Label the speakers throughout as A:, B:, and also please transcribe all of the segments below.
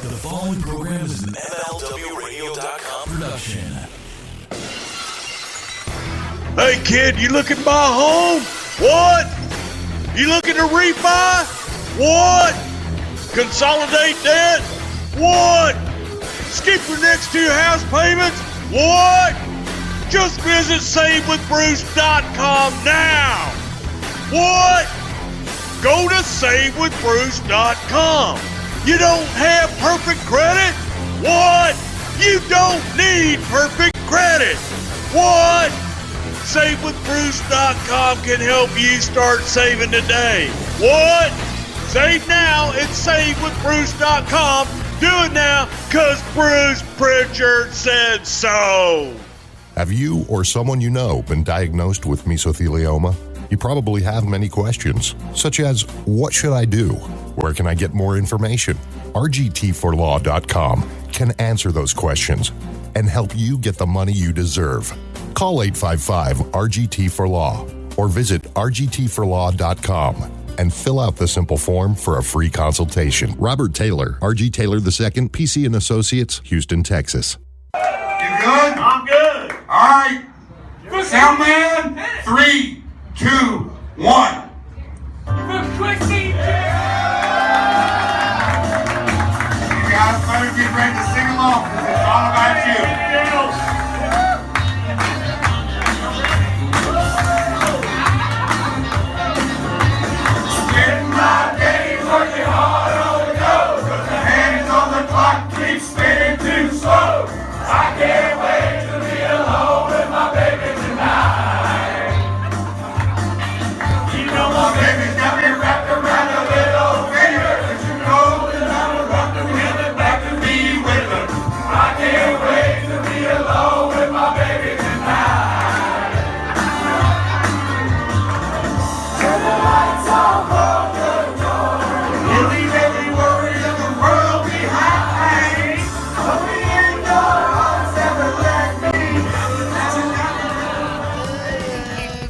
A: The following program is an MLWRadio.com production.
B: Hey kid, you looking to buy a home? What? You looking to refi? What? Consolidate debt? What? Skip your next 2 house payments? What? Just visit SaveWithBruce.com now. What? Go to SaveWithBruce.com. You don't have perfect credit? What? You don't need perfect credit. What? SaveWithBruce.com can help you start saving today. What? Save now at SaveWithBruce.com. Do it now, because Bruce Prichard said so.
C: Have you or someone you know been diagnosed with mesothelioma? You probably have many questions, such as, what should I do? Where can I get more information? RGT4Law.com can answer those questions and help you get the money you deserve. Call 855-RGT4Law or visit RGT4Law.com and fill out the simple form for a free consultation. Robert Taylor, RG Taylor II, PC and Associates, Houston, Texas.
D: You good?
B: I'm good.
D: All right. Sound man, 3, 2, 1. You guys better get ready to sing along, because it's all about you. Spend my days working hard on the go, 'cause the hands on the clock keep spinning too slow. I can't wait to be alone with my baby tonight. You know my baby's got me wrapped around her little finger, and she knows that I'm about to give it back to me with her. I can't wait to be alone with my baby tonight. Turn the lights off on the door. You leave every worry of the world behind. Put me in your arms, never let me.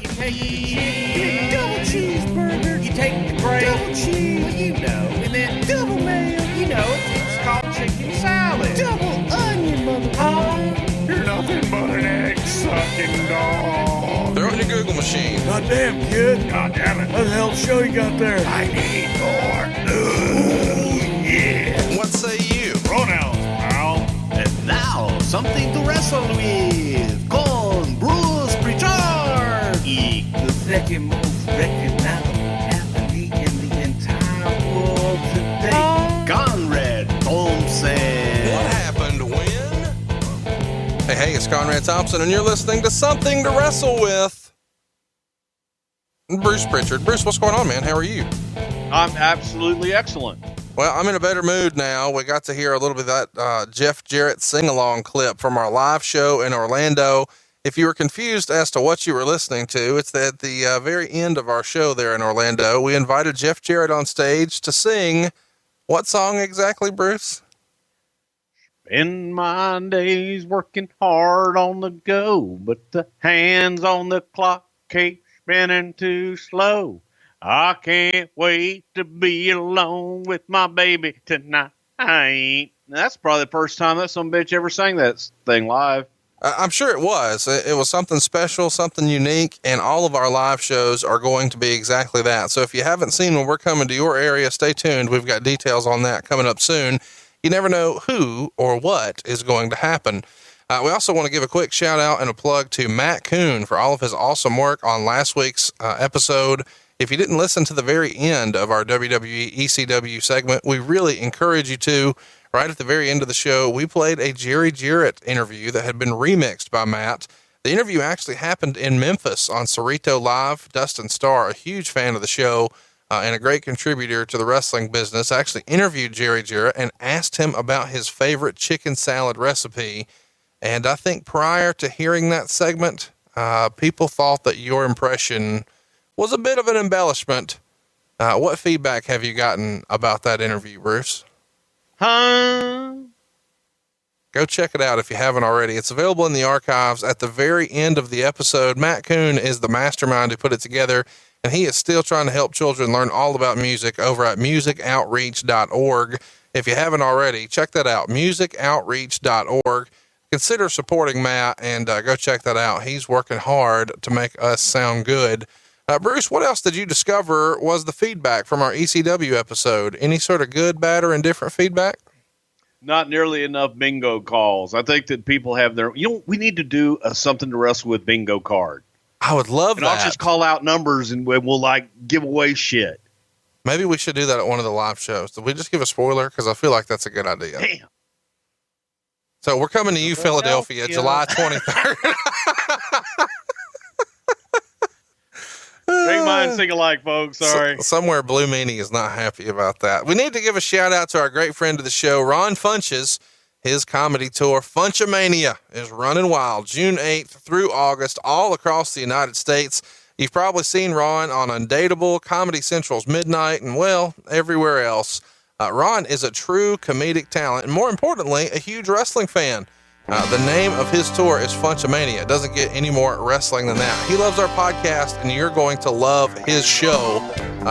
E: You take the cheese, double cheeseburger. You take the gravy, double cheese. Well, you know, and then double mayo. You know, it's called chicken salad. Double onion, motherfucker.
F: You're nothing but an egg-sucking dog.
G: Throw it in your Google machine.
B: Goddamn, kid.
F: God damn it.
B: What the hell show you got there?
F: I need more. Ooh, yeah.
G: What say you?
F: Pronouns, pal.
H: And now, something to wrestle with. Con Bruce Prichard.
E: The second most recognizable athlete in the entire world today.
H: Conrad Thompson.
G: What happened when? Hey, it's Conrad Thompson, and you're listening to Something to Wrestle with. Bruce Prichard. Bruce, what's going on, man? How are you?
B: I'm absolutely excellent.
G: Well, I'm in a better mood now. We got to hear a little bit of that Jeff Jarrett sing-along clip from our live show in Orlando. If you were confused as to what you were listening to, it's at the very end of our show there in Orlando. We invited Jeff Jarrett on stage to sing what song exactly, Bruce?
B: Spend my days working hard on the go, but the hands on the clock keep spinning too slow. I can't wait to be alone with my baby tonight. That's probably the first time that some bitch ever sang that thing live.
G: I'm sure it was. It was something special, something unique, and all of our live shows are going to be exactly that. So if you haven't seen when we're coming to your area, stay tuned. We've got details on that coming up soon. You never know who or what is going to happen. We also want to give a quick shout out and a plug to Matt Kuhn for all of his awesome work on last week's episode. If you didn't listen to the very end of our WWE ECW segment, we really encourage you to. Right at the very end of the show, we played a Jerry Jarrett interview that had been remixed by Matt. The interview actually happened in Memphis on Cerrito Live. Dustin Starr, a huge fan of the show and a great contributor to the wrestling business, actually interviewed Jerry Jarrett and asked him about his favorite chicken salad recipe. And I think prior to hearing that segment, people thought that your impression was a bit of an embellishment. What feedback have you gotten about that interview, Bruce?
B: Huh?
G: Go check it out if you haven't already. It's available in the archives at the very end of the episode. Matt Kuhn is the mastermind who put it together, and he is still trying to help children learn all about music over at musicoutreach.org. If you haven't already, check that out, musicoutreach.org. Consider supporting Matt and go check that out. He's working hard to make us sound good. Bruce, what else did you discover was the feedback from our ECW episode? Any sort of good, bad, or indifferent feedback?
I: Not nearly enough bingo calls. I think that people have their, we need to do a something to wrestle with bingo card.
G: I would love that.
I: I'll just call out numbers and we'll like give away shit.
G: Maybe we should do that at one of the live shows. Did we just give a spoiler? Because I feel like that's a good idea.
I: Damn.
G: So we're coming to you, Philadelphia, July 23rd.
I: Drink mine, sing alike, folks. Sorry.
G: Somewhere Blue Meanie is not happy about that. We need to give a shout out to our great friend of the show, Ron Funches. His comedy tour, Funchamania, is running wild June 8th through August all across the United States. You've probably seen Ron on Undateable, Comedy Central's Midnight, and well, everywhere else. Ron is a true comedic talent and more importantly, a huge wrestling fan. The name of his tour is Funchamania. It doesn't get any more wrestling than that. He loves our podcast and you're going to love his show.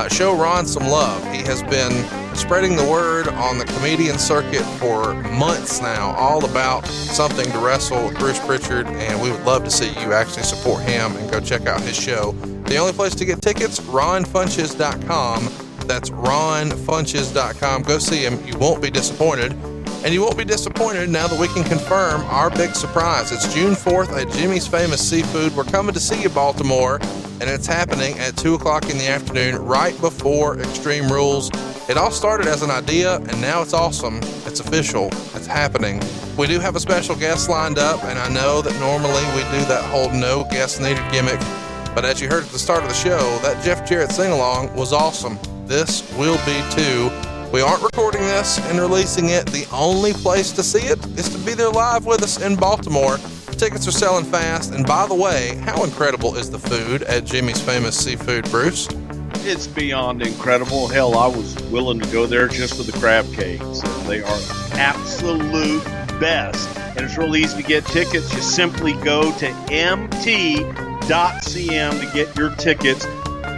G: Show Ron some love. He has been spreading the word on the comedian circuit for months now, all about something to wrestle with Bruce Prichard. And we would love to see you actually support him and go check out his show. The only place to get tickets, ronfunches.com. That's ronfunches.com. Go see him. You won't be disappointed. And you won't be disappointed now that we can confirm our big surprise. It's June 4th at Jimmy's Famous Seafood. We're coming to see you, Baltimore, and it's happening at 2 o'clock in the afternoon, right before Extreme Rules. It all started as an idea, and now it's awesome. It's official. It's happening. We do have a special guest lined up, and I know that normally we do that whole no guest needed gimmick, but as you heard at the start of the show, that Jeff Jarrett sing-along was awesome. This will be too. We aren't recording this and releasing it. The only place to see it is to be there live with us in Baltimore. Tickets are selling fast. And by the way, how incredible is the food at Jimmy's Famous Seafood, Bruce?
I: It's beyond incredible. Hell, I was willing to go there just for the crab cakes. They are absolute best. And it's real easy to get tickets. You simply go to mt.cm to get your tickets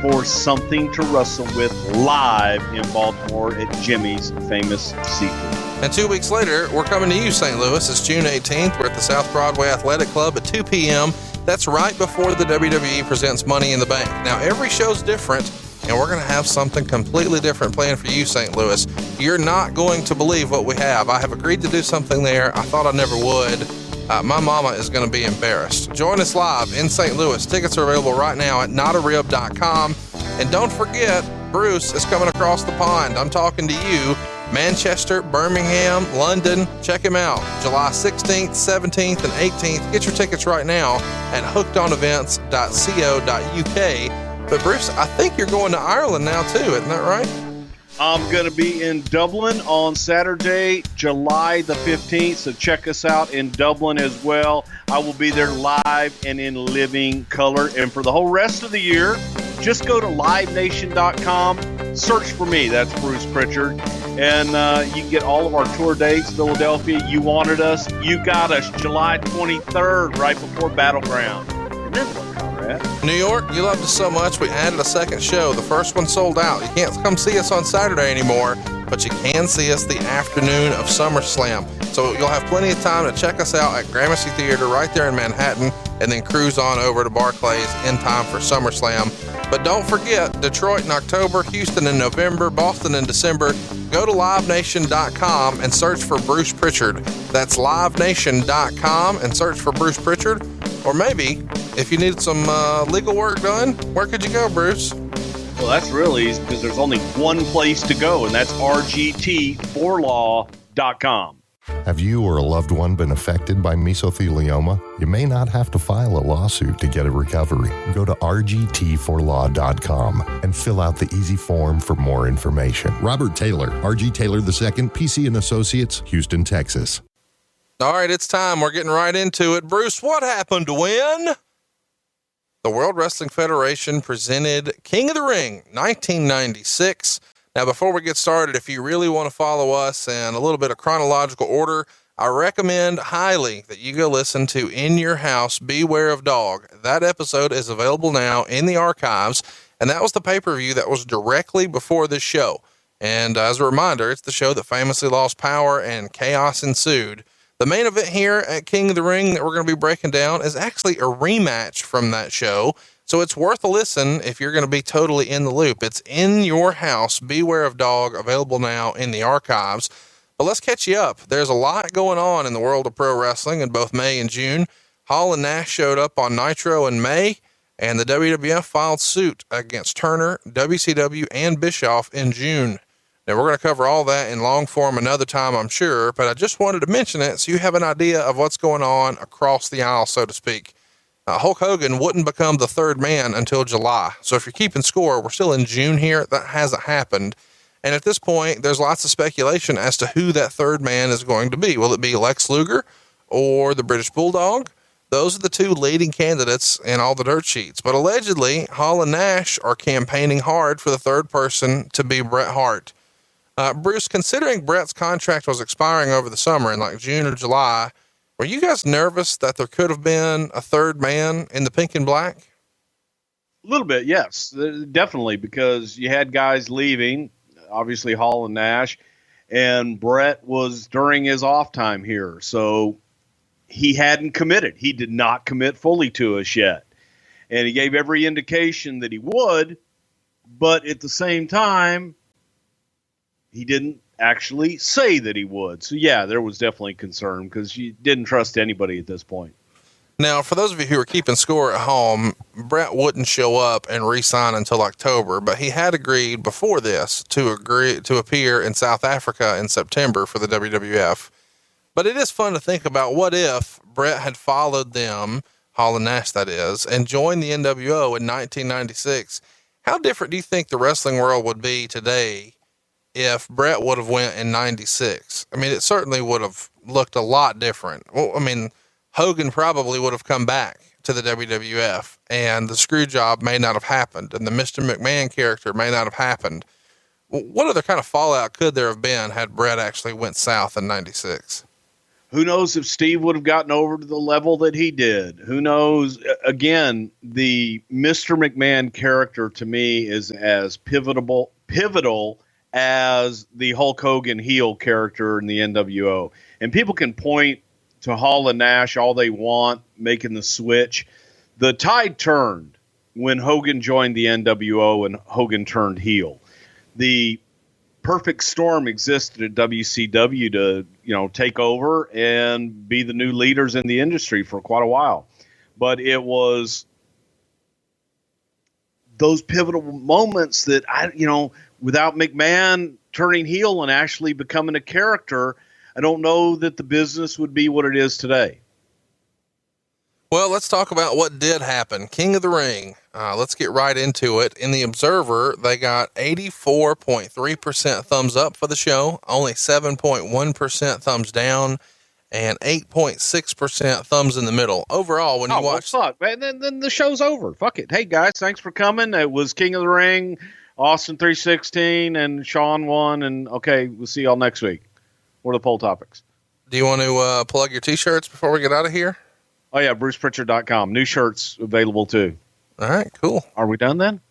I: for Something to Wrestle With live in Baltimore at Jimmy's Famous Seafood.
G: And 2 weeks later, we're coming to you, St. Louis. It's June 18th. We're at the South Broadway Athletic Club at 2 p.m. That's right before the WWE presents Money in the Bank. Now, every show's different, and we're going to have something completely different planned for you, St. Louis. You're not going to believe what we have. I have agreed to do something there. I thought I never would. My mama is going to be embarrassed. Join us live in St. Louis. Tickets are available right now at notarib.com. And don't forget, Bruce is coming across the pond. I'm talking to you, Manchester, Birmingham, London. Check him out. July 16th, 17th, and 18th. Get your tickets right now at hookedonevents.co.uk. But Bruce, I think you're going to Ireland now too, isn't that right?
I: I'm going to be in Dublin on Saturday, July the 15th, so check us out in Dublin as well. I will be there live and in living color. And for the whole rest of the year, just go to livenation.com, search for me. That's Bruce Prichard. And you can get all of our tour dates. Philadelphia, you wanted us. You got us. July 23rd, right before Battleground. Remember, Conrad.
G: New York, you loved us so much, we added a second show. The first one sold out. You can't come see us on Saturday anymore, but you can see us the afternoon of SummerSlam. So you'll have plenty of time to check us out at Gramercy Theater right there in Manhattan, and then cruise on over to Barclays in time for SummerSlam. But don't forget, Detroit in October, Houston in November, Boston in December. Go to livenation.com and search for Bruce Prichard. That's livenation.com and search for Bruce Prichard. Or maybe, if you need some legal work done, where could you go, Bruce?
I: Well, that's real easy because there's only one place to go, and that's rgt4law.com.
C: Have you or a loved one been affected by mesothelioma? You may not have to file a lawsuit to get a recovery. Go to rgt4law.com and fill out the easy form for more information. Robert Taylor, RG Taylor II, PC and Associates, Houston, Texas.
G: All right, it's time. We're getting right into it. Bruce, what happened when the World Wrestling Federation presented King of the Ring 1996? Now, before we get started, if you really want to follow us in a little bit of chronological order, I recommend highly that you go listen to In Your House, Beware of Dog. That episode is available now in the archives, and that was the pay-per-view that was directly before this show. And as a reminder, it's the show that famously lost power and chaos ensued. The main event here at King of the Ring that we're going to be breaking down is actually a rematch from that show. So it's worth a listen if you're going to be totally in the loop. It's In Your House, Beware of Dog, available now in the archives. But let's catch you up. There's a lot going on in the world of pro wrestling in both May and June. Hall and Nash showed up on Nitro in May, and the WWF filed suit against Turner, WCW, and Bischoff in June. Now, we're going to cover all that in long form another time, I'm sure, but I just wanted to mention it so you have an idea of what's going on across the aisle, so to speak. Hulk Hogan wouldn't become the third man until July. So if you're keeping score, we're still in June here. That hasn't happened. And at this point, there's lots of speculation as to who that third man is going to be. Will it be Lex Luger or the British Bulldog? Those are the two leading candidates in all the dirt sheets. But allegedly, Hall and Nash are campaigning hard for the third person to be Bret Hart. Bruce, considering Bret's contract was expiring over the summer in like June or July, were you guys nervous that there could have been a third man in the pink and black?
I: A little bit, yes, definitely, because you had guys leaving, obviously Hall and Nash, and Bret was during his off time here. So he hadn't committed. He did not commit fully to us yet. And he gave every indication that he would, but at the same time, he didn't actually say that he would. So yeah, there was definitely concern because you didn't trust anybody at this point.
G: Now, for those of you who are keeping score at home, Bret wouldn't show up and re-sign until October, but he had agreed before this to appear in South Africa in September for the WWF. But it is fun to think about what if Bret had followed them, Hall and Nash that is, and joined the NWO in 1996. How different do you think the wrestling world would be today if Bret would have went in 96? I mean, it certainly would have looked a lot different. Well, I mean, Hogan probably would have come back to the WWF and the screw job may not have happened and the Mr. McMahon character may not have happened. What other kind of fallout could there have been had Bret actually went south in 96?
I: Who knows if Steve would have gotten over to the level that he did? Who knows? Again, the Mr. McMahon character to me is as pivotal as the Hulk Hogan heel character in the NWO. And people can point to Hall and Nash all they want, making the switch. The tide turned when Hogan joined the NWO and Hogan turned heel. The perfect storm existed at WCW to, take over and be the new leaders in the industry for quite a while. But it was those pivotal moments that without McMahon turning heel and actually becoming a character, I don't know that the business would be what it is today.
G: Well, let's talk about what did happen. King of the Ring. Let's get right into it. In the Observer, they got 84.3% thumbs up for the show, only 7.1% thumbs down, and 8.6% thumbs in the middle. Overall, when you watch...
I: Well, fuck, man, then the show's over. Fuck it. Hey, guys, thanks for coming. It was King of the Ring, Austin 316, and Sean won. And, okay, we'll see y'all next week. What are the poll topics?
G: Do you want to plug your T-shirts before we get out of here?
I: Oh, yeah, BrucePrichard.com. New shirts available, too.
G: All right, cool.
I: Are we done then?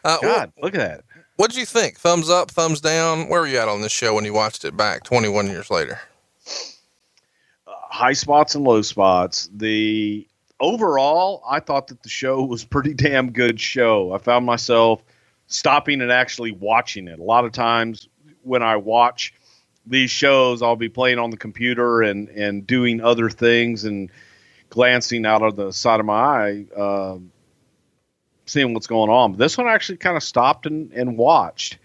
I: God, look at that.
G: What did you think? Thumbs up, thumbs down? Where were you at on this show when you watched it back 21 years later?
I: High spots and low spots. The overall, I thought that the show was pretty damn good show. I found myself stopping and actually watching it. A lot of times when I watch these shows, I'll be playing on the computer and doing other things and glancing out of the side of my eye, seeing what's going on. But this one I actually kind of stopped and watched.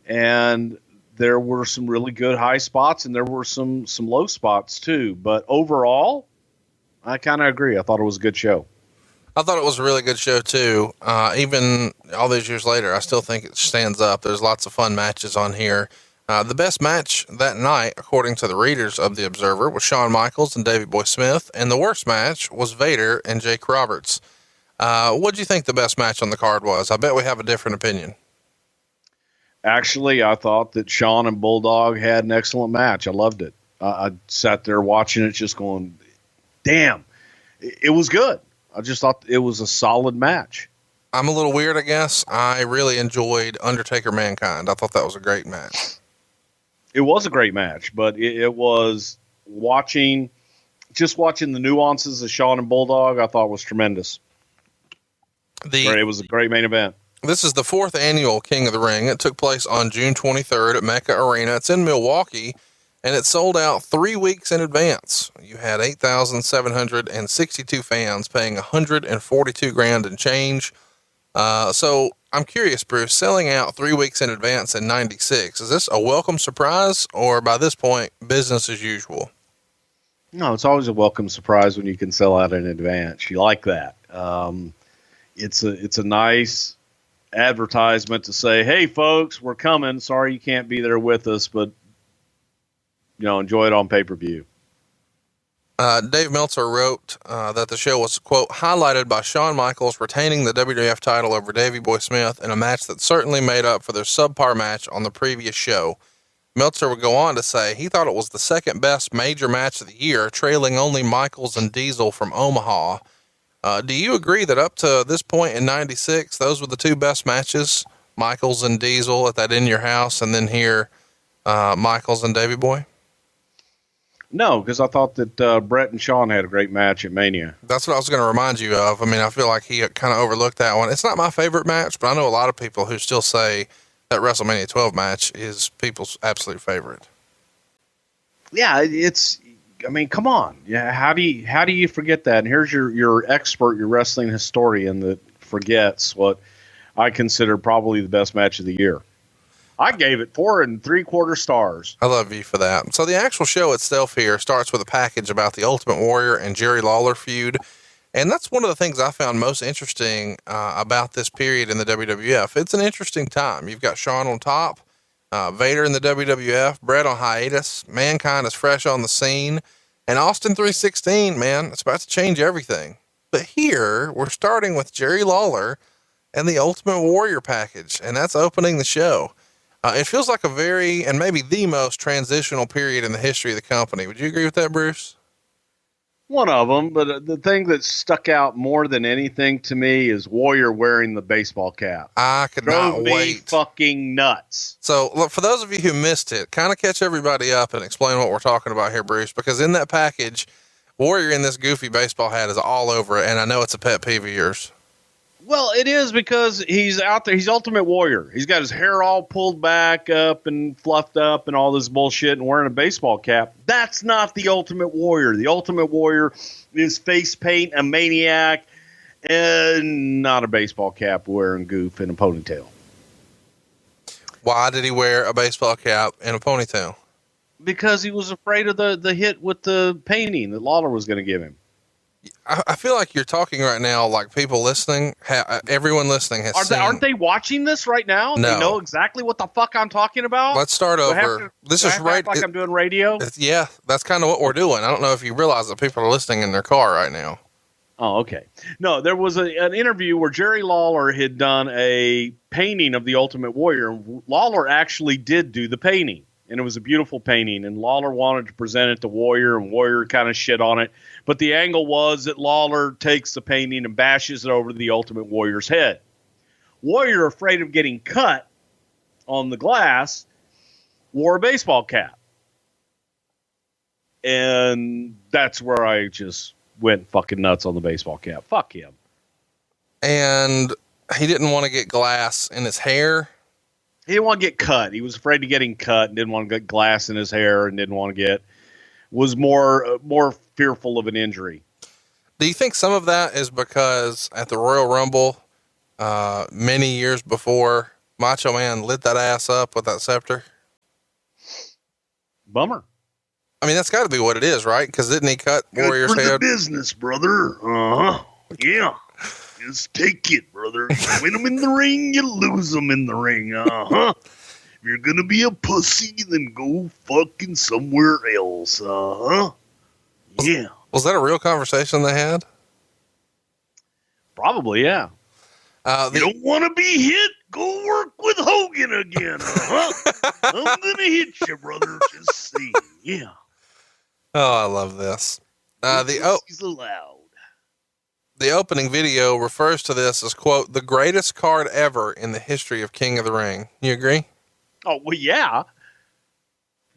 I: And there were some really good high spots and there were some low spots too. But overall, I kind of agree. I thought it was a good show.
G: I thought it was a really good show too. Even all these years later, I still think it stands up. There's lots of fun matches on here. The best match that night, according to the readers of the Observer, was Shawn Michaels and Davey Boy Smith. And the worst match was Vader and Jake Roberts. What do you think the best match on the card was? I bet we have a different opinion.
I: Actually, I thought that Shawn and Bulldog had an excellent match. I loved it. I sat there watching it just going, damn, it was good. I just thought it was a solid match.
G: I'm a little weird, I guess. I really enjoyed Undertaker Mankind. I thought that was a great match.
I: It was a great match, but it was watching the nuances of Shawn and Bulldog. I thought was tremendous. It was a great main event.
G: This is the 4th annual King of the Ring. It took place on June 23rd at Mecca Arena. It's in Milwaukee, and it sold out 3 weeks in advance. You had 8,762 fans paying $142,000 and change. So I'm curious, Bruce, selling out 3 weeks in advance in 96, is this a welcome surprise, or by this point, business as usual?
I: No, it's always a welcome surprise when you can sell out in advance. You like that. It's a nice advertisement to say, hey folks, we're coming. Sorry you can't be there with us, but enjoy it on pay-per-view.
G: Dave Meltzer wrote that the show was, quote, highlighted by Shawn Michaels retaining the WWF title over Davey Boy Smith in a match that certainly made up for their subpar match on the previous show. Meltzer would go on to say he thought it was the second best major match of the year, trailing only Michaels and Diesel from Omaha. Do you agree that up to this point in 96, those were the two best matches, Michaels and Diesel at that In Your House, and then here, Michaels and Davey Boy?
I: No, because I thought that Brett and Shawn had a great match at Mania.
G: That's what I was going to remind you of. I mean, I feel like he kind of overlooked that one. It's not my favorite match, but I know a lot of people who still say that WrestleMania 12 match is people's absolute favorite.
I: Yeah, come on. Yeah, how do you forget that? And here's your expert, your wrestling historian that forgets what I consider probably the best match of the year. I gave it 4 3/4 stars.
G: I love you for that. So the actual show itself here starts with a package about the Ultimate Warrior and Jerry Lawler feud. And that's one of the things I found most interesting about this period in the WWF. It's an interesting time. You've got Shawn on top, Vader in the WWF, Bret on hiatus, Mankind is fresh on the scene, and Austin 316, man, it's about to change everything. But here, we're starting with Jerry Lawler and the Ultimate Warrior package, and that's opening the show. It feels like a very, and maybe the most transitional period in the history of the company. Would you agree with that, Bruce?
I: One of them, but the thing that stuck out more than anything to me is Warrior wearing the baseball cap.
G: I could not
I: wait.
G: wait.
I: Fucking nuts.
G: So look, for those of you who missed it, kind of catch everybody up and explain what we're talking about here, Bruce, because in that package, Warrior in this goofy baseball hat is all over it. And I know it's a pet peeve of yours.
I: Well, it is because he's out there. He's Ultimate Warrior. He's got his hair all pulled back up and fluffed up and all this bullshit and wearing a baseball cap. That's not the Ultimate Warrior. The Ultimate Warrior is face paint, a maniac, and not a baseball cap wearing goof and a ponytail.
G: Why did he wear a baseball cap and a ponytail?
I: Because he was afraid of the hit with the painting that Lawler was going to give him.
G: I feel like you're talking right now, like people listening, everyone listening has seen.
I: Aren't they watching this right now?
G: No.
I: They know exactly what the fuck I'm talking about?
G: Let's start over. This is right.
I: Like I'm doing radio?
G: Yeah, that's kind of what we're doing. I don't know if you realize that people are listening in their car right now.
I: Oh, okay. No, there was an interview where Jerry Lawler had done a painting of the Ultimate Warrior. Lawler actually did do the painting, and it was a beautiful painting, and Lawler wanted to present it to Warrior, and Warrior kind of shit on it. But the angle was that Lawler takes the painting and bashes it over the Ultimate Warrior's head. Warrior, afraid of getting cut on the glass, wore a baseball cap. And that's where I just went fucking nuts on the baseball cap. Fuck him.
G: And he didn't want to get glass in his hair.
I: He didn't want to get cut. He was afraid of getting cut and didn't want to get glass in his hair and didn't want to get, was more fearful of an injury.
G: Do you think some of that is because at the Royal Rumble, many years before, Macho Man lit that ass up with that scepter?
I: Bummer.
G: I mean, that's got to be what it is, right? Because didn't he cut Warrior's
B: Good for
G: head?
B: the business, brother. Uh-huh. Yeah. Just take it, brother. You win them in the ring, you lose them in the ring. Uh-huh. If you're going to be a pussy, then go fucking somewhere else. Uh-huh. Yeah.
G: Was that a real conversation they had?
I: Probably, yeah.
B: You don't want to be hit? Go work with Hogan again. Uh-huh. I'm going to hit you, brother. Just see. Yeah.
G: Oh, I love this.
B: He's allowed.
G: The opening video refers to this as, quote, the greatest card ever in the history of King of the Ring. You agree?
I: Oh, well, yeah.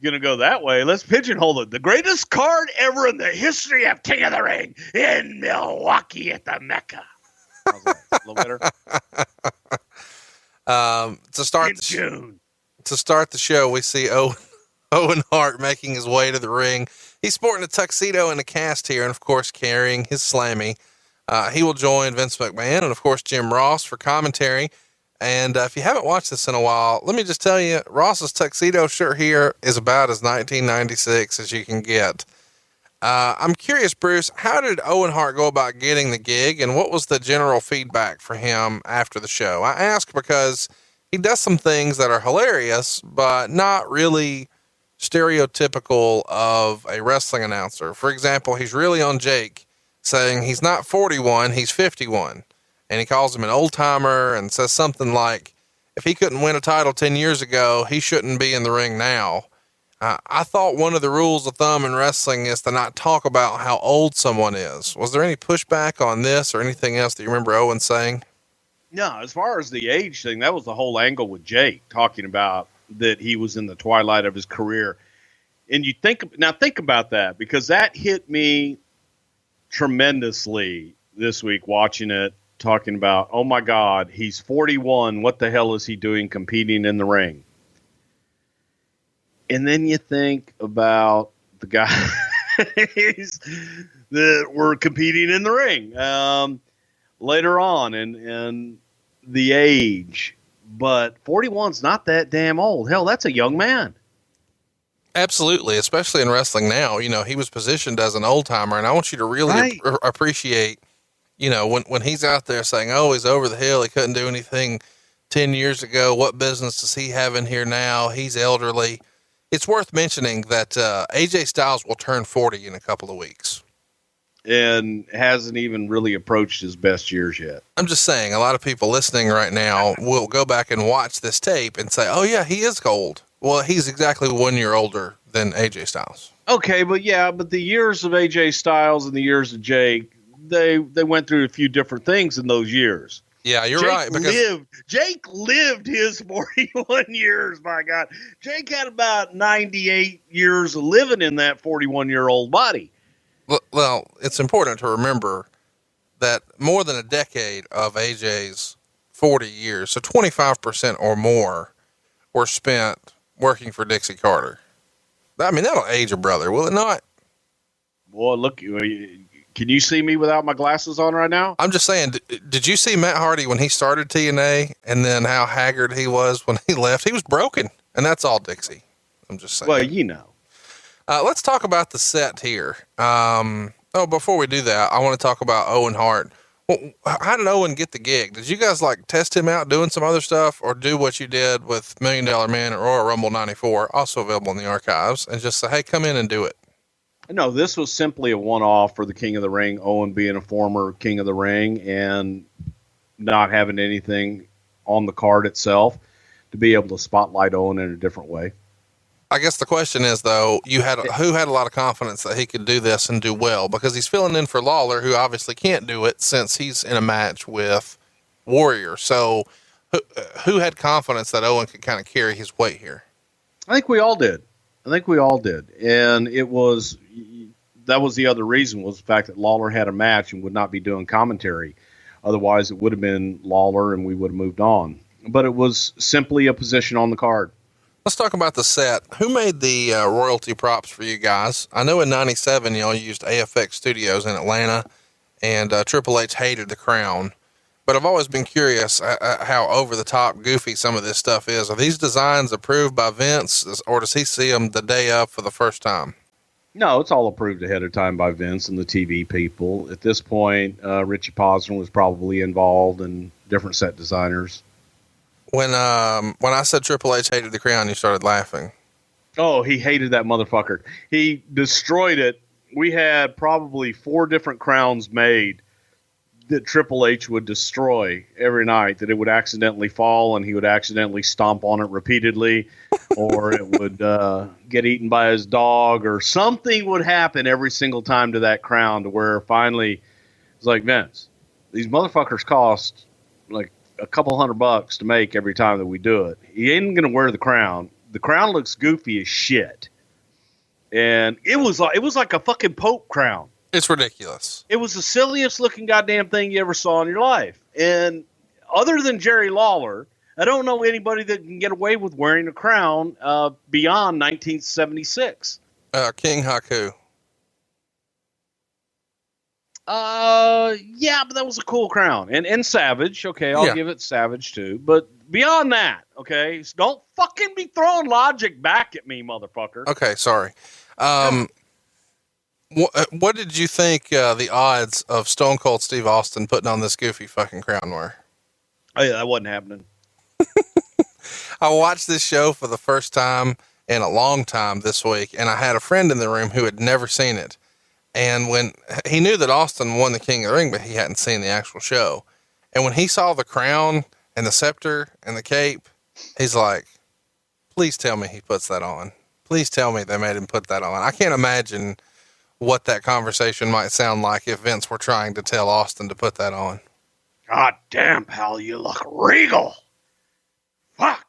I: Going to go that way. Let's pigeonhole it. The greatest card ever in the history of King of the Ring in Milwaukee at the Mecca. How's that? A little better?
G: To start the show, we see Owen Hart making his way to the ring. He's sporting a tuxedo and a cast here, and of course carrying his Slammy. He will join Vince McMahon and of course Jim Ross for commentary. And if you haven't watched this in a while, let me just tell you, Ross's tuxedo shirt here is about as 1996 as you can get. I'm curious, Bruce, how did Owen Hart go about getting the gig, and what was the general feedback for him after the show? I ask because he does some things that are hilarious, but not really stereotypical of a wrestling announcer. For example, he's really on Jake, saying he's not 41, he's 51. And he calls him an old timer and says something like, if he couldn't win a title 10 years ago, he shouldn't be in the ring now. I thought one of the rules of thumb in wrestling is to not talk about how old someone is. Was there any pushback on this or anything else that you remember Owen saying?
I: No, as far as the age thing, that was the whole angle with Jake, talking about that he was in the twilight of his career. And you think about that, because that hit me tremendously this week watching it, talking about, oh my God, he's 41. What the hell is he doing competing in the ring? And then you think about the guys that were competing in the ring later on and the age. But 41's not that damn old. Hell, that's a young man.
G: Absolutely, especially in wrestling now. You know, he was positioned as an old timer, and I want you to really appreciate, you know, when he's out there saying, oh, he's over the hill, he couldn't do anything 10 years ago. What business does he have in here now? He's elderly. It's worth mentioning that AJ Styles will turn 40 in a couple of weeks.
I: And hasn't even really approached his best years yet.
G: I'm just saying, a lot of people listening right now will go back and watch this tape and say, oh yeah, he is old. Well, he's exactly 1 year older than AJ Styles. Okay,
I: but the years of AJ Styles and the years of Jake, they went through a few different things in those years.
G: Yeah, you're
I: Jake
G: right. Because
I: Jake lived his 41 years, my God. Jake had about 98 years of living in that 41-year-old body.
G: Well, it's important to remember that more than a decade of AJ's 40 years, so 25% or more, were spent working for Dixie Carter. I mean, that'll age a brother, will it not?
I: Boy, look, can you see me without my glasses on right now?
G: I'm just saying, did you see Matt Hardy when he started TNA and then how haggard he was when he left? He was broken, and that's all Dixie. I'm just saying.
I: Well, you know.
G: Let's talk about the set here. Before we do that, I want to talk about Owen Hart. Well, how did Owen get the gig? Did you guys like test him out doing some other stuff, or do what you did with $1 Million Man at Royal Rumble 94, also available in the archives, and just say, hey, come in and do it?
I: No, this was simply a one-off for the King of the Ring, Owen being a former King of the Ring and not having anything on the card itself to be able to spotlight Owen in a different way.
G: I guess the question is, though, who had a lot of confidence that he could do this and do well, because he's filling in for Lawler, who obviously can't do it since he's in a match with Warrior. So who had confidence that Owen could kind of carry his weight here?
I: I think we all did. And that was the other reason, was the fact that Lawler had a match and would not be doing commentary. Otherwise it would have been Lawler and we would have moved on, but it was simply a position on the card.
G: Let's talk about the set. Who made the royalty props for you guys? I know in 97, y'all used AFX Studios in Atlanta, and Triple H hated the crown. But I've always been curious how over-the-top goofy some of this stuff is. Are these designs approved by Vince, or does he see them the day of for the first time?
I: No, it's all approved ahead of time by Vince and the TV people. At this point, Richie Posner was probably involved and different set designers.
G: When I said Triple H hated the crown, you started laughing.
I: Oh, he hated that motherfucker. He destroyed it. We had probably 4 different crowns made that Triple H would destroy every night, that it would accidentally fall and he would accidentally stomp on it repeatedly, or it would get eaten by his dog, or something would happen every single time to that crown, to where finally it's like, Vince, These motherfuckers cost like a couple $100 to make every time that we do it. He ain't going to wear the crown. The crown looks goofy as shit. And it was like a fucking Pope crown.
G: It's ridiculous.
I: It was the silliest looking goddamn thing you ever saw in your life. And other than Jerry Lawler, I don't know anybody that can get away with wearing a crown beyond 1976.
G: King Haku.
I: Yeah, but that was a cool crown. And Savage, okay, I'll give it Savage too. But beyond that, okay, so don't fucking be throwing logic back at me, motherfucker.
G: Okay, sorry. What did you think the odds of Stone Cold Steve Austin putting on this goofy fucking crown were?
I: Oh, yeah, that wasn't happening.
G: I watched this show for the first time in a long time this week, and I had a friend in the room who had never seen it. And when he knew that Austin won the King of the Ring, but he hadn't seen the actual show. And when he saw the crown and the scepter and the cape, he's like, please tell me he puts that on. Please tell me they made him put that on. I can't imagine what that conversation might sound like if Vince were trying to tell Austin to put that on.
I: God damn, pal, you look regal. Fuck.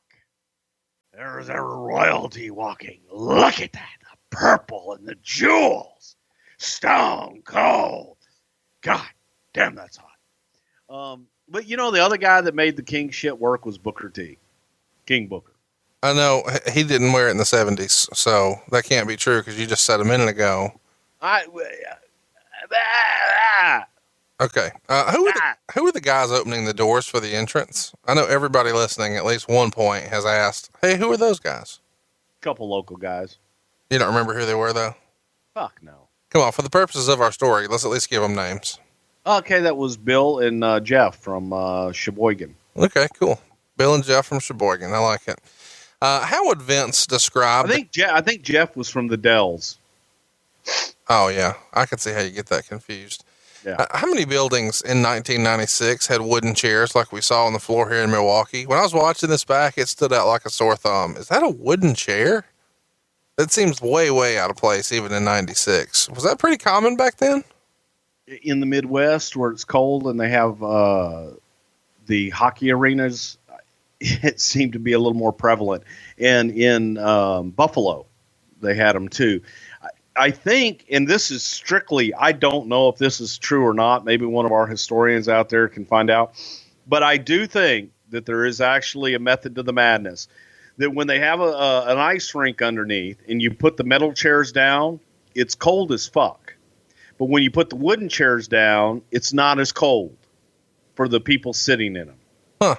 I: There's a royalty walking. Look at that. The purple and the jewels. Stone Cold. God damn, that's hot. But you know, the other guy that made the King shit work was Booker T. King Booker.
G: I know he didn't wear it in the 70s, so that can't be true because you just said a minute ago. Okay. Who are the guys opening the doors for the entrance? I know everybody listening at least one point has asked, hey, who are those guys?
I: Couple local guys.
G: You don't remember who they were though?
I: Fuck no.
G: Come on, for the purposes of our story, let's at least give them names.
I: Okay, that was Bill and Jeff from Sheboygan.
G: Okay, cool. Bill and Jeff from Sheboygan. I like it. How would Vince describe?
I: I think Jeff was from the Dells.
G: Oh yeah, I can see how you get that confused.
I: Yeah.
G: How many buildings in 1996 had wooden chairs like we saw on the floor here in Milwaukee? When I was watching this back, it stood out like a sore thumb. Is that a wooden chair? That seems way, way out of place, even in 96. Was that pretty common back then?
I: In the Midwest where it's cold and they have the hockey arenas, it seemed to be a little more prevalent. And in Buffalo, they had them too. I think, and this is strictly, I don't know if this is true or not. Maybe one of our historians out there can find out. But I do think that there is actually a method to the madness. That when they have an ice rink underneath and you put the metal chairs down, it's cold as fuck. But when you put the wooden chairs down, it's not as cold for the people sitting in them.
G: Huh.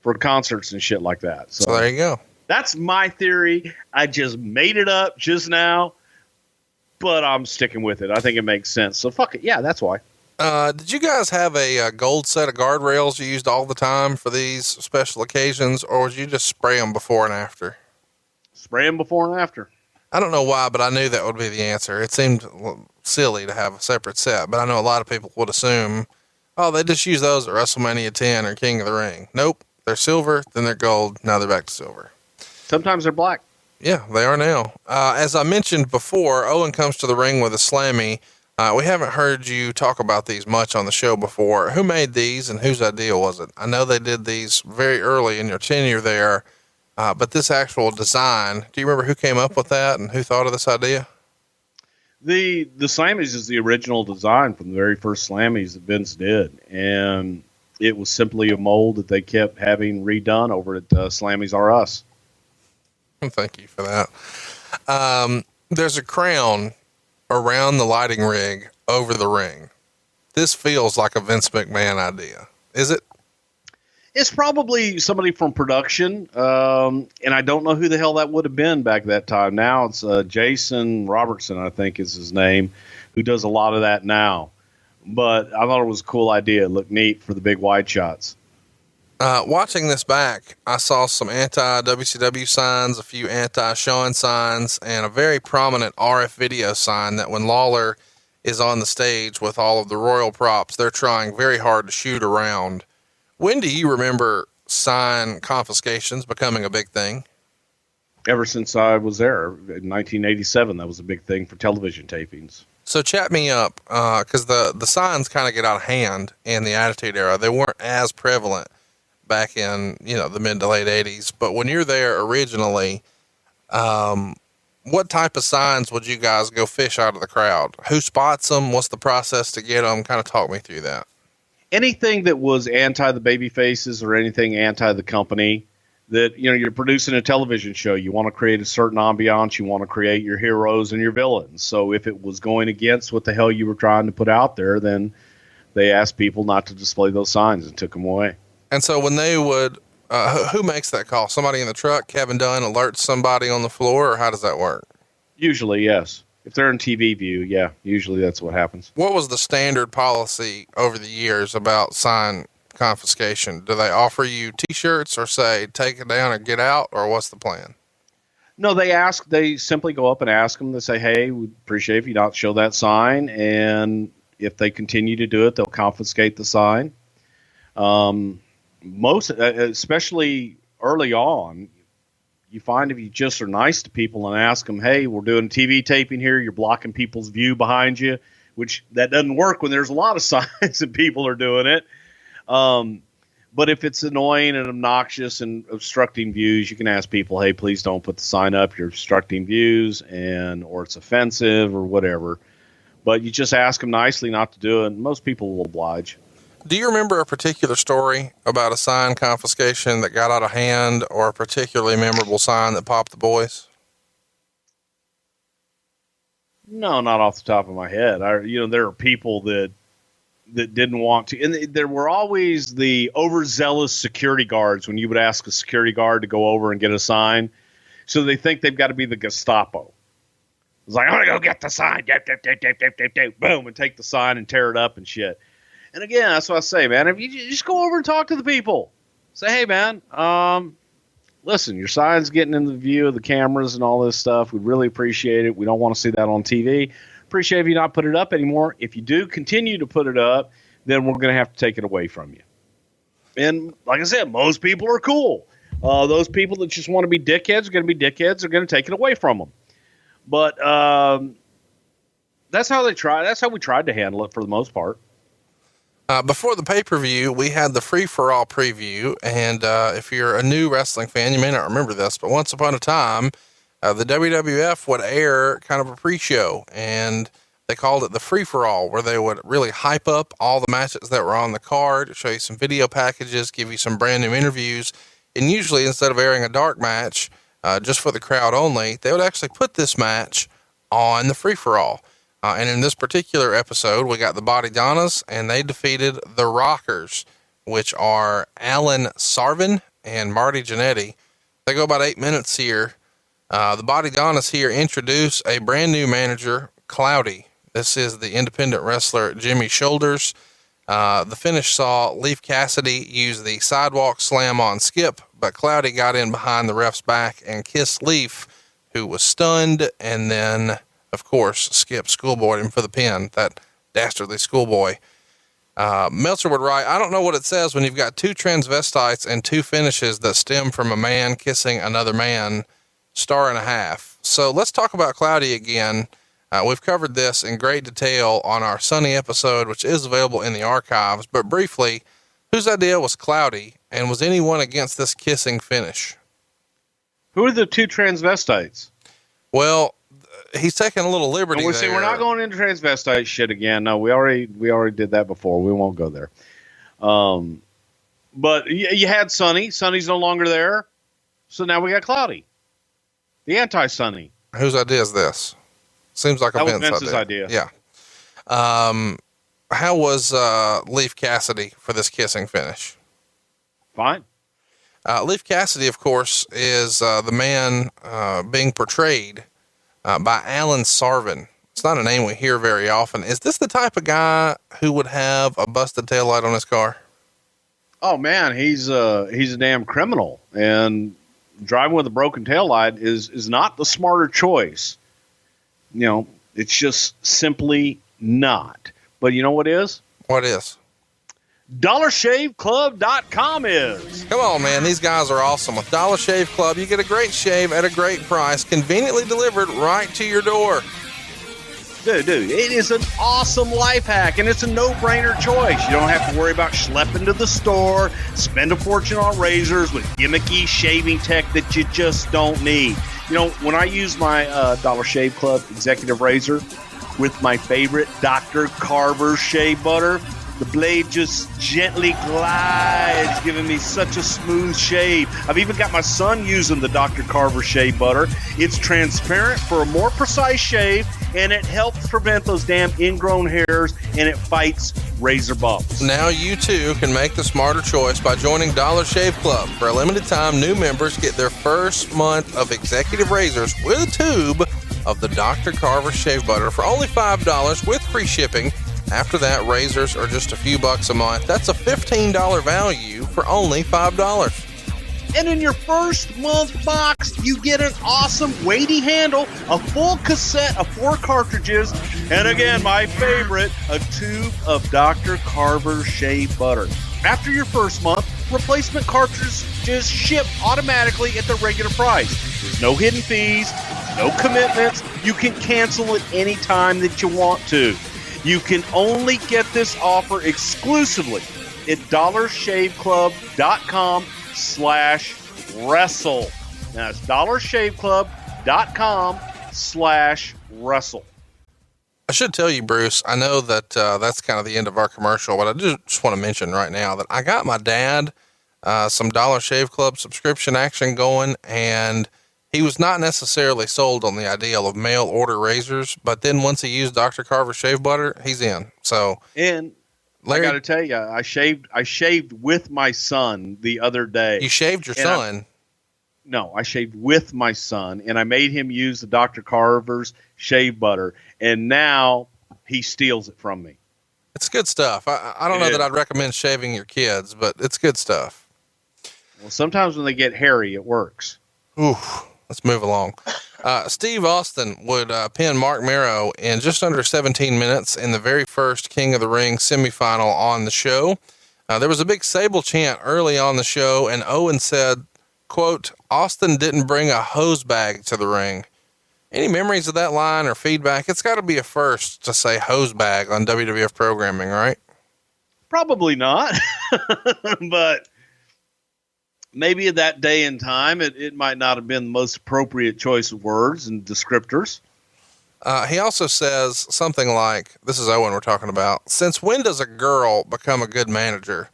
I: For concerts and shit like that.
G: So there you go.
I: That's my theory. I just made it up just now, but I'm sticking with it. I think it makes sense. So fuck it. Yeah, that's why.
G: Did you guys have a gold set of guardrails you used all the time for these special occasions, or would you just spray them before and after?
I: Spray them before and after.
G: I don't know why, but I knew that would be the answer. It seemed silly to have a separate set, but I know a lot of people would assume, oh, they just use those at WrestleMania 10 or King of the Ring. Nope. They're silver, then they're gold. Now they're back to silver.
I: Sometimes they're black.
G: Yeah, they are now. As I mentioned before, Owen comes to the ring with a Slammy. We haven't heard you talk about these much on the show before. Who made these and whose idea was it? I know they did these very early in your tenure there, but this actual design, do you remember who came up with that and who thought of this idea?
I: The Slammies is the original design from the very first Slammies that Vince did. And it was simply a mold that they kept having redone over at Slammies R Us.
G: Thank you for that. There's a crown around the lighting rig over the ring. This feels like a Vince McMahon idea. Is it?
I: It's probably somebody from production. And I don't know who the hell that would have been back that time. Now it's Jason Robertson, I think is his name, who does a lot of that now. But I thought it was a cool idea. It looked neat for the big wide shots.
G: Watching this back, I saw some anti-WCW signs, a few anti-Shawn signs, and a very prominent RF video sign that when Lawler is on the stage with all of the royal props, they're trying very hard to shoot around. When do you remember sign confiscations becoming a big thing?
I: Ever since I was there in 1987, that was a big thing for television tapings.
G: So chat me up, cause the signs kind of get out of hand in the Attitude Era. They weren't as prevalent back in, the mid to late 80s, but when you're there originally, what type of signs would you guys go fish out of the crowd? Who spots them? What's the process to get them? Kind of talk me through that.
I: Anything that was anti the baby faces or anything anti the company that, you're producing a television show. You want to create a certain ambiance. You want to create your heroes and your villains. So if it was going against what the hell you were trying to put out there, then they asked people not to display those signs and took them away.
G: And so when they would, who makes that call? Somebody in the truck, Kevin Dunn alerts somebody on the floor, or how does that work?
I: Usually, yes. If they're in TV view, yeah, usually that's what happens.
G: What was the standard policy over the years about sign confiscation? Do they offer you t-shirts or say, take it down and get out, or what's the plan?
I: No, they simply go up and ask them. They say, hey, we'd appreciate if you not show that sign. And if they continue to do it, they'll confiscate the sign. Especially early on, you find if you just are nice to people and ask them, hey, we're doing TV taping here. You're blocking people's view behind you, which that doesn't work when there's a lot of signs and people are doing it. But if it's annoying and obnoxious and obstructing views, you can ask people, hey, please don't put the sign up. You're obstructing views or it's offensive or whatever. But you just ask them nicely not to do it. And most people will oblige.
G: Do you remember a particular story about a sign confiscation that got out of hand, or a particularly memorable sign that popped the boys?
I: No, not off the top of my head. There are people that didn't want to, and there were always the overzealous security guards when you would ask a security guard to go over and get a sign. So they think they've got to be the Gestapo. It's like, I'm going to go get the sign. Boom, and take the sign and tear it up and shit. And again, that's what I say, man. If you just go over and talk to the people, say, hey, man, listen, your sign's getting in the view of the cameras and all this stuff. We'd really appreciate it. We don't want to see that on TV. Appreciate if you not put it up anymore. If you do continue to put it up, then we're going to have to take it away from you. And like I said, most people are cool. Those people that just want to be dickheads are going to be dickheads. They're going to take it away from them. But that's how they try. That's how we tried to handle it for the most part.
G: Before the pay-per-view, we had the free-for-all preview, and if you're a new wrestling fan, you may not remember this, but once upon a time, the WWF would air kind of a pre-show, and they called it the free-for-all, where they would really hype up all the matches that were on the card, show you some video packages, give you some brand new interviews, and usually instead of airing a dark match just for the crowd only, they would actually put this match on the free-for-all. And in this particular episode, we got the Body Donnas, and they defeated the Rockers, which are Alan Sarvin and Marty Jannetty. They go about 8 minutes here. The Body Donnas here introduce a brand new manager, Cloudy. This is the independent wrestler, Jimmy Shoulders. The finish saw Leif Cassidy use the sidewalk slam on Skip, but Cloudy got in behind the ref's back and kissed Leif, who was stunned, and then, of course, Skip schoolboyed him for the pin, that dastardly schoolboy. Meltzer would write, I don't know what it says when you've got two transvestites and two finishes that stem from a man kissing another man, star and a half. So let's talk about Cloudy again. We've covered this in great detail on our Sunny episode, which is available in the archives, but briefly, whose idea was Cloudy, and was anyone against this kissing finish?
I: Who are the two transvestites?
G: Well, he's taking a little liberty there.
I: See, we're not going into transvestite shit again. No, we already did that before. We won't go there. But you had Sunny. Sunny's no longer there. So now we got Cloudy. The anti-Sunny.
G: Whose idea is this? Seems like a
I: Vince's idea.
G: Yeah. How was Leif Cassidy for this kissing finish?
I: Fine.
G: Leif Cassidy, of course, is the man being portrayed by Alan Sarvin. It's not a name we hear very often. Is this the type of guy who would have a busted taillight on his car?
I: Oh man, he's a damn criminal, and driving with a broken taillight is not the smarter choice. You know, it's just simply not. But you know what is?
G: What is?
I: DollarShaveClub.com is.
G: Come on, man. These guys are awesome. With Dollar Shave Club, you get a great shave at a great price, conveniently delivered right to your door.
I: Dude, it is an awesome life hack, and it's a no-brainer choice. You don't have to worry about schlepping to the store, spend a fortune on razors with gimmicky shaving tech that you just don't need. You know, when I use my Dollar Shave Club executive razor with my favorite Dr. Carver shave butter, the blade just gently glides, giving me such a smooth shave. I've even got my son using the Dr. Carver shave butter. It's transparent for a more precise shave, and it helps prevent those damn ingrown hairs, and it fights razor bumps.
G: Now you too can make the smarter choice by joining Dollar Shave Club. For a limited time, new members get their first month of executive razors with a tube of the Dr. Carver shave butter for only $5 with free shipping. After that, razors are just a few bucks a month. That's a $15 value for only $5.
I: And in your first month box, you get an awesome weighty handle, a full cassette of 4 cartridges, and again, my favorite, a tube of Dr. Carver shave butter. After your first month, replacement cartridges ship automatically at the regular price. There's no hidden fees, no commitments. You can cancel at any time that you want to. You can only get this offer exclusively at dollarshaveclub.com/wrestle. That's dollarshaveclub.com/wrestle.
G: I should tell you, Bruce, I know that that's kind of the end of our commercial, but I just want to mention right now that I got my dad some Dollar Shave Club subscription action going, and he was not necessarily sold on the ideal of mail order razors, but then once he used Dr. Carver shave butter, he's in. So,
I: and Larry, I got to tell you, I shaved with my son the other day.
G: You shaved your son?
I: No, I shaved with my son, and I made him use the Dr. Carver's shave butter, and now he steals it from me.
G: It's good stuff. I don't know that I'd recommend shaving your kids, but it's good stuff.
I: Well, sometimes when they get hairy, it works.
G: Ooh. Let's move along. Steve Austin would pin Mark Merrow in just under 17 minutes in the very first King of the Ring semifinal on the show. There was a big Sable chant early on the show, and Owen said, quote, "Austin didn't bring a hose bag to the ring." Any memories of that line or feedback? It's got to be a first to say hose bag on WWF programming, right?
I: Probably not, but maybe at that day and time, it might not have been the most appropriate choice of words and descriptors.
G: He also says something like, this is Owen we're talking about, "Since when does a girl become a good manager?"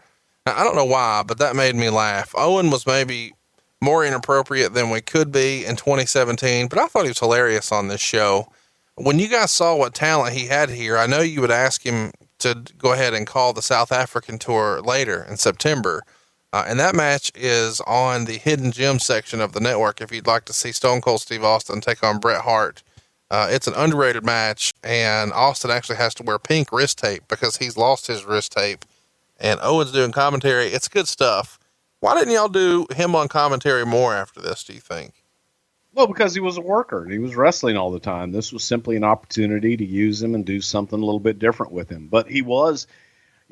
G: Now, I don't know why, but that made me laugh. Owen was maybe more inappropriate than we could be in 2017, but I thought he was hilarious on this show. When you guys saw what talent he had here, I know you would ask him to go ahead and call the South African tour later in September. And that match is on the Hidden Gems section of the network if you'd like to see Stone Cold Steve Austin take on Bret Hart. It's an underrated match, and Austin actually has to wear pink wrist tape because he's lost his wrist tape. And Owen's doing commentary. It's good stuff. Why didn't y'all do him on commentary more after this, do you think?
I: Well, because he was a worker. He was wrestling all the time. This was simply an opportunity to use him and do something a little bit different with him. But he was...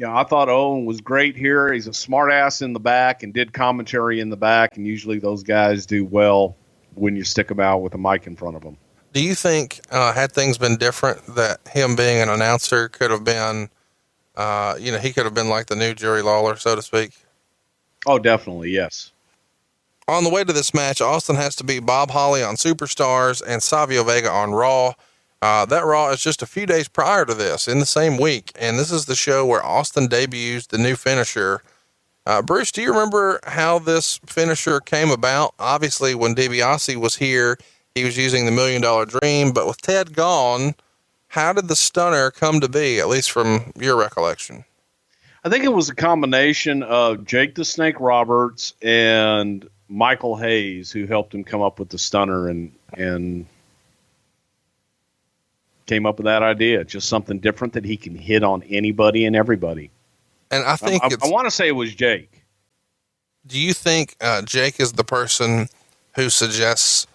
I: I thought Owen was great here. He's a smart ass in the back and did commentary in the back. And usually those guys do well when you stick them out with a mic in front of them.
G: Do you think, had things been different, that him being an announcer could have been, he could have been like the new Jerry Lawler, so to speak?
I: Oh, definitely. Yes.
G: On the way to this match, Austin has to beat Bob Holly on Superstars and Savio Vega on Raw. That Raw is just a few days prior to this, in the same week, and this is the show where Austin debuts the new finisher. Bruce, do you remember how this finisher came about? Obviously, when DiBiase was here, he was using the $1 Million Dream, but with Ted gone, how did the stunner come to be, at least from your recollection?
I: I think it was a combination of Jake the Snake Roberts and Michael Hayes, who helped him come up with the stunner and came up with that idea. Just something different that he can hit on anybody and everybody.
G: And I think
I: I want to say it was Jake.
G: Do you think Jake is the person who suggests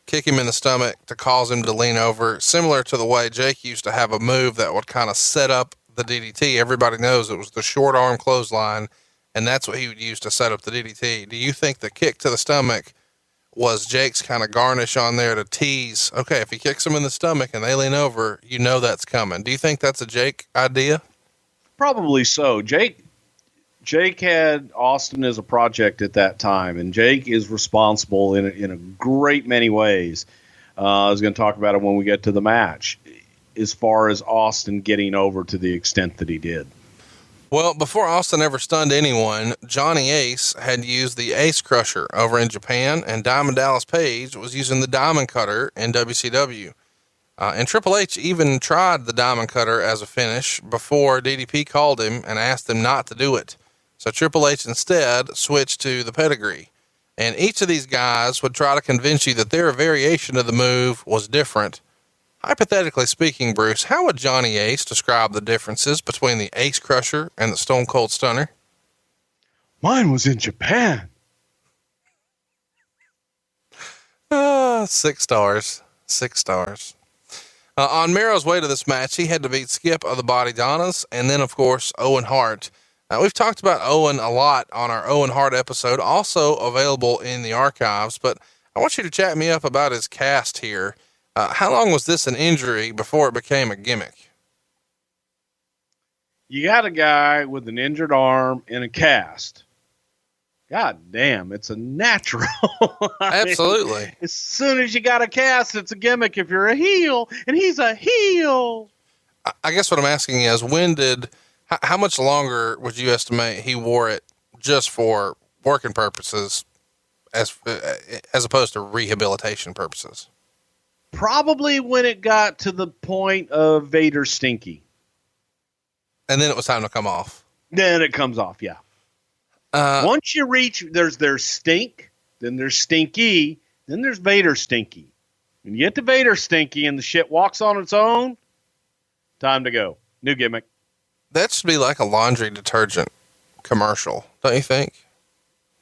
G: kick him in the stomach to cause him to lean over, similar to the way Jake used to have a move that would kind of set up the DDT? Everybody knows it was the short arm clothesline, and that's what he would use to set up the DDT. Do you think the kick to the stomach was Jake's kind of garnish on there to tease. Okay, if he kicks him in the stomach and they lean over, you know that's coming. Do you think that's a Jake idea?
I: Probably so. Jake had Austin as a project at that time, and Jake is responsible in a great many ways. I was going to talk about it when we get to the match, as far as Austin getting over to the extent that he did.
G: Well, before Austin ever stunned anyone, Johnny Ace had used the Ace Crusher over in Japan, and Diamond Dallas Page was using the Diamond Cutter in WCW. And Triple H even tried the Diamond Cutter as a finish before DDP called him and asked him not to do it. So Triple H instead switched to the pedigree. And each of these guys would try to convince you that their variation of the move was different. Hypothetically speaking, Bruce, how would Johnny Ace describe the differences between the Ace Crusher and the Stone Cold Stunner?
I: Mine was in Japan.
G: 6 stars. 6 stars. On Miro's way to this match, he had to beat Skip of the Body Donnas, and then, of course, Owen Hart. We've talked about Owen a lot on our Owen Hart episode, also available in the archives, but I want you to chat me up about his cast here. How long was this an injury before it became a gimmick?
I: You got a guy with an injured arm in a cast. God damn, it's a natural.
G: Absolutely.
I: Mean, as soon as you got a cast, it's a gimmick if you're a heel, and he's a heel.
G: I guess what I'm asking is, how much longer would you estimate he wore it just for working purposes as opposed to rehabilitation purposes?
I: Probably when it got to the point of Vader Stinky.
G: And then it was time to come off.
I: Then it comes off, yeah. Once you reach, there's Stink, then there's Stinky, then there's Vader Stinky. When you get to Vader Stinky and the shit walks on its own, time to go. New gimmick.
G: That should be like a laundry detergent commercial, don't you think?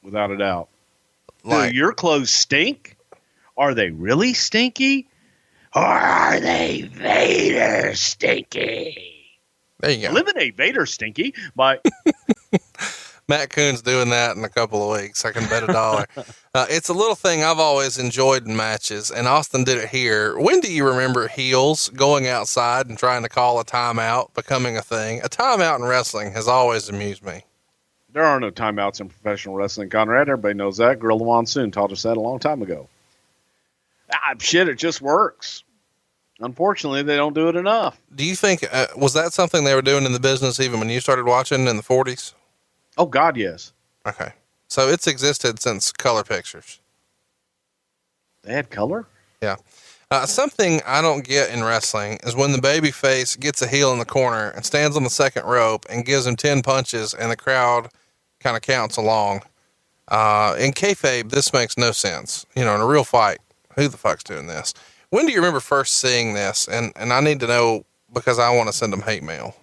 I: Without a doubt. Do your clothes stink? Are they really stinky? Or are they Vader Stinky?
G: There you go.
I: Eliminate Vader Stinky by...
G: Matt Coon's doing that in a couple of weeks. I can bet $1. It's a little thing I've always enjoyed in matches, and Austin did it here. When do you remember heels going outside and trying to call a timeout becoming a thing? A timeout in wrestling has always amused me.
I: There are no timeouts in professional wrestling, Conrad. Everybody knows that. Gorilla Monsoon taught us that a long time ago. Shit, it just works. Unfortunately, they don't do it enough.
G: Do you think, was that something they were doing in the business even when you started watching in the 40s?
I: Oh, God, yes.
G: Okay. So it's existed since color pictures.
I: They had color?
G: Yeah. Something I don't get in wrestling is when the babyface gets a heel in the corner and stands on the second rope and gives him 10 punches and the crowd kind of counts along. In kayfabe, this makes no sense. In a real fight, who the fuck's doing this? When do you remember first seeing this? And I need to know because I want to send them hate mail.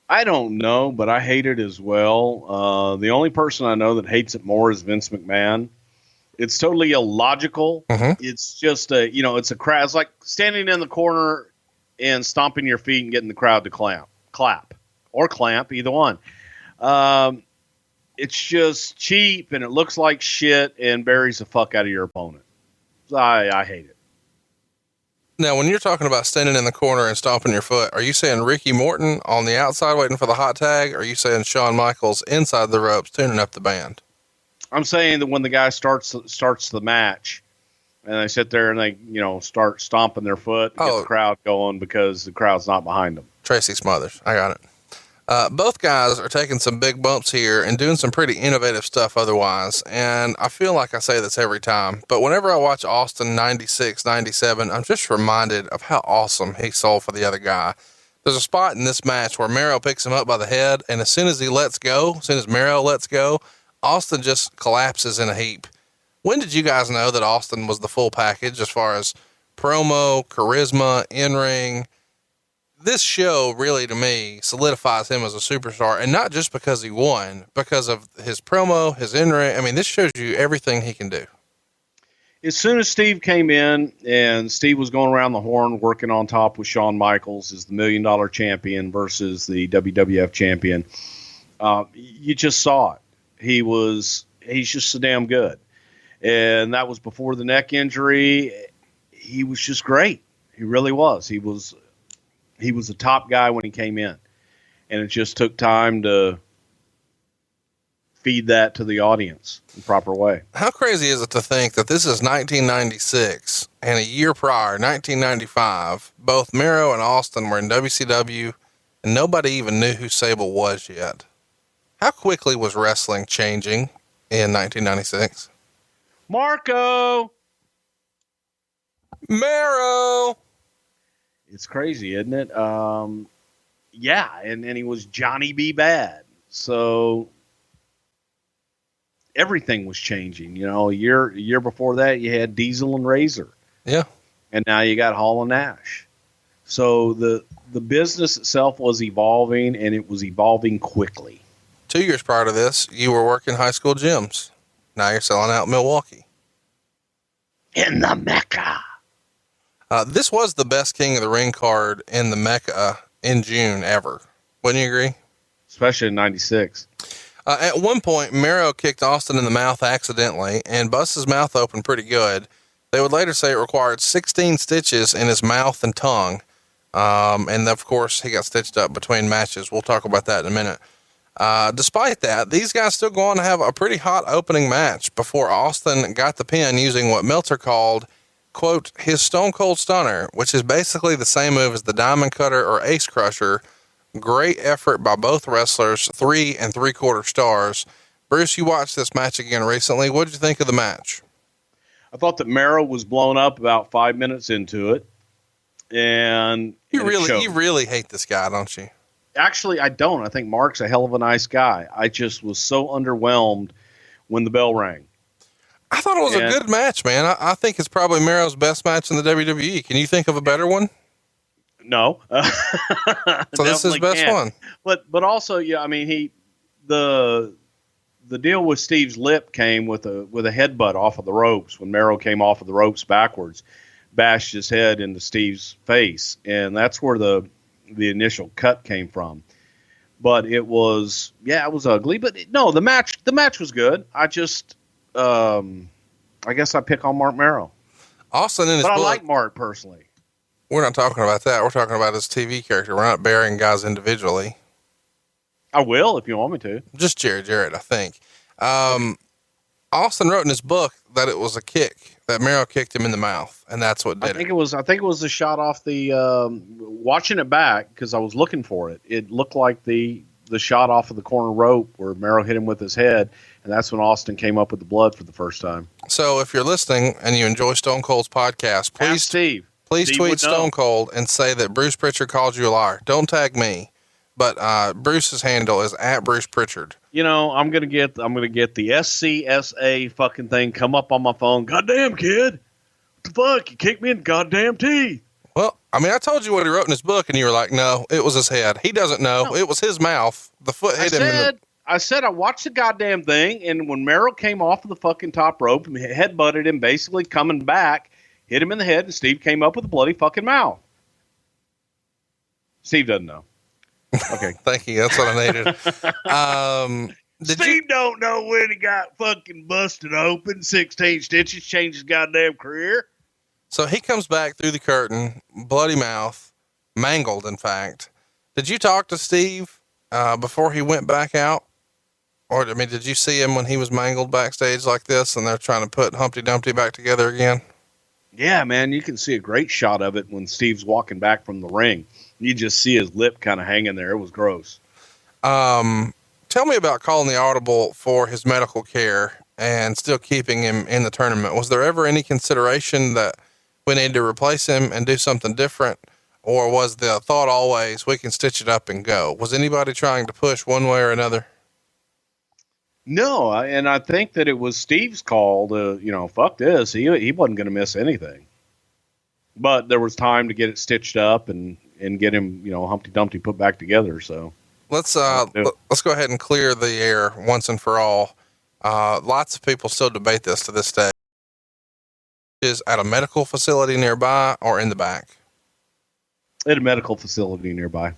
I: I don't know, but I hate it as well. The only person I know that hates it more is Vince McMahon. It's totally illogical.
G: Mm-hmm.
I: It's just it's a crowd. It's like standing in the corner and stomping your feet and getting the crowd to clap or clamp, either one. It's just cheap and it looks like shit and buries the fuck out of your opponent. So I hate it.
G: Now, when you're talking about standing in the corner and stomping your foot, are you saying Ricky Morton on the outside waiting for the hot tag? Or are you saying Shawn Michaels inside the ropes tuning up the band?
I: I'm saying that when the guy starts the match and they sit there and they, start stomping their foot, get the crowd going because the crowd's not behind them.
G: Tracy Smothers. I got it. Both guys are taking some big bumps here and doing some pretty innovative stuff otherwise. And I feel like I say this every time, but whenever I watch Austin 96, 97, I'm just reminded of how awesome he sold for the other guy. There's a spot in this match where Mero picks him up by the head. And as soon as Mero lets go, Austin just collapses in a heap. When did you guys know that Austin was the full package as far as promo, charisma, in-ring? This show really, to me, solidifies him as a superstar, and not just because he won, because of his promo, his in-ring. I mean, this shows you everything he can do.
I: As soon as Steve came in and Steve was going around the horn working on top with Shawn Michaels as the $1 Million champion versus the WWF champion, you just saw it. He's just so damn good. And that was before the neck injury. He was just great. He really was. He was a top guy when he came in. And it just took time to feed that to the audience in the proper way.
G: How crazy is it to think that this is 1996 and a year prior, 1995, both Miro and Austin were in WCW and nobody even knew who Sable was yet. How quickly was wrestling changing in 1996?
I: Marco!
G: Miro!
I: It's crazy, isn't it? Yeah, and he was Johnny B. Bad. So everything was changing. You know, a year before that, you had Diesel and Razor.
G: Yeah.
I: And now you got Hall and Nash. So the business itself was evolving, and it was evolving quickly.
G: 2 years prior to this, you were working high school gyms. Now you're selling out Milwaukee.
I: In the Mecca.
G: This was the best King of the Ring card in the Mecca in June ever. Wouldn't you agree?
I: Especially in 96.
G: At one point, Miro kicked Austin in the mouth accidentally and busted his mouth open pretty good. They would later say it required 16 stitches in his mouth and tongue. And of course, he got stitched up between matches. We'll talk about that in a minute. Despite that, these guys still go on to have a pretty hot opening match before Austin got the pin using what Meltzer called, quote, his Stone Cold Stunner, which is basically the same move as the Diamond Cutter or Ace Crusher. Great effort by both wrestlers, 3 3/4 stars. Bruce, you watched this match again recently. What did you think of the match?
I: I thought that Mero was blown up about 5 minutes into it. And
G: you really hate this guy, don't you?
I: Actually, I don't. I think Mark's a hell of a nice guy. I just was so underwhelmed when the bell rang.
G: I thought it was a good match, man. I think it's probably Mero's best match in the WWE. Can you think of a better one?
I: No.
G: So this is his best one.
I: But also, yeah, I mean, the deal with Steve's lip came with a headbutt off of the ropes when Mero came off of the ropes backwards, bashed his head into Steve's face, and that's where the initial cut came from. But it was ugly. But no, the match was good. I just, I guess I pick on Mark Mero.
G: Austin in his book,
I: I like Mark personally.
G: We're not talking about that. We're talking about his TV character. We're not burying guys individually.
I: I will if you want me to.
G: Just Jerry Jarrett, I think. Austin wrote in his book that it was a kick, that Mero kicked him in the mouth, and that's what did it.
I: I think it was a shot off the, watching it back, because I was looking for it. It looked like the shot off of the corner rope where Mero hit him with his head, and that's when Austin came up with the blood for the first time.
G: So if you're listening and you enjoy Stone Cold's podcast, please tweet Stone Cold and say that Bruce Prichard called you a liar. Don't tag me. But Bruce's handle is at Bruce Prichard.
I: You know, I'm gonna get the SCSA fucking thing come up on my phone. Goddamn kid, what the fuck? You kicked me in the goddamn teeth.
G: Well, I mean, I told you what he wrote in his book, and you were like, "No, it was his head." He doesn't know. No. It was his mouth. The foot hit him.
I: I said I watched the goddamn thing, and when Mero came off of the fucking top rope and headbutted him, basically coming back, hit him in the head, and Steve came up with a bloody fucking mouth. Steve doesn't know. Okay.
G: Thank you. That's what I needed.
I: Steve don't know when he got fucking busted open, 16 stitches, changed his goddamn career.
G: So he comes back through the curtain, bloody mouth, mangled, in fact. Did you talk to Steve before he went back out? Or, I mean, did you see him when he was mangled backstage like this and they're trying to put Humpty Dumpty back together again?
I: Yeah, man, you can see a great shot of it when Steve's walking back from the ring. You just see his lip kind of hanging there. It was gross.
G: Tell me about calling the audible for his medical care and still keeping him in the tournament. Was there ever any consideration that we need to replace him and do something different? Or was the thought always, we can stitch it up and go? Was anybody trying to push one way or another?
I: No, and I think that it was Steve's call to, fuck this. He wasn't going to miss anything. But there was time to get it stitched up and get him, Humpty Dumpty put back together. So
G: let's go ahead and clear the air once and for all. Lots of people still debate this to this day. Is at a medical facility nearby or in the back?
I: At a medical facility nearby.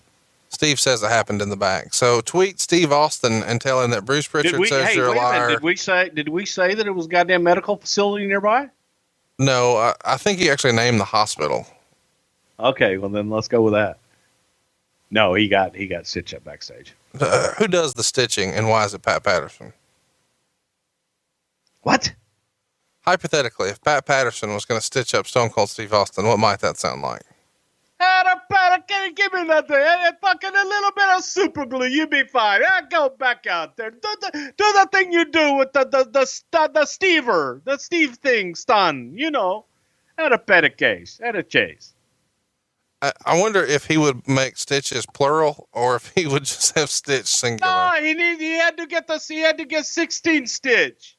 G: Steve says it happened in the back. So tweet Steve Austin and tell him that Bruce Prichard says you're a liar.
I: Did we say that it was a goddamn medical facility nearby?
G: No, I think he actually named the hospital.
I: Okay, well then let's go with that. No, he got stitched up backstage.
G: Who does the stitching and why is it Pat Patterson?
I: What?
G: Hypothetically, if Pat Patterson was going to stitch up Stone Cold Steve Austin, what might that sound like?
I: Can you give me nothing? Fucking a little bit of super glue, you be fine. Go back out there. Do the thing you do with the Stever, the Steve thing, stun. You know, at a case, at a chase.
G: I wonder if he would make stitches plural or if he would just have stitch singular.
I: No, he had to get 16 stitch.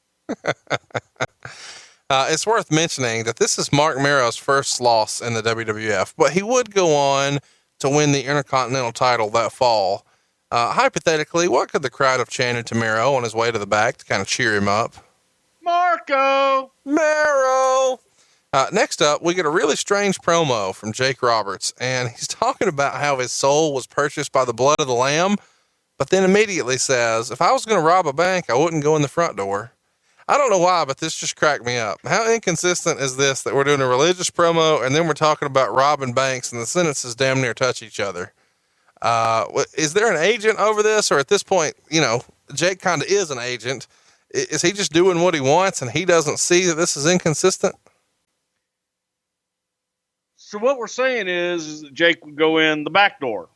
G: It's worth mentioning that this is Mark Mero's first loss in the WWF, but he would go on to win the Intercontinental title that fall. Hypothetically, what could the crowd have chanted to Mero on his way to the back to kind of cheer him up?
I: Marco!
G: Mero! Next up, we get a really strange promo from Jake Roberts, and he's talking about how his soul was purchased by the blood of the lamb, but then immediately says, if I was going to rob a bank, I wouldn't go in the front door. I don't know why, but this just cracked me up. How inconsistent is this that we're doing a religious promo and then we're talking about robbing banks and the sentences damn near touch each other? Is there an agent over this? Or at this point, you know, Jake kind of is an agent. Is he just doing what he wants and he doesn't see that this is inconsistent?
I: So what we're saying is that Jake would go in the back door.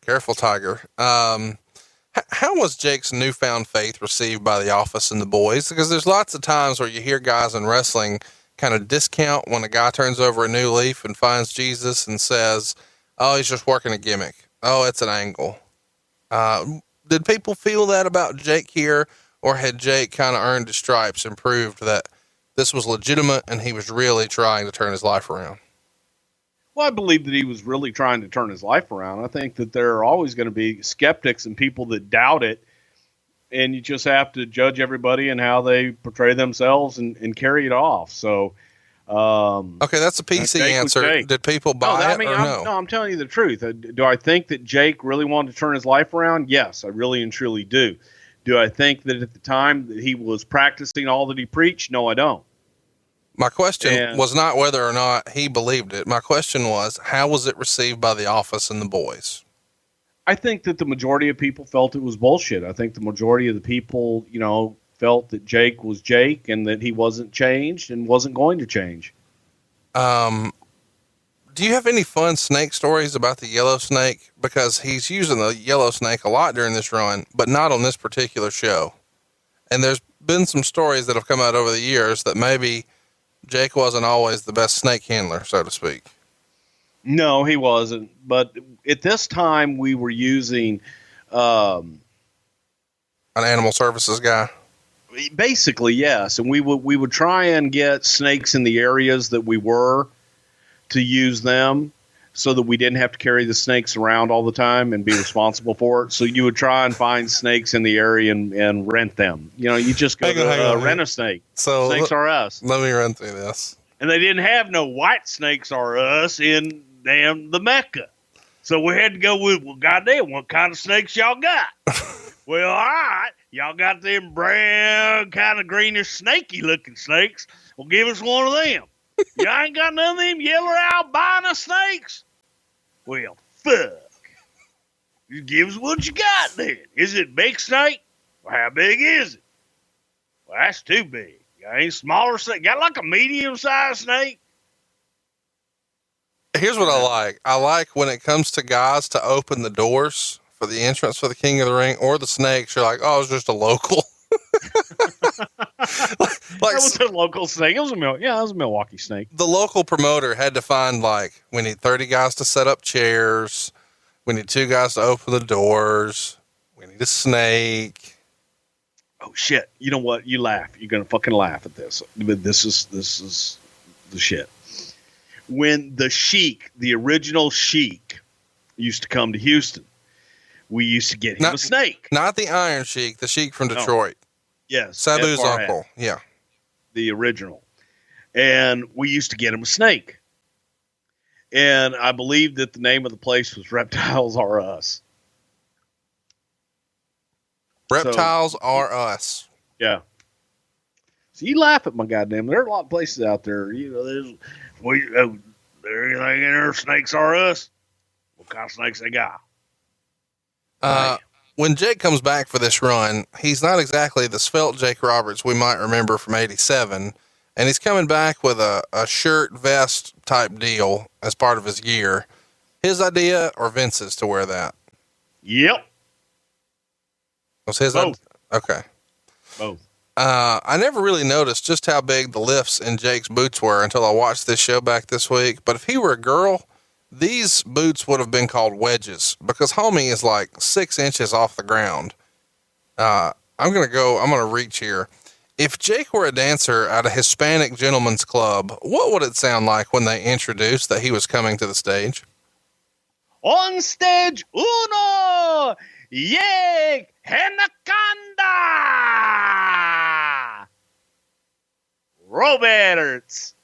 G: Careful, Tiger. How was Jake's newfound faith received by the office and the boys? Because there's lots of times where you hear guys in wrestling kind of discount when a guy turns over a new leaf and finds Jesus and says, oh, he's just working a gimmick. Oh, it's an angle. Did people feel that about Jake here, or had Jake kind of earned his stripes and proved that this was legitimate and he was really trying to turn his life around?
I: Well, I believe that he was really trying to turn his life around. I think that there are always going to be skeptics and people that doubt it, and you just have to judge everybody and how they portray themselves and carry it off. So,
G: okay, that's a PC answer. Did people buy it or no?
I: No, I'm telling you the truth. Do I think that Jake really wanted to turn his life around? Yes, I really and truly do. Do I think that at the time that he was practicing all that he preached? No, I don't.
G: My question was not whether or not he believed it. My question was, how was it received by the office and the boys?
I: I think that the majority of people felt it was bullshit. I think the majority of the people, you know, felt that Jake was Jake and that he wasn't changed and wasn't going to change.
G: Do you have any fun snake stories about the yellow snake? Because he's using the yellow snake a lot during this run, but not on this particular show. And there's been some stories that have come out over the years that maybe Jake wasn't always the best snake handler, so to speak.
I: No, he wasn't. But at this time, we were using
G: an animal services guy.
I: Basically, yes. And we would try and get snakes in the areas that we were to use them, so that we didn't have to carry the snakes around all the time and be responsible for it. So you would try and find snakes in the area and rent them. You know, you just go rent a snake.
G: So
I: Snakes are us.
G: Let me run through this.
I: And they didn't have no white snakes are us in the Mecca. So we had to go with, well, goddamn, what kind of snakes y'all got? Well, all right, y'all got them brown, kind of greenish, snaky looking snakes. Well, give us one of them. Y'all ain't got none of them yellow albino snakes? Well, fuck. You give us what you got then. Is it a big snake? Well, how big is it? Well, that's too big. Y'all ain't smaller snake. Got like a medium-sized snake?
G: Here's what I like. I like when it comes to guys to open the doors for the entrance for the King of the Ring or the snakes. You're like, oh, it's just a local.
I: Like, it was a local snake. It was a Milwaukee snake.
G: The local promoter had to find, like, we need 30 guys to set up chairs. We need 2 guys to open the doors. We need a snake.
I: Oh shit. You know what? You laugh. You're going to fucking laugh at this. But this is the shit. When the Sheik, the original Sheik, used to come to Houston, we used to get him a snake.
G: Not the Iron Sheik, the Sheik from Detroit.
I: Yes.
G: Sabu's uncle. Yeah.
I: The original. And we used to get him a snake. And I believe that the name of the place was Reptiles Are Us.
G: Reptiles Are Us.
I: Yeah. So you laugh at my goddamn. There are a lot of places out there. You know, there's there anything in there. Snakes are us. What kind of snakes they got?
G: When Jake comes back for this run, he's not exactly the svelte Jake Roberts we might remember from '87, and he's coming back with a shirt vest type deal as part of his gear. His idea or Vince's to wear that?
I: Yep.
G: Was his?
I: Both.
G: Okay.
I: Both.
G: I never really noticed just how big the lifts in Jake's boots were until I watched this show back this week. But if he were a girl, these boots would have been called wedges because homie is like 6 inches off the ground. I'm going to reach here. If Jake were a dancer at a Hispanic gentleman's club, what would it sound like when they introduced that he was coming to the stage?
I: On stage uno, Jake Henakanda Roberts.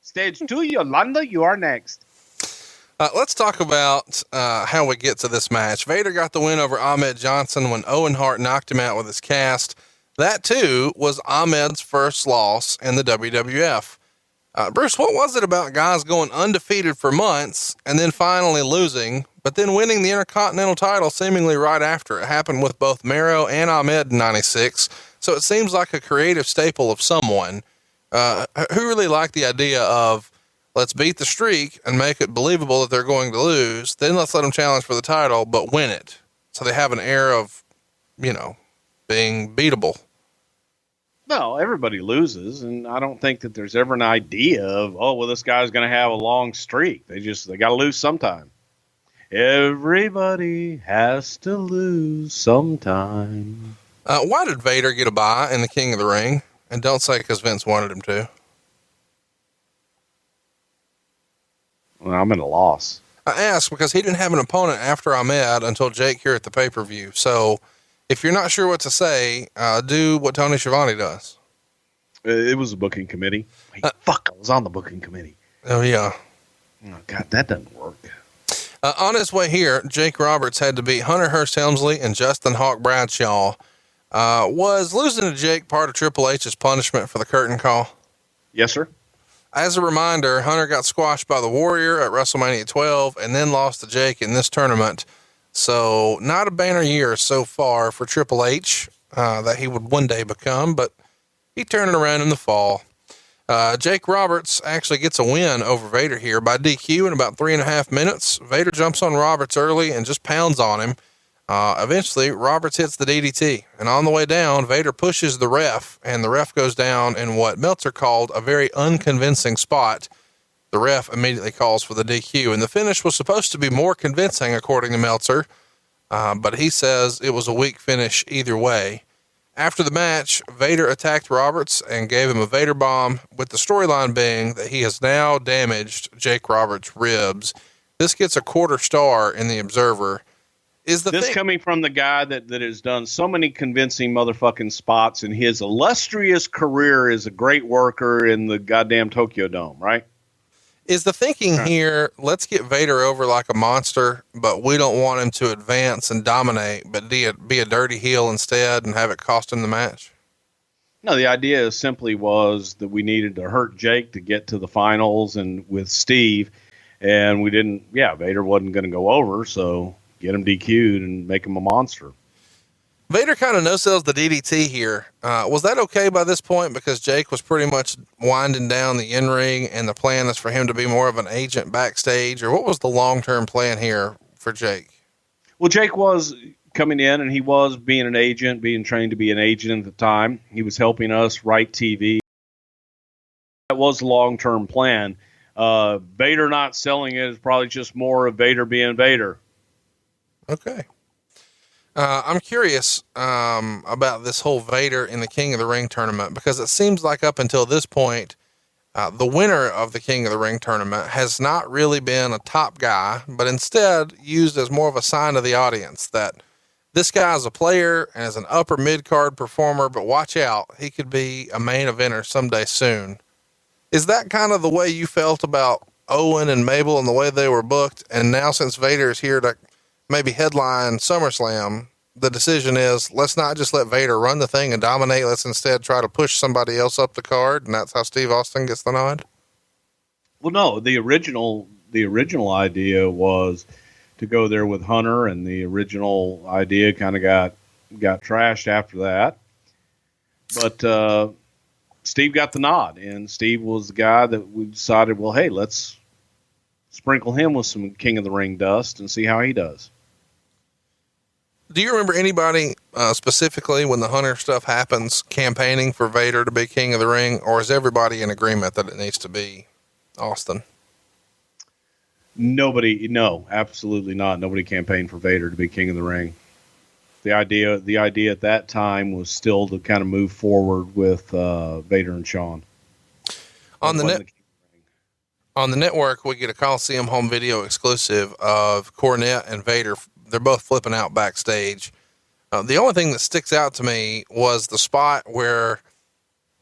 I: Stage 2, Yolanda, you are next.
G: Let's talk about how we get to this match. Vader got the win over Ahmed Johnson when Owen Hart knocked him out with his cast. That too was Ahmed's first loss in the WWF. Bruce, what was it about guys going undefeated for months and then finally losing, but then winning the Intercontinental title seemingly right after? It happened with both Mero and Ahmed in '96. So it seems like a creative staple of someone, who really liked the idea of let's beat the streak and make it believable that they're going to lose. Then let's let them challenge for the title, but win it. So they have an air of, being beatable.
I: No, everybody loses, and I don't think that there's ever an idea of, this guy's going to have a long streak. They got to lose sometime. Everybody has to lose sometime.
G: Why did Vader get a bye in the King of the Ring? And don't say because Vince wanted him to.
I: Well, I'm at a loss.
G: I asked because he didn't have an opponent after Ahmed until Jake here at the pay-per-view. So if you're not sure what to say, do what Tony Schiavone does.
I: It was a booking committee. I was on the booking committee.
G: Oh yeah.
I: Oh God, that doesn't work.
G: On his way here, Jake Roberts had to beat Hunter Hearst Helmsley and Justin Hawk Bradshaw. Was losing to Jake part of Triple H's punishment for the curtain call?
I: Yes, sir.
G: As a reminder, Hunter got squashed by the Warrior at WrestleMania 12 and then lost to Jake in this tournament. So not a banner year so far for Triple H, that he would one day become, but he turned it around in the fall. Jake Roberts actually gets a win over Vader here by DQ in about 3.5 minutes. Vader jumps on Roberts early and just pounds on him. Eventually Roberts hits the DDT, and on the way down, Vader pushes the ref, and the ref goes down in what Meltzer called a very unconvincing spot. The ref immediately calls for the DQ, and the finish was supposed to be more convincing according to Meltzer. But he says it was a weak finish either way. After the match, Vader attacked Roberts and gave him a Vader bomb, with the storyline being that he has now damaged Jake Roberts' ribs. This gets a 1/4 star in the Observer.
I: Coming from the guy that has done so many convincing motherfucking spots in his illustrious career as a great worker in the goddamn Tokyo Dome, right?
G: Is the thinking here, let's get Vader over like a monster, but we don't want him to advance and dominate, but be a dirty heel instead and have it cost him the match?
I: No, the idea simply was that we needed to hurt Jake to get to the finals and with Steve, and we didn't, Vader wasn't going to go over, so get him DQ'd and make him a monster.
G: Vader kind of no-sells the DDT here. Was that okay by this point? Because Jake was pretty much winding down the in-ring and the plan is for him to be more of an agent backstage, or what was the long-term plan here for Jake?
I: Well, Jake was coming in and he was being an agent, being trained to be an agent at the time. He was helping us write TV. That was the long-term plan. Vader not selling it is probably just more of Vader being Vader. Okay.
G: I'm curious about this whole Vader in the King of the Ring tournament, because it seems like up until this point, the winner of the King of the Ring tournament has not really been a top guy, but instead used as more of a sign to the audience that this guy is a player and is an upper mid card performer, but watch out. He could be a main eventer someday soon. Is that kind of the way you felt about Owen and Mabel and the way they were booked? And now since Vader is here to maybe headline SummerSlam, the decision is, let's not just let Vader run the thing and dominate. Let's instead try to push somebody else up the card. And that's how Steve Austin gets the nod.
I: Well, no, the original idea was to go there with Hunter, and the original idea kind of got trashed after that. But Steve got the nod, and Steve was the guy that we decided, well, hey, let's sprinkle him with some King of the Ring dust and see how he does.
G: Do you remember anybody specifically when the Hunter stuff happens campaigning for Vader to be King of the Ring, or is everybody in agreement that it needs to be Austin?
I: Nobody, no, absolutely not. Nobody campaigned for Vader to be King of the Ring. The idea at that time was still to kind of move forward with Vader and Shawn. On
G: the network, we get a Coliseum home video exclusive of Cornette and Vader. They're both flipping out backstage. The only thing that sticks out to me was the spot where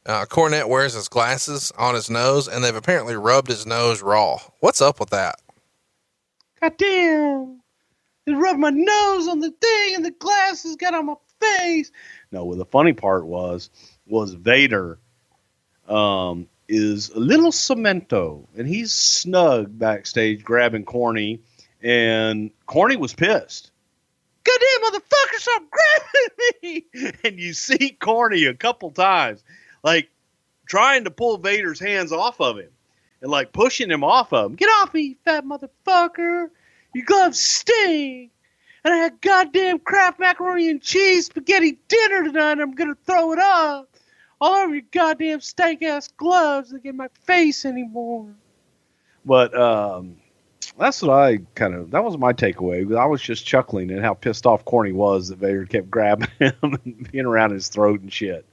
G: Cornette wears his glasses on his nose, and they've apparently rubbed his nose raw. What's up with that?
I: God damn. They rubbed my nose on the thing, and the glasses got on my face. No, well, the funny part was Vader is a little cemento, and he's snug backstage grabbing Corny, and Corny was pissed. Goddamn motherfucker, stop grabbing me! And you see Corny a couple times, like trying to pull Vader's hands off of him and like pushing him off of him. Get off me, you fat motherfucker! Your gloves stink! And I had goddamn Kraft macaroni and cheese spaghetti dinner tonight, and I'm gonna throw it up all over your goddamn stank ass gloves that get my face anymore. But that's what that was my takeaway. I was just chuckling at how pissed off Corny was that Vader kept grabbing him and being around his throat and shit.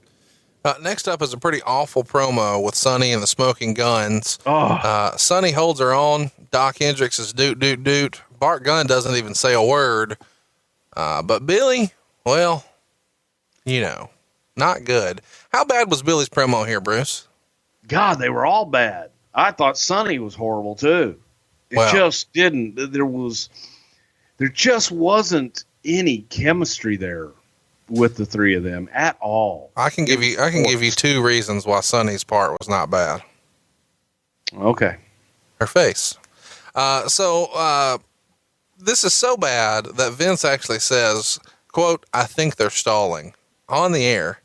G: Next up is a pretty awful promo with Sonny and the Smoking Guns.
I: Oh.
G: Sonny holds her on. Doc Hendricks is doot, doot, doot. Bart Gunn doesn't even say a word. But Billy, well, not good. How bad was Billy's promo here, Bruce?
I: God, they were all bad. I thought Sonny was horrible too. It just didn't. There just wasn't any chemistry there with the three of them at all.
G: I can give you two reasons why Sonny's part was not bad.
I: Okay.
G: Her face. This is so bad that Vince actually says, quote, "I think they're stalling," on the air.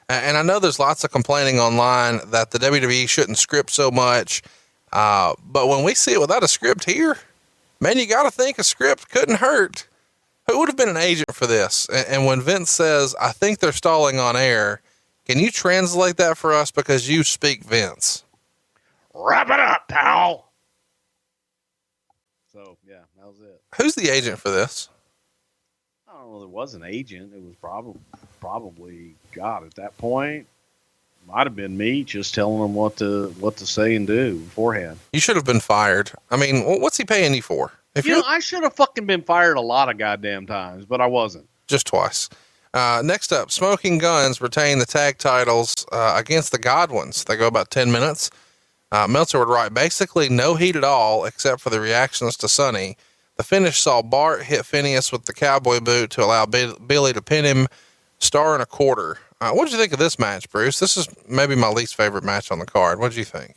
G: And I know there's lots of complaining online that the WWE shouldn't script so much. But when we see it without a script here, man, you got to think a script couldn't hurt. Who would have been an agent for this? And when Vince says, "I think they're stalling on air," can you translate that for us? Because you speak Vince.
I: Wrap it up, pal. So, yeah, that was it.
G: Who's the agent for this?
I: I don't know. There was an agent. It was probably God at that point. Might have been me just telling them what to say and do beforehand.
G: You should have been fired. I mean, what's he paying you for?
I: I should have fucking been fired a lot of goddamn times, but I wasn't.
G: Just twice. Next up, Smoking Guns retain the tag titles against the Godwins. They go about 10 minutes. Meltzer would write, basically no heat at all, except for the reactions to Sonny. The finish saw Bart hit Phineas with the cowboy boot to allow Billy to pin him. Star and a quarter. What did you think of this match, Bruce? This is maybe my least favorite match on the card. What did you think?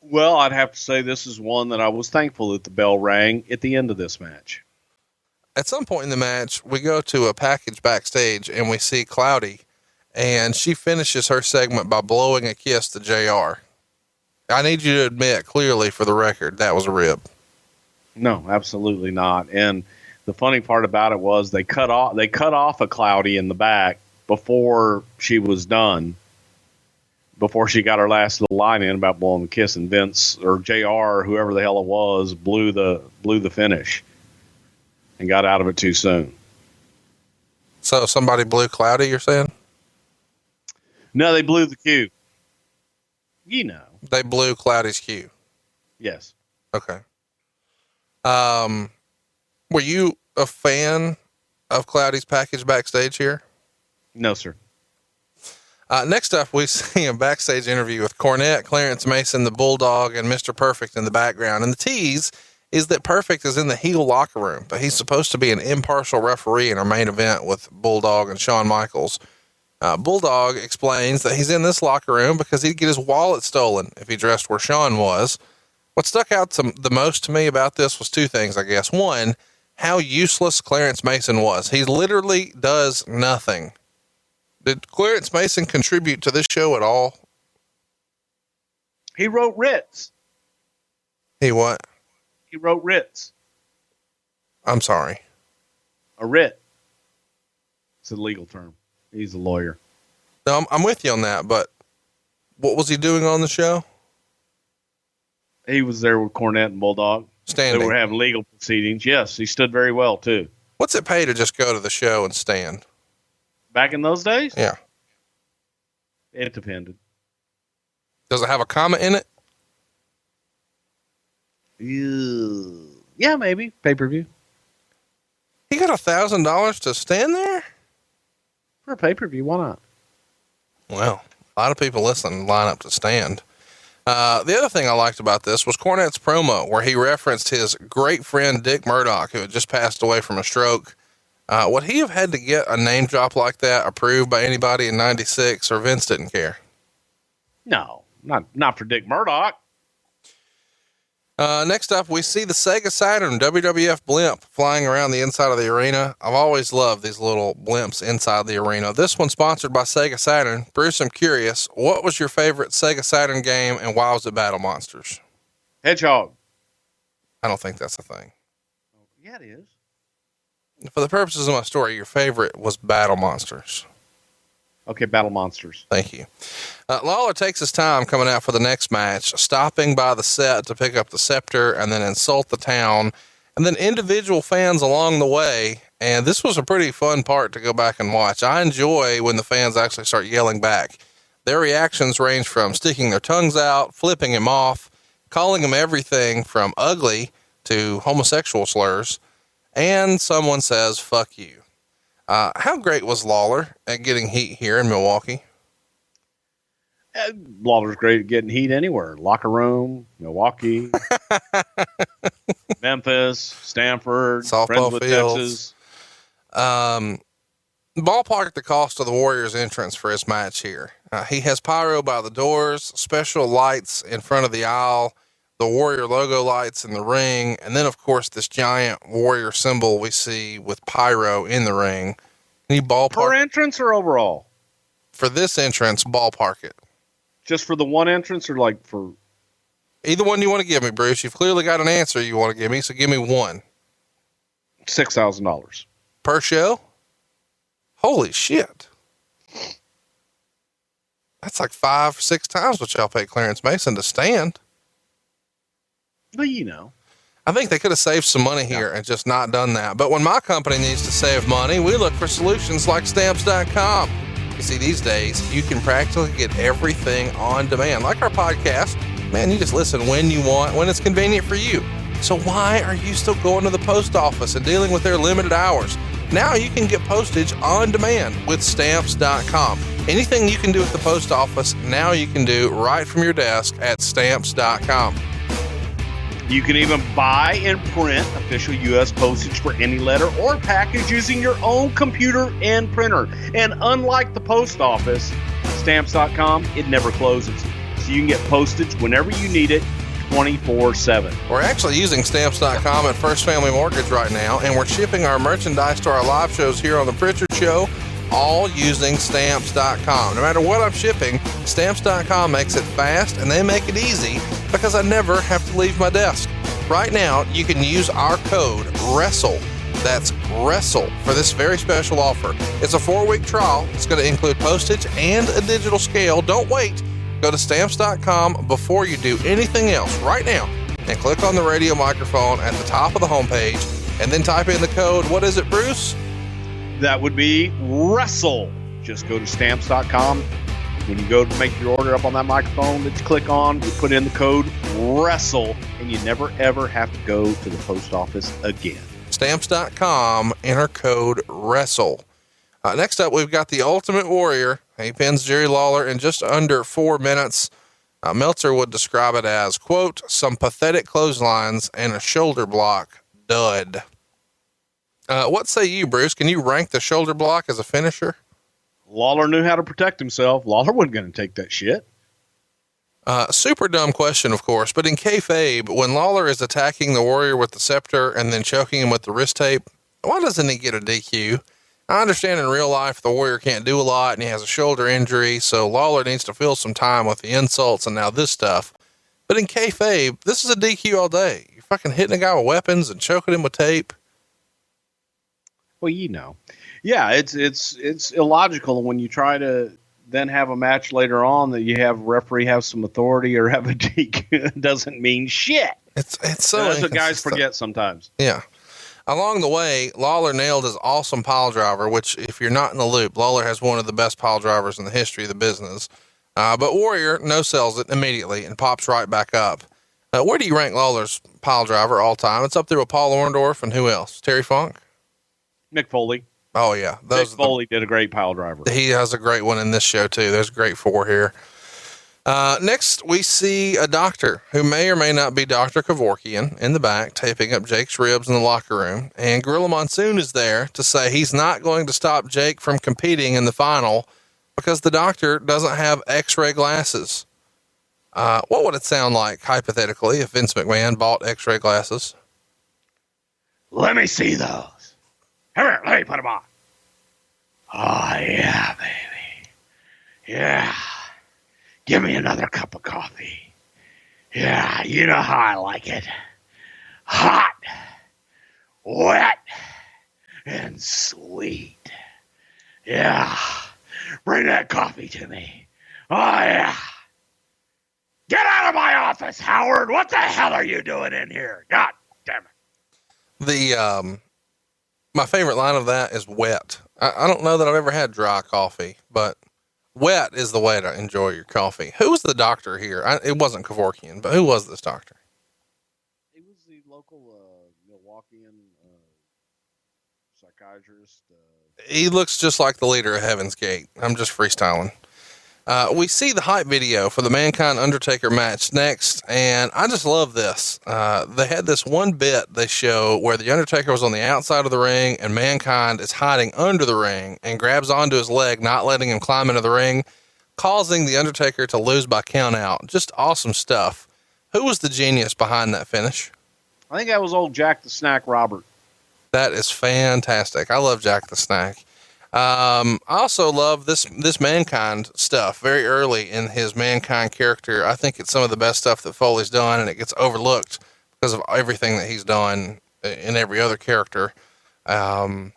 I: Well, I'd have to say this is one that I was thankful that the bell rang at the end of this match.
G: At some point in the match, we go to a package backstage and we see Cloudy, and she finishes her segment by blowing a kiss to JR. I need you to admit clearly for the record, that was a rib.
I: No, absolutely not. And the funny part about it was they cut off a Cloudy in the back before she was done, before she got her last little line in about blowing the kiss, and Vince or JR or whoever the hell it was blew the finish and got out of it too soon.
G: So somebody blew Cloudy, you're saying?
I: No, they blew the cue.
G: They blew Cloudy's cue.
I: Yes.
G: Okay. Were you a fan of Cloudy's package backstage here?
I: No, sir.
G: Next up, we see a backstage interview with Cornette, Clarence Mason, the Bulldog, and Mr. Perfect in the background. And the tease is that Perfect is in the heel locker room, but he's supposed to be an impartial referee in our main event with Bulldog and Shawn Michaels. Bulldog explains that he's in this locker room because he'd get his wallet stolen if he dressed where Shawn was. What stuck out the most to me about this was two things, I guess. One, how useless Clarence Mason was. He literally does nothing. Did Clarence Mason contribute to this show at all?
I: He wrote writs.
G: He what?
I: He wrote writs.
G: I'm sorry.
I: A writ. It's a legal term. He's a lawyer.
G: No, I'm with you on that, but what was he doing on the show?
I: He was there with Cornette and Bulldog.
G: Standing.
I: They were having legal proceedings. Yes, he stood very well, too.
G: What's it pay to just go to the show and stand?
I: Back in those days?
G: Yeah.
I: It depended.
G: Does it have a comment in it?
I: Yeah, maybe. Pay-per-view.
G: He got $1,000 to stand there?
I: For a pay-per-view, why not?
G: Well, a lot of people listening line up to stand. The other thing I liked about this was Cornette's promo, where he referenced his great friend Dick Murdoch, who had just passed away from a stroke. Would he have had to get a name drop like that approved by anybody in '96, or Vince didn't care?
I: No, not for Dick Murdoch.
G: Next up, we see the Sega Saturn WWF blimp flying around the inside of the arena. I've always loved these little blimps inside the arena. This one's sponsored by Sega Saturn. Bruce, I'm curious, what was your favorite Sega Saturn game and why was it Battle Monsters?
I: Hedgehog.
G: I don't think that's a thing.
I: Yeah, it is.
G: For the purposes of my story, your favorite was Battle Monsters.
I: Okay, Battle Monsters.
G: Thank you. Lawler takes his time coming out for the next match, stopping by the set to pick up the scepter and then insult the town, and then individual fans along the way. And this was a pretty fun part to go back and watch. I enjoy when the fans actually start yelling back. Their reactions range from sticking their tongues out, flipping him off, calling him everything from ugly to homosexual slurs. And someone says, "Fuck you." How great was Lawler at getting heat here in Milwaukee?
I: Lawler's great at getting heat anywhere. Locker room, Milwaukee, Memphis, Stanford,
G: softball
I: Friendswood,
G: fields.
I: Texas.
G: Ballpark the cost of the Warriors' entrance for his match here. He has pyro by the doors, special lights in front of the aisle, the Warrior logo lights in the ring, and then, of course, this giant Warrior symbol we see with pyro in the ring. Can you ballpark?
I: Per entrance or overall?
G: For this entrance, ballpark it.
I: Just for the one entrance or like for...
G: Either one you want to give me, Bruce. You've clearly got an answer you want to give me, so give me one.
I: $6,000.
G: Per show? Holy shit. That's like 5-6 times what y'all pay Clarence Mason to stand.
I: Well, you know.
G: I think they could have saved some money here and just not done that. But when my company needs to save money, we look for solutions like Stamps.com. You see, these days, you can practically get everything on demand. Like our podcast, man, you just listen when you want, when it's convenient for you. So why are you still going to the post office and dealing with their limited hours? Now you can get postage on demand with Stamps.com. Anything you can do at the post office, now you can do right from your desk at Stamps.com.
I: You can even buy and print official U.S. postage for any letter or package using your own computer and printer. And unlike the post office, Stamps.com, it never closes. So you can get postage whenever you need it, 24/7.
G: We're actually using Stamps.com at First Family Mortgage right now, and we're shipping our merchandise to our live shows here on the Prichard Show, all using Stamps.com. No matter what I'm shipping, Stamps.com makes it fast, and they make it easy because I never have to leave my desk. Right now, you can use our code WRESTLE. That's WRESTLE for this very special offer. It's a 4-week trial. It's going to include postage and a digital scale. Don't wait. Go to Stamps.com before you do anything else right now and click on the radio microphone at the top of the homepage and then type in the code. What is it, Bruce?
I: That would be WRESTLE. Just go to Stamps.com. When you go to make your order up on that microphone that you click on, you put in the code WRESTLE, and you never, ever have to go to the post office again.
G: Stamps.com, enter code WRESTLE. Next up, we've got the Ultimate Warrior. He pins Jerry Lawler in just under 4 minutes. Meltzer would describe it as, quote, some pathetic clotheslines and a shoulder block dud. What say you, Bruce? Can you rank the shoulder block as a finisher?
I: Lawler knew how to protect himself. Lawler wasn't going to take that shit.
G: Super dumb question, of course, but in kayfabe, when Lawler is attacking the Warrior with the scepter and then choking him with the wrist tape, why doesn't he get a DQ? I understand in real life the Warrior can't do a lot and he has a shoulder injury, so Lawler needs to fill some time with the insults and now this stuff. But in kayfabe, this is a DQ all day. You're fucking hitting a guy with weapons and choking him with tape.
I: Well, you know. Yeah, it's illogical when you try to then have a match later on that you have referee have some authority or have a DQ. It doesn't mean shit.
G: It's so
I: that's what guys forget sometimes.
G: Yeah. Along the way, Lawler nailed his awesome pile driver, which if you're not in the loop, Lawler has one of the best pile drivers in the history of the business. But Warrior no-sells it immediately and pops right back up. Where do you rank Lawler's pile driver all time? It's up there with Paul Orndorff and who else? Terry Funk?
I: Mick Foley.
G: Oh yeah.
I: Mick Foley did a great pile driver.
G: He has a great one in this show too. There's a great 4 here. Next we see a doctor who may or may not be Dr. Kevorkian in the back, taping up Jake's ribs in the locker room. And Gorilla Monsoon is there to say he's not going to stop Jake from competing in the final because the doctor doesn't have x-ray glasses. What would it sound like hypothetically if Vince McMahon bought x-ray glasses?
F: Let me see those. Here, let me put them on. Oh, yeah, baby. Yeah. Give me another cup of coffee. Yeah, you know how I like it. Hot, wet, and sweet. Yeah. Bring that coffee to me. Oh, yeah. Get out of my office, Howard. What the hell are you doing in here? God damn it.
G: My favorite line of that is wet. I don't know that I've ever had dry coffee, but wet is the way to enjoy your coffee. Who was the doctor here? It wasn't Kevorkian, but who was this doctor?
I: He was the local Milwaukeean psychiatrist.
G: He looks just like the leader of Heaven's Gate. I'm just freestyling. We see the hype video for the Mankind Undertaker match next, and I just love this. They had this one bit they show where the Undertaker was on the outside of the ring and Mankind is hiding under the ring and grabs onto his leg, not letting him climb into the ring, causing the Undertaker to lose by count out. Just awesome stuff. Who was the genius behind that finish?
I: I think that was old Jack the Snack Robert.
G: That is fantastic. I love Jack the Snack. I also love this Mankind stuff very early in his Mankind character. I think it's some of the best stuff that Foley's done, and it gets overlooked because of everything that he's done in every other character. But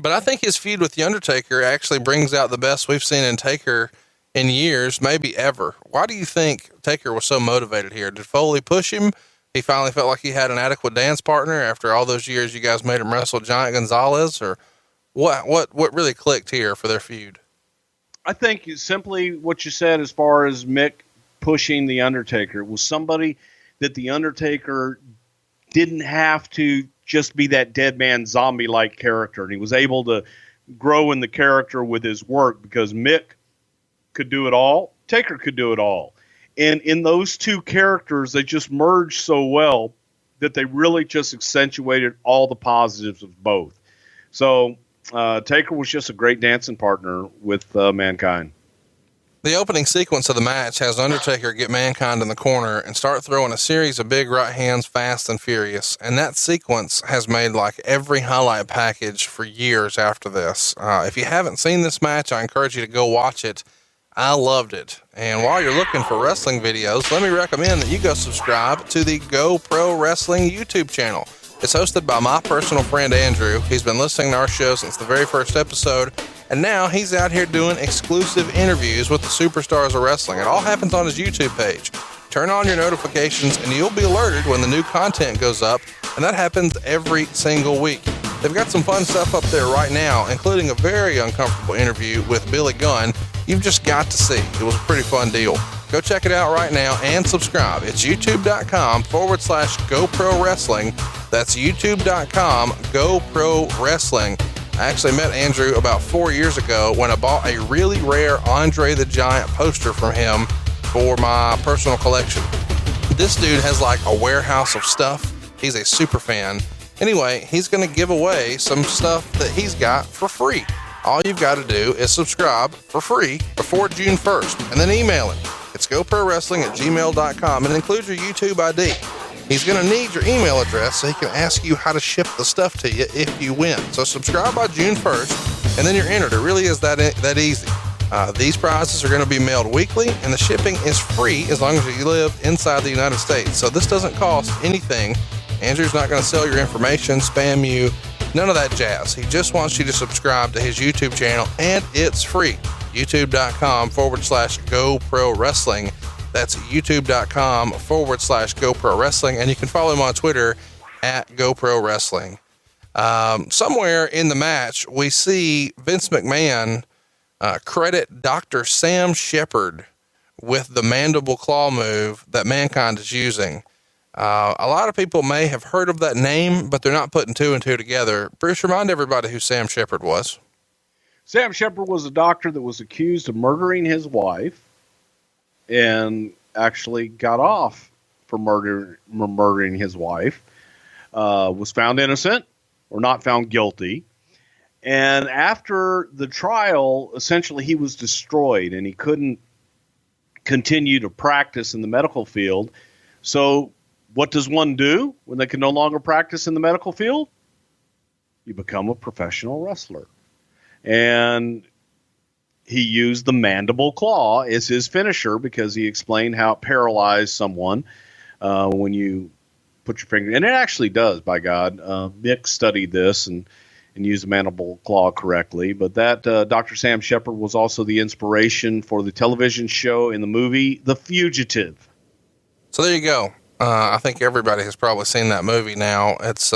G: I think his feud with The Undertaker actually brings out the best we've seen in Taker in years, maybe ever. Why do you think Taker was so motivated here? Did Foley push him? He finally felt like he had an adequate dance partner after all those years you guys made him wrestle Giant Gonzalez, or what really clicked here for their feud?
I: I think simply what you said as far as Mick pushing The Undertaker was somebody that The Undertaker didn't have to just be that dead man zombie-like character. And he was able to grow in the character with his work because Mick could do it all. Taker could do it all. And in those two characters, they just merged so well that they really just accentuated all the positives of both. So, Taker was just a great dancing partner with Mankind.
G: The opening sequence of the match has Undertaker get Mankind in the corner and start throwing a series of big right hands fast and furious. And that sequence has made like every highlight package for years after this. If you haven't seen this match, I encourage you to go watch it. I loved it. And while you're looking for wrestling videos, let me recommend that you go subscribe to the Go Pro Wrestling YouTube channel. It's hosted by my personal friend, Andrew. He's been listening to our show since the very first episode, and now he's out here doing exclusive interviews with the superstars of wrestling. It all happens on his YouTube page. Turn on your notifications, and you'll be alerted when the new content goes up, and that happens every single week. They've got some fun stuff up there right now, including a very uncomfortable interview with Billy Gunn. You've just got to see. It was a pretty fun deal. Go check it out right now and subscribe. It's youtube.com/GoPro Wrestling. That's youtube.com, Go Pro Wrestling. I actually met Andrew about 4 years ago when I bought a really rare Andre the Giant poster from him for my personal collection. This dude has like a warehouse of stuff. He's a super fan. Anyway, he's going to give away some stuff that he's got for free. All you've got to do is subscribe for free before June 1st and then email him. It's goprowrestling@gmail.com and include your YouTube ID. He's going to need your email address so he can ask you how to ship the stuff to you if you win. So subscribe by June 1st and then you're entered. It really is that easy. These prizes are going to be mailed weekly and the shipping is free as long as you live inside the United States. So this doesn't cost anything. Andrew's not going to sell your information, spam you, none of that jazz. He just wants you to subscribe to his YouTube channel and it's free. youtube.com/GoPro Wrestling. That's youtube.com/GoPro Wrestling. And you can follow him on Twitter @GoPro Wrestling. Somewhere in the match, we see Vince McMahon credit Dr. Sam Shepard with the mandible claw move that Mankind is using. A lot of people may have heard of that name, but they're not putting two and two together. Bruce, remind everybody who Sam Shepard was.
I: Sam Shepard was a doctor that was accused of murdering his wife and actually got off for murdering his wife, was found innocent or not found guilty. And after the trial, essentially he was destroyed and he couldn't continue to practice in the medical field. So what does one do when they can no longer practice in the medical field? You become a professional wrestler. And he used the mandible claw as his finisher because he explained how it paralyzed someone when you put your finger. And it actually does, by God. Mick studied this and used the mandible claw correctly. But that Dr. Sam Shepard was also the inspiration for the television show and the movie The Fugitive.
G: So there you go. I think everybody has probably seen that movie now. It's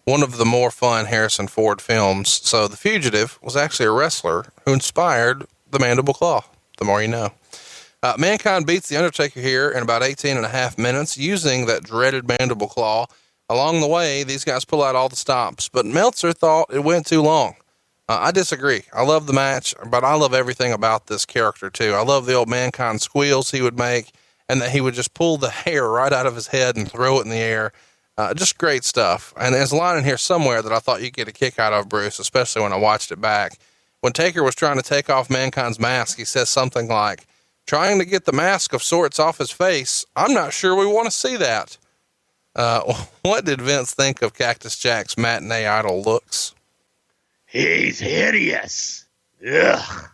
G: one of the more fun Harrison Ford films. So The Fugitive was actually a wrestler who inspired the mandible claw. The more you know. Mankind beats The Undertaker here in about 18 and a half minutes using that dreaded mandible claw. Along the way, these guys pull out all the stops, but Meltzer thought it went too long. I disagree. I love the match, but I love everything about this character too. I love the old Mankind squeals he would make, and that he would just pull the hair right out of his head and throw it in the air. Just great stuff. And there's a line in here somewhere that I thought you'd get a kick out of, Bruce, especially when I watched it back. When Taker was trying to take off Mankind's mask, he says something like, trying to get the mask of sorts off his face. I'm not sure we want to see that. What did Vince think of Cactus Jack's matinee idol looks?
F: He's hideous. Ugh.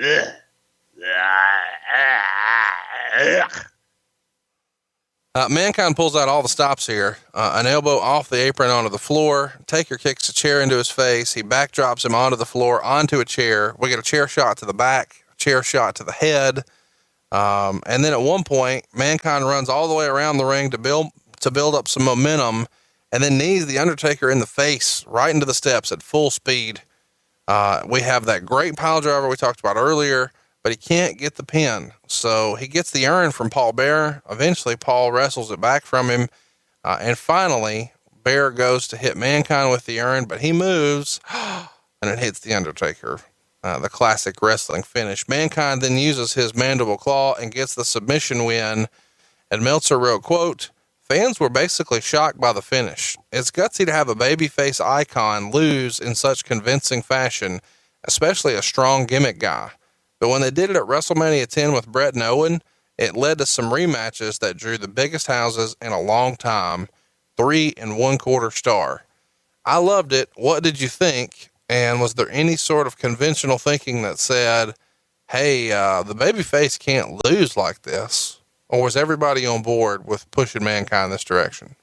F: Ugh.
G: Mankind pulls out all the stops here. An elbow off the apron onto the floor. Taker kicks a chair into his face. He backdrops him onto the floor, onto a chair. We get a chair shot to the back, a chair shot to the head. And then at one point, Mankind runs all the way around the ring to build up some momentum and then knees the Undertaker in the face right into the steps at full speed. We have that great pile driver we talked about earlier, but he can't get the pin. So he gets the urn from Paul Bearer. Eventually, Paul wrestles it back from him. And finally, Bearer goes to hit Mankind with the urn, but he moves and it hits the Undertaker. The classic wrestling finish. Mankind then uses his mandible claw and gets the submission win. And Meltzer wrote, quote, fans were basically shocked by the finish. It's gutsy to have a babyface icon lose in such convincing fashion, especially a strong gimmick guy. But when they did it at WrestleMania 10 with Brett and Owen, it led to some rematches that drew the biggest houses in a long time, 3 1/4 star. I loved it. What did you think? And was there any sort of conventional thinking that said, hey, the babyface can't lose like this? Or was everybody on board with pushing Mankind this direction?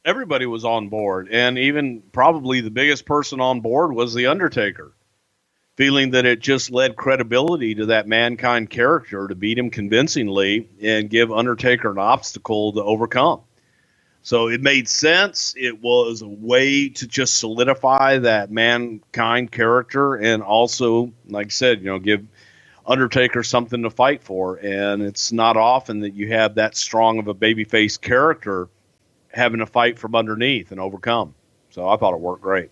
I: Everybody was on board. And even probably the biggest person on board was The Undertaker, feeling that it just led credibility to that Mankind character to beat him convincingly and give Undertaker an obstacle to overcome. So it made sense. It was a way to just solidify that Mankind character and also, like I said, give Undertaker something to fight for. And it's not often that you have that strong of a babyface character having to fight from underneath and overcome. So I thought it worked great.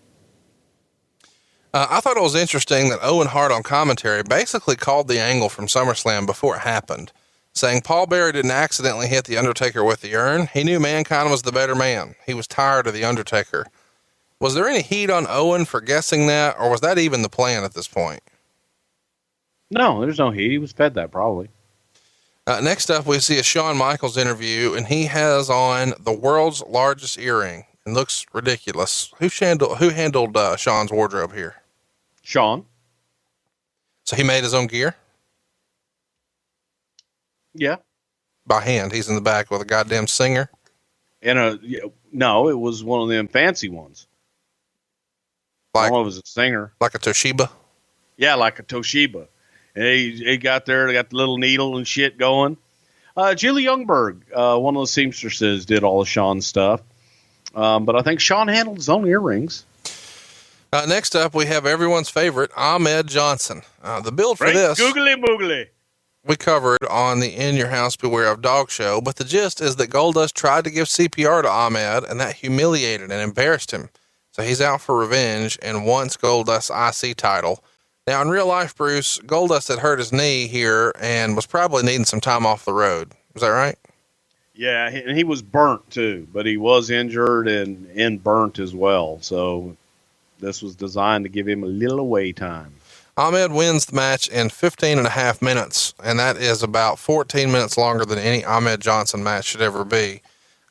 G: I thought it was interesting that Owen Hart on commentary basically called the angle from SummerSlam before it happened, saying Paul Bearer didn't accidentally hit the Undertaker with the urn. He knew Mankind was the better man. He was tired of the Undertaker. Was there any heat on Owen for guessing that, or was that even the plan at this point?
I: No, there's no heat. He was fed that probably.
G: Next up, we see a Shawn Michaels interview, and he has on the world's largest earring and looks ridiculous. Who handled Shawn's wardrobe here?
I: Shawn.
G: So he made his own gear?
I: Yeah.
G: By hand. He's in the back with a goddamn singer.
I: No, it was one of them fancy ones. I don't know if it was a singer.
G: Like a Toshiba?
I: Yeah, like a Toshiba. And he got there, they got the little needle and shit going. Julie Youngberg, one of the seamstresses, did all of Shawn's stuff. But I think Shawn handled his own earrings.
G: Next up, we have everyone's favorite, Ahmed Johnson. The build for this
I: Googly boogly.
G: we covered on the In Your House Beware of Dog show, but the gist is that Goldust tried to give CPR to Ahmed, and that humiliated and embarrassed him. So he's out for revenge and wants Goldust's IC title. Now, in real life, Bruce, Goldust had hurt his knee here and was probably needing some time off the road. Is that right?
I: Yeah, and he was burnt too, but he was injured and burnt as well. So this was designed to give him a little away time.
G: Ahmed wins the match in 15 and a half minutes, and that is about 14 minutes longer than any Ahmed Johnson match should ever be.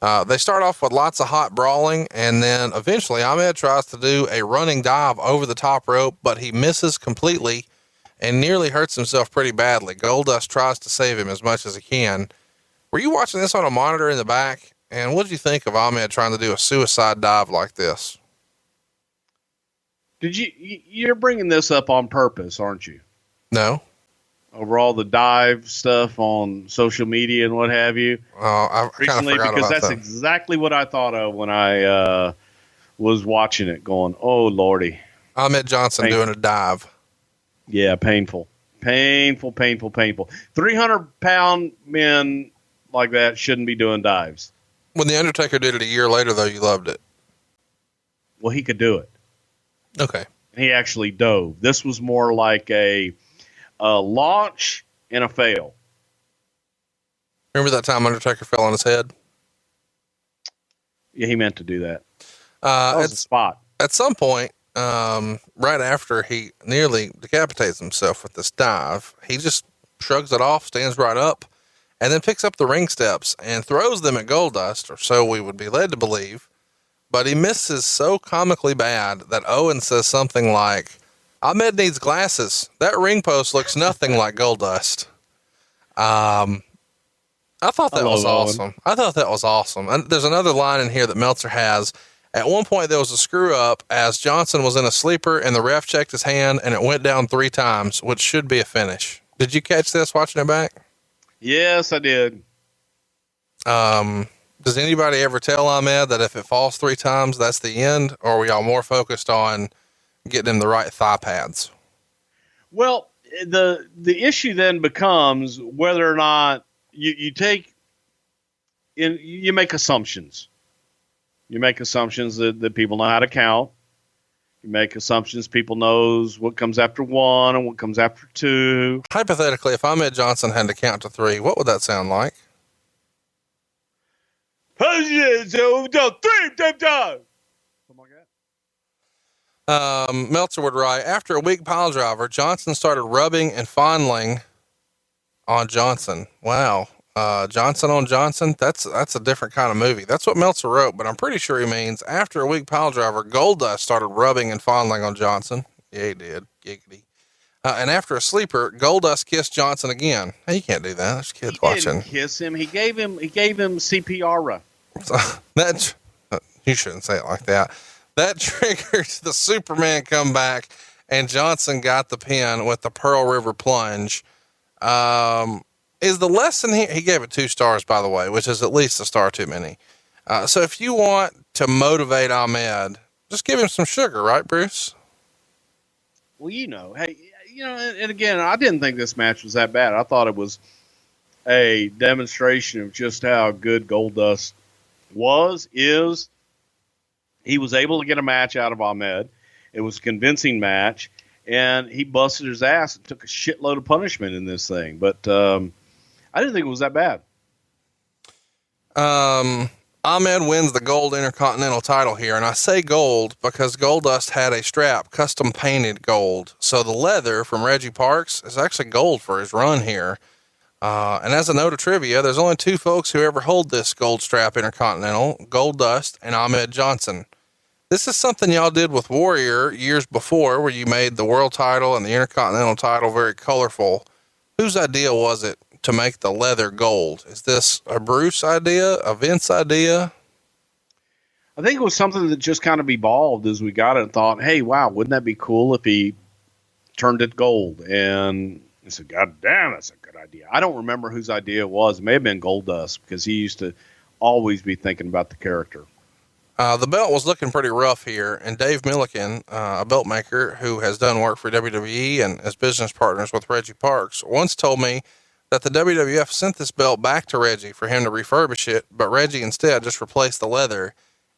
G: They start off with lots of hot brawling, and then eventually Ahmed tries to do a running dive over the top rope, but he misses completely and nearly hurts himself pretty badly. Goldust tries to save him as much as he can. Were you watching this on a monitor in the back? And what did you think of Ahmed trying to do a suicide dive like this?
I: You're bringing this up on purpose, aren't you?
G: No.
I: Over all the dive stuff on social media and what have you.
G: I kind of forgot
I: because
G: about
I: that's
G: that.
I: exactly what I thought of when I was watching it going, oh Lordy.
G: Ahmed Johnson doing a dive.
I: Yeah. Painful. 300-pound men like that shouldn't be doing dives.
G: When The Undertaker did it a year later, though, you loved it.
I: Well, he could do it.
G: Okay.
I: He actually dove. This was more like a launch and a fail.
G: Remember that time Undertaker fell on his head?
I: Yeah, he meant to do that.
G: That
I: was a spot.
G: At some point, right after he nearly decapitates himself with this dive, he just shrugs it off, stands right up, and then picks up the ring steps and throws them at Goldust, or so we would be led to believe. But he misses so comically bad that Owen says something like, Ahmed needs glasses. That ring post looks nothing like Goldust. I thought that was awesome. I thought that was awesome. And there's another line in here that Meltzer has. At one point, there was a screw up as Johnson was in a sleeper and the ref checked his hand and it went down 3 times, which should be a finish. Did you catch this watching it back?
I: Yes, I did.
G: Does anybody ever tell Ahmed that if it falls 3 times, that's the end? Or are we all more focused on getting him the right thigh pads?
I: Well, the issue then becomes whether or not you make assumptions. You make assumptions that people know how to count. You make assumptions people knows what comes after 1 and what comes after 2.
G: Hypothetically, if Ahmed Johnson had to count to 3, what would that sound like?
I: 3 times.
G: Meltzer would write, after a weak pile driver, Johnson started rubbing and fondling on Johnson. Wow. Johnson on Johnson. That's a different kind of movie. That's what Meltzer wrote, but I'm pretty sure he means after a weak pile driver, Goldust started rubbing and fondling on Johnson. Yeah, he did. Giggity. And after a sleeper, Goldust kissed Johnson again. Hey, you can't do that. There's kids watching.
I: Didn't kiss him. He gave him CPR.
G: So that you shouldn't say it like that. That triggered the Superman comeback, and Johnson got the pin with the Pearl River plunge. Is the lesson here? He gave it 2 stars, by the way, which is at least a star too many. So if you want to motivate Ahmed, just give him some sugar, right, Bruce?
I: Well, hey, and again, I didn't think this match was that bad. I thought it was a demonstration of just how good Goldust is he was able to get a match out of Ahmed. It was a convincing match, and he busted his ass and took a shitload of punishment in this thing. But I didn't think it was that bad.
G: Ahmed wins the gold Intercontinental title here. And I say gold because Goldust had a strap custom painted gold. So the leather from Reggie Parks is actually gold for his run here. And as a note of trivia, there's only two folks who ever hold this gold strap Intercontinental, Goldust and Ahmed Johnson. This is something y'all did with Warrior years before, where you made the world title and the Intercontinental title very colorful. Whose idea was it to make the leather gold? Is this a Bruce idea, a Vince idea?
I: I think it was something that just kind of evolved as we got it and thought, hey, wow, wouldn't that be cool if he turned it gold? And I said, God damn, that's a good idea. I don't remember whose idea it was. It may have been Goldust, because he used to always be thinking about the character.
G: The belt was looking pretty rough here, and Dave Milliken, a belt maker who has done work for WWE and is business partners with Reggie Parks, once told me that the WWF sent this belt back to Reggie for him to refurbish it, but Reggie instead just replaced the leather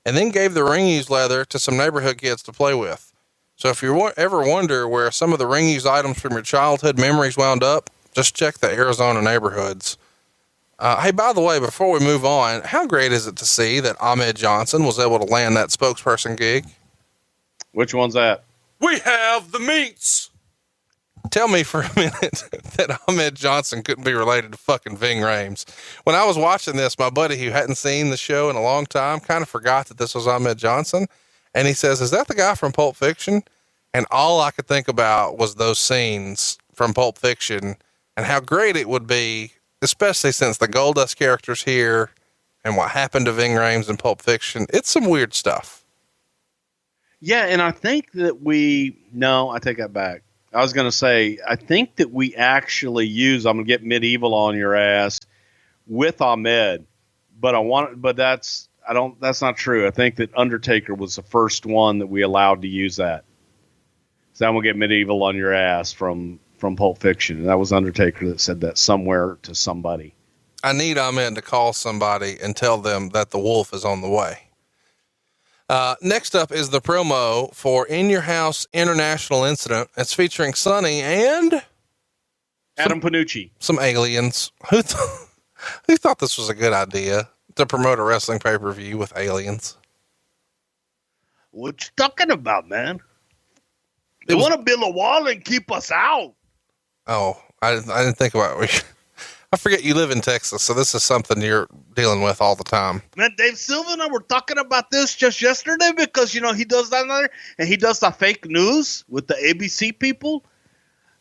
G: and then gave the ring-used leather to some neighborhood kids to play with. So if you ever wonder where some of the ring-used items from your childhood memories wound up, just check the Arizona neighborhoods. Hey, by the way, before we move on, how great is it to see that Ahmed Johnson was able to land that spokesperson gig?
I: Which one's that?
G: We have the meats. Tell me for a minute that Ahmed Johnson couldn't be related to fucking Ving Rhames. When I was watching this, my buddy who hadn't seen the show in a long time kind of forgot that this was Ahmed Johnson. And he says, is that the guy from Pulp Fiction? And all I could think about was those scenes from Pulp Fiction and how great it would be, especially since the Goldust character's here and what happened to Ving Rhames in Pulp Fiction. It's some weird stuff.
I: Yeah. And I think that I take that back. I was going to say, I think that we actually I'm going to get medieval on your ass with Ahmed, but that's not true. I think that Undertaker was the first one that we allowed to use that. So I'm going to get medieval on your ass from Pulp Fiction. And that was Undertaker that said that somewhere to somebody.
G: I need Ahmed to call somebody and tell them that the wolf is on the way. Next up is the promo for In Your House International Incident. It's featuring Sonny and
I: Adam Panucci.
G: Some aliens. Who thought this was a good idea to promote a wrestling pay-per-view with aliens?
F: What you talking about, man? They want to build a wall and keep us out.
G: Oh, I didn't think about it. I forget you live in Texas, so this is something you're dealing with all the time.
F: Man, Dave Silva and I were talking about this just yesterday because, he does that there, and he does the fake news with the ABC people.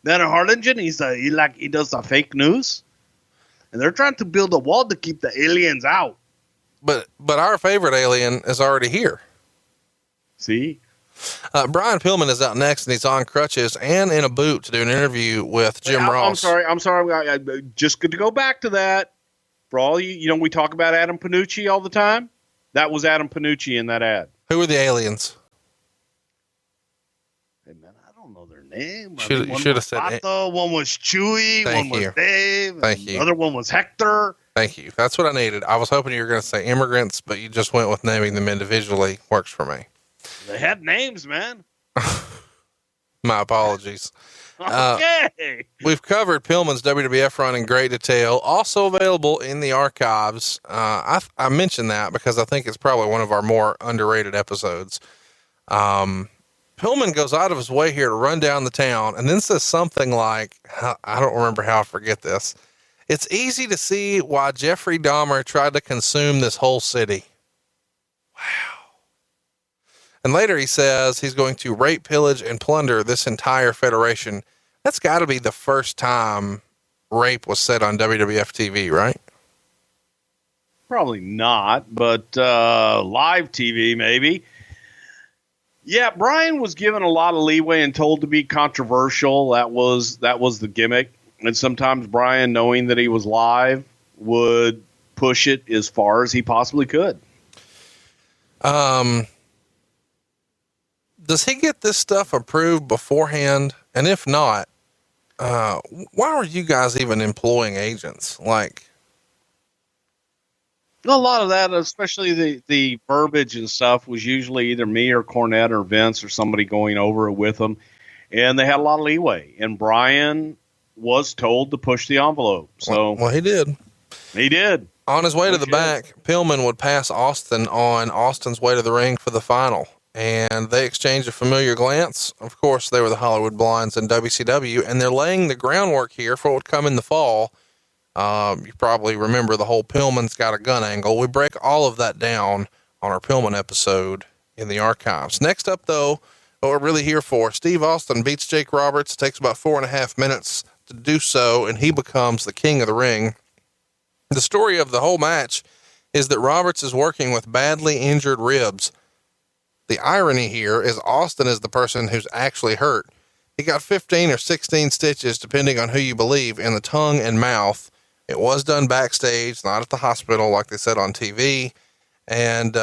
F: Then at Harlingen, he does the fake news. And they're trying to build a wall to keep the aliens out.
G: But our favorite alien is already here.
I: See?
G: Brian Pillman is out next, and he's on crutches and in a boot to do an interview with Jim Ross.
I: I'm sorry. I just good to go back to that. For all you, we talk about Adam Panucci all the time. That was Adam Panucci in that ad.
G: Who are the aliens?
F: Hey, man, I don't know their name.
G: You should have said it.
F: One was Chewy. One was Dave.
G: Thank you.
F: The other one was Hector.
G: Thank you. That's what I needed. I was hoping you were going to say immigrants, but you just went with naming them individually. Works for me.
F: They had names, man.
G: My apologies.
F: Okay.
G: We've covered Pillman's WWF run in great detail, also available in the archives. I mentioned that because I think it's probably one of our more underrated episodes. Pillman goes out of his way here to run down the town and then says something like, I don't remember how I forget this. It's easy to see why Jeffrey Dahmer tried to consume this whole city. Wow. And later he says he's going to rape, pillage, and plunder this entire federation. That's got to be the first time rape was said on WWF TV, right?
I: Probably not, but live TV maybe. Yeah, Brian was given a lot of leeway and told to be controversial. That was the gimmick. And sometimes Brian, knowing that he was live, would push it as far as he possibly could.
G: Does he get this stuff approved beforehand? And if not, why are you guys even employing agents? Like,
I: A lot of that, especially the verbiage and stuff, was usually either me or Cornette or Vince or somebody going over it with them. And they had a lot of leeway. And Brian was told to push the envelope. So
G: well, he did.
I: He did.
G: On his way to the back, Pillman would pass Austin on Austin's way to the ring for the final. And they exchanged a familiar glance. Of course, they were the Hollywood Blondes in WCW, and they're laying the groundwork here for what would come in the fall. You probably remember the whole Pillman's got a gun angle. We break all of that down on our Pillman episode in the archives. Next up, though, what we're really here for, Steve Austin beats Jake Roberts. It takes about 4.5 minutes to do so, and he becomes the king of the ring. The story of the whole match is that Roberts is working with badly injured ribs. The irony here is Austin is the person who's actually hurt. He got 15 or 16 stitches, depending on who you believe, in the tongue and mouth. It was done backstage, not at the hospital, like they said on TV. And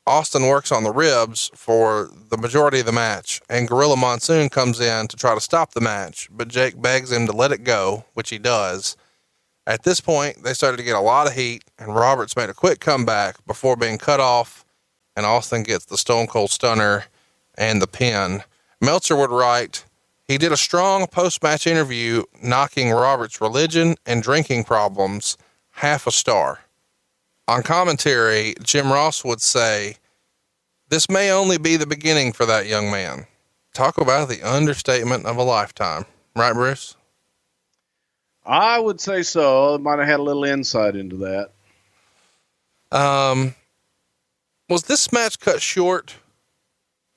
G: Austin works on the ribs for the majority of the match. And Gorilla Monsoon comes in to try to stop the match, but Jake begs him to let it go, which he does. At this point, they started to get a lot of heat, and Roberts made a quick comeback before being cut off, and Austin gets the Stone Cold Stunner and the pin. Meltzer would write, he did a strong post-match interview knocking Roberts' religion and drinking problems, 0.5 star. On commentary, Jim Ross would say, this may only be the beginning for that young man. Talk about the understatement of a lifetime. Right, Bruce?
I: I would say so. I might have had a little insight into that.
G: Was this match cut short?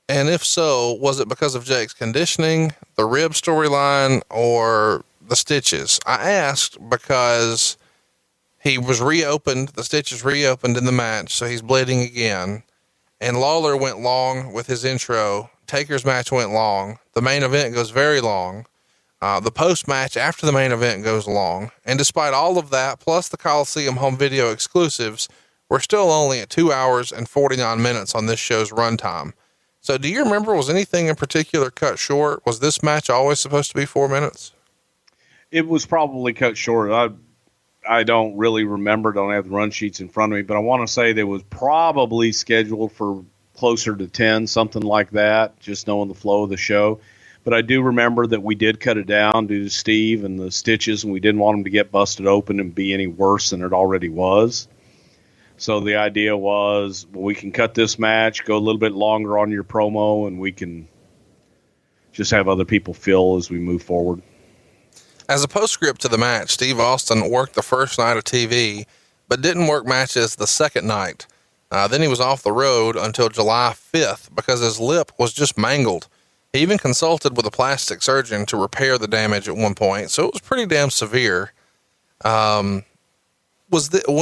G: And if so, was it because of Jake's conditioning, the rib storyline, or the stitches? I asked because he was reopened, the stitches reopened in the match, so he's bleeding again. And Lawler went long with his intro. Taker's match went long. The main event goes very long. The post match after the main event goes long. And despite all of that, plus the Coliseum home video exclusives, we're still only at 2 hours and 49 minutes on this show's runtime. So do you remember, was anything in particular cut short? Was this match always supposed to be 4 minutes?
I: It was probably cut short. I don't really remember, don't have the run sheets in front of me, but I want to say that it was probably scheduled for closer to 10, something like that, just knowing the flow of the show. But I do remember that we did cut it down due to Steve and the stitches, and we didn't want him to get busted open and be any worse than it already was. So the idea was, well, we can cut this match, go a little bit longer on your promo, and we can just have other people fill as we move forward.
G: As a postscript to the match, Steve Austin worked the first night of TV, but didn't work matches the second night. Then he was off the road until July 5th because his lip was just mangled. He even consulted with a plastic surgeon to repair the damage at one point, so it was pretty damn severe. When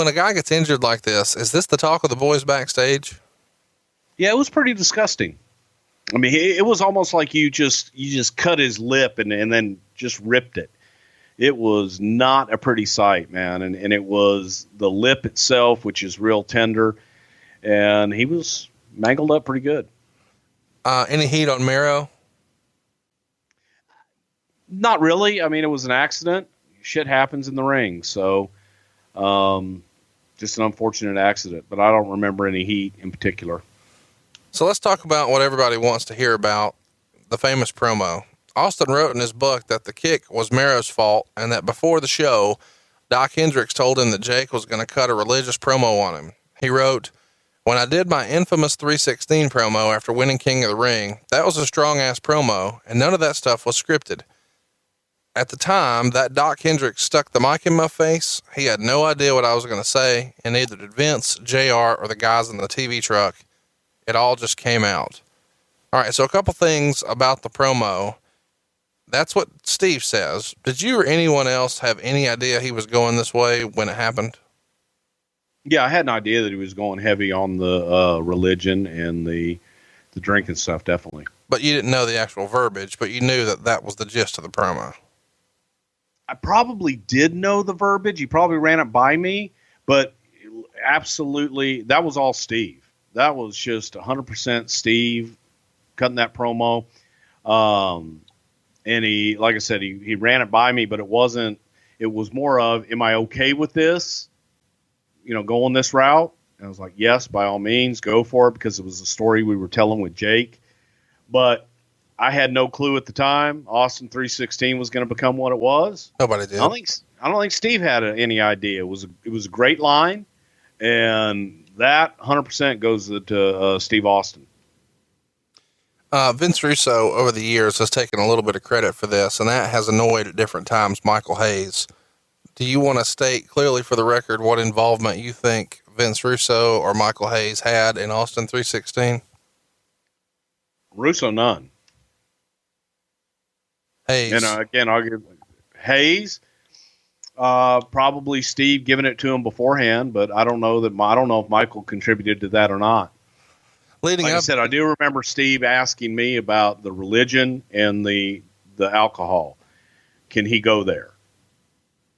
G: a guy gets injured like this, is this the talk of the boys backstage?
I: Yeah, it was pretty disgusting. I mean, it was almost like you just cut his lip and then just ripped it. It was not a pretty sight, man. And it was the lip itself, which is real tender. And he was mangled up pretty good.
G: Any heat on Mero?
I: Not really. I mean, it was an accident. Shit happens in the ring. So, just an unfortunate accident, but I don't remember any heat in particular.
G: So let's talk about what everybody wants to hear about, the famous promo. Austin wrote in his book that the kick was Mero's fault and that before the show, Doc Hendricks told him that Jake was going to cut a religious promo on him. He wrote, when I did my infamous 316 promo after winning King of the Ring, that was a strong-ass promo, and none of that stuff was scripted. At the time that Doc Hendricks stuck the mic in my face, he had no idea what I was going to say, and neither did Vince, JR, or the guys in the TV truck. It all just came out. All right, so a couple things about the promo. That's what Steve says. Did you or anyone else have any idea he was going this way when it happened?
I: Yeah, I had an idea that he was going heavy on the religion and the drinking stuff, definitely.
G: But you didn't know the actual verbiage, but you knew that that was the gist of the promo.
I: I probably did know the verbiage. He probably ran it by me, but absolutely, that was all Steve. That was just 100% Steve cutting that promo. And he, like I said, he ran it by me, but it was more of, am I okay with this? going this route? And I was like, yes, by all means, go for it, because it was a story we were telling with Jake. But I had no clue at the time Austin 316 was going to become what it was.
G: Nobody did.
I: I don't think Steve had any idea. It was a great line, and that 100% goes to Steve Austin.
G: Vince Russo over the years has taken a little bit of credit for this, and that has annoyed at different times Michael Hayes. Do you want to state clearly for the record what involvement you think Vince Russo or Michael Hayes had in Austin 316?
I: Russo, none.
G: Hayes.
I: And again, I'll give Hayes, probably Steve giving it to him beforehand, but I don't know if Michael contributed to that or not.
G: Leading
I: like
G: up,
I: I said, I do remember Steve asking me about the religion and the alcohol. Can he go there?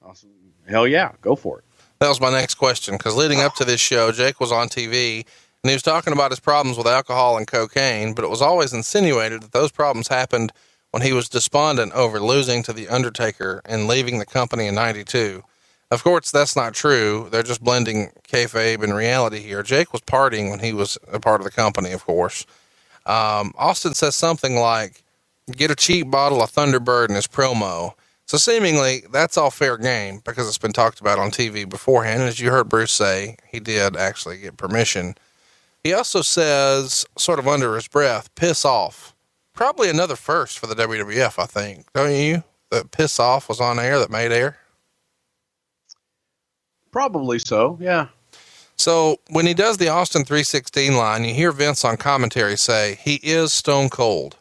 I: I said, hell yeah, go for it.
G: that was my next question, because leading up to this show, Jake was on TV and he was talking about his problems with alcohol and cocaine, but it was always insinuated that those problems happened when he was despondent over losing to The Undertaker and leaving the company in '92. Of course, that's not true. They're just blending kayfabe and reality here. Jake was partying when he was a part of the company, of course. Austin says something like, get a cheap bottle of Thunderbird in his promo. So seemingly that's all fair game because it's been talked about on TV beforehand. And as you heard Bruce say, he did actually get permission. He also says, sort of under his breath, piss off. Probably another first for the WWF, I think. Don't you? That piss off was on air, that made air.
I: Probably so, yeah.
G: So when he does the Austin 316 line, you hear Vince on commentary say, he is stone cold.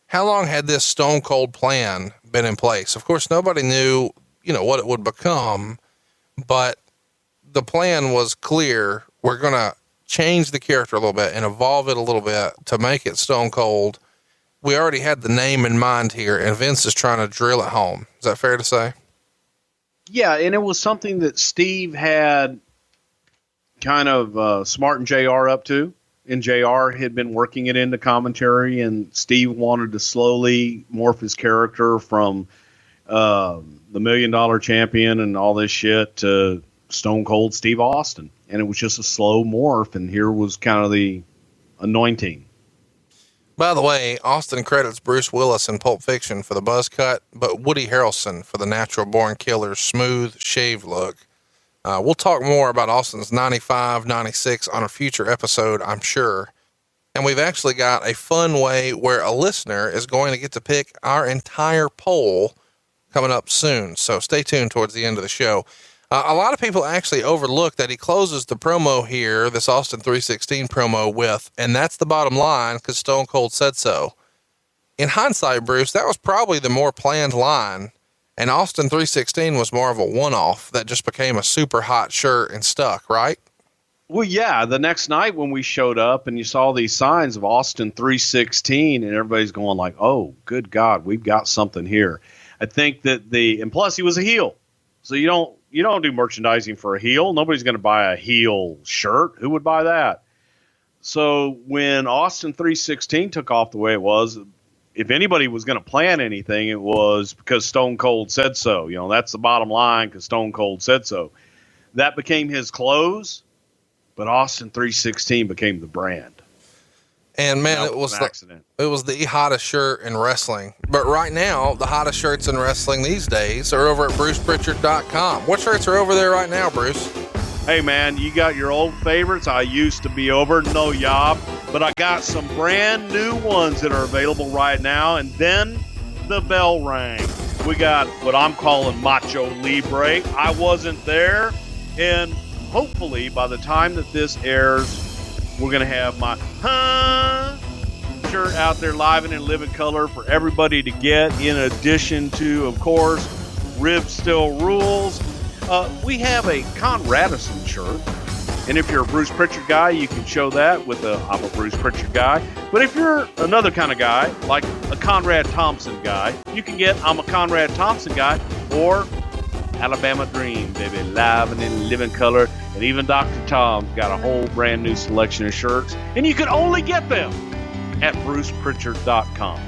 G: How long had this stone cold plan been in place? Of course, nobody knew, what it would become, but the plan was clear. We're going to change the character a little bit and evolve it a little bit to make it stone cold. We already had the name in mind here, and Vince is trying to drill it home. Is that fair to say?
I: Yeah, and it was something that Steve had kind of smartened JR up to, and JR had been working it into commentary, and Steve wanted to slowly morph his character from the $1 Million Champion and all this shit to Stone Cold Steve Austin. And it was just a slow morph, and here was kind of the anointing.
G: By the way, Austin credits Bruce Willis in Pulp Fiction for the buzz cut, but Woody Harrelson for the Natural Born Killer's smooth, shaved look. We'll talk more about Austin's 95, 96 on a future episode, I'm sure. And we've actually got a fun way where a listener is going to get to pick our entire poll coming up soon. So stay tuned towards the end of the show. A lot of people actually overlook that he closes the promo here, this Austin 316 promo with, and that's the bottom line because Stone Cold said so. In hindsight, Bruce, that was probably the more planned line, and Austin 316 was more of a one-off that just became a super hot shirt and stuck, right?
I: Well, yeah, the next night when we showed up and you saw these signs of Austin 316 and everybody's going like, oh, good God, we've got something here. I think that and plus he was a heel. So you don't do merchandising for a heel. Nobody's going to buy a heel shirt. Who would buy that? So when Austin 316 took off the way it was, if anybody was going to plan anything, it was because Stone Cold said so. That's the bottom line because Stone Cold said so. That became his close, but Austin 316 became the brand.
G: And man, it was the hottest shirt in wrestling. But right now, the hottest shirts in wrestling these days are over at BrucePrichard.com. What shirts are over there right now, Bruce?
I: Hey man, you got your old favorites. I used to be over, no yob, but I got some brand new ones that are available right now. And then the bell rang. We got what I'm calling Macho Libre. I wasn't there, and hopefully by the time that this airs, we're going to have my shirt out there live and in living color for everybody to get, in addition to, of course, Ribs Still Rules. We have a Conradison shirt, and if you're a Bruce Prichard guy, you can show that with I'm a Bruce Prichard guy. But if you're another kind of guy, like a Conrad Thompson guy, you can get I'm a Conrad Thompson guy, or Alabama Dream, baby, live and in living color. And even Dr. Tom's got a whole brand new selection of shirts, and you can only get them at BrucePrichard.com.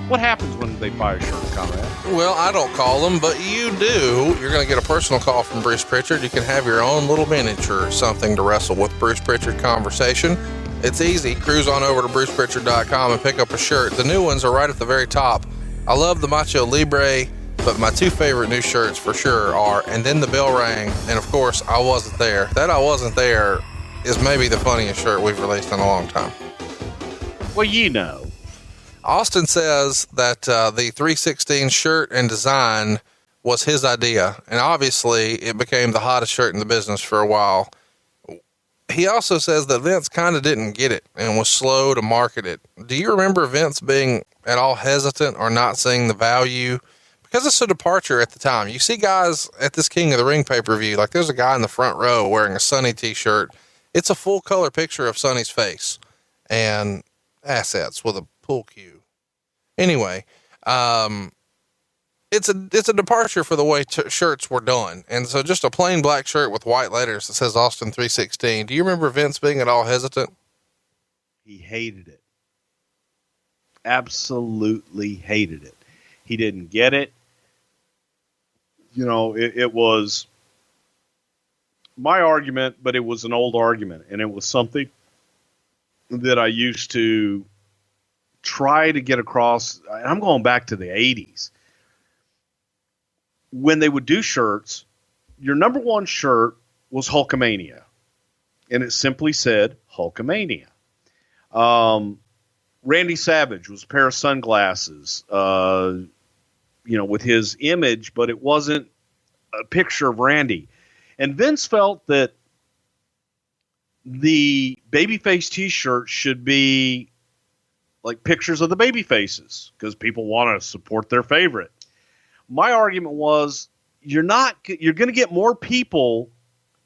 I: What happens when they buy a shirt, Conrad?
G: Well, I don't call them, but you do. You're going to get a personal call from Bruce Prichard. You can have your own little miniature something to wrestle with Bruce Prichard conversation. It's easy. Cruise on over to brucepritchard.com and pick up a shirt. The new ones are right at the very top. I love the Macho Libre, but my two favorite new shirts for sure are And Then the Bell Rang, and of course, I Wasn't There. That I Wasn't There is maybe the funniest shirt we've released in a long time.
I: Well, you know.
G: Austin says that the 316 shirt and design was his idea, and obviously it became the hottest shirt in the business for a while. He also says that Vince kind of didn't get it and was slow to market it. Do you remember Vince being at all hesitant or not seeing the value? Because it's a departure at the time. You see guys at this King of the Ring pay-per-view, like there's a guy in the front row wearing a Sonny t-shirt. It's a full color picture of Sonny's face and assets with a pool cue. Anyway, it's a departure for the way shirts were done. And so just a plain black shirt with white letters that says Austin 316. Do you remember Vince being at all hesitant?
I: He hated it. Absolutely hated it. He didn't get it. You know, it was my argument, but it was an old argument, and it was something that I used to try to get across. I'm going back to the 80s. When they would do shirts, your number one shirt was Hulkamania, and it simply said Hulkamania. Randy Savage was a pair of sunglasses, with his image, but it wasn't a picture of Randy. And Vince felt that the babyface t-shirt should be like pictures of the baby faces because people want to support their favorite. My argument was you're going to get more people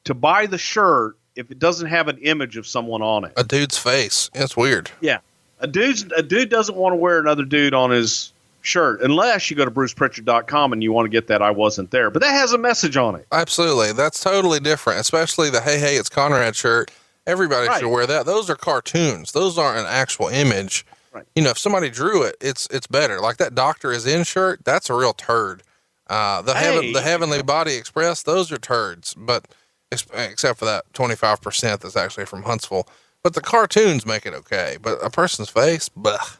I: to buy the shirt if it doesn't have an image of someone on it.
G: A dude's face. It's weird.
I: Yeah. A dude doesn't want to wear another dude on his shirt unless you go to brucepritchard.com and you want to get that I Wasn't There, but that has a message on it.
G: Absolutely. That's totally different, especially the Hey, it's Conrad shirt. Everybody
I: Right.
G: should wear that. Those are cartoons. Those aren't an actual image.
I: Right.
G: You know, if somebody drew it, it's better. Like that Doctor Is In shirt, that's a real turd. The Heavenly Body Express, those are turds, but except for that 25% that's actually from Huntsville. But the cartoons make it okay. But a person's face, blech.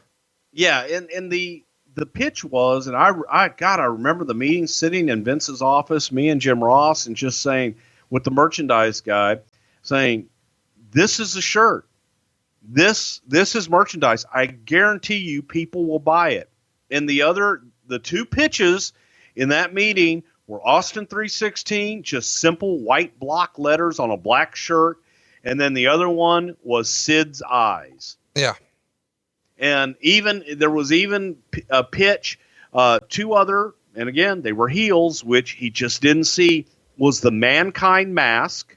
I: Yeah, and the pitch was, and I remember the meeting, sitting in Vince's office, me and Jim Ross, and just saying, with the merchandise guy, saying, this is a shirt. This is merchandise. I guarantee you people will buy it. And the two pitches in that meeting were Austin 316, just simple white block letters on a black shirt. And then the other one was Sid's eyes.
G: Yeah.
I: And there was even a pitch, two other, and again, they were heels, which he just didn't see, was the Mankind mask,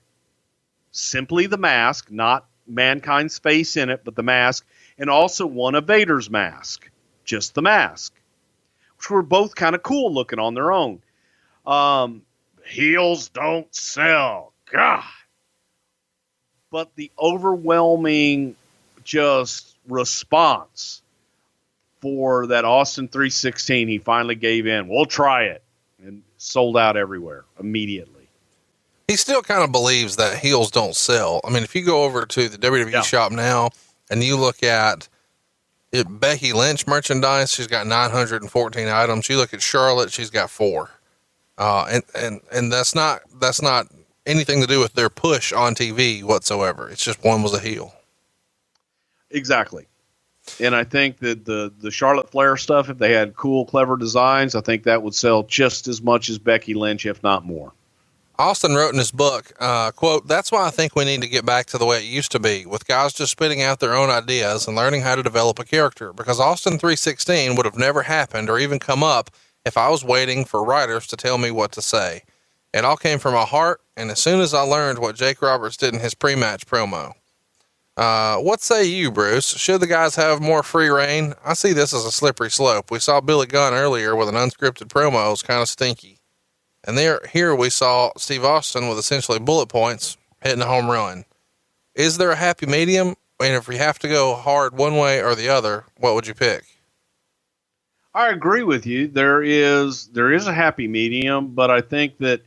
I: simply the mask, not Mankind's face in it, but the mask, and also one of Vader's mask, just the mask, which were both kind of cool looking on their own. Heels don't sell. God. But the overwhelming just response for that Austin 316, he finally gave in. We'll try it. And sold out everywhere immediately.
G: He still kind of believes that heels don't sell. I mean, if you go over to the WWE shop now and you look at Becky Lynch merchandise, she's got 914 items. You look at Charlotte, she's got 4. And that's not anything to do with their push on TV whatsoever. It's just one was a heel.
I: Exactly. And I think that the Charlotte Flair stuff, if they had cool, clever designs, I think that would sell just as much as Becky Lynch, if not more.
G: Austin wrote in his book, quote, "That's why I think we need to get back to the way it used to be, with guys just spitting out their own ideas and learning how to develop a character, because Austin 316 would have never happened or even come up if I was waiting for writers to tell me what to say. It all came from my heart, and as soon as I learned what Jake Roberts did in his pre-match promo. What say you, Bruce? Should the guys have more free reign? I see this as a slippery slope. We saw Billy Gunn earlier with an unscripted promo. It was kind of stinky. And here we saw Steve Austin with essentially bullet points hitting a home run. Is there a happy medium? And if we have to go hard one way or the other, what would you pick?
I: I agree with you. There is a happy medium, but I think that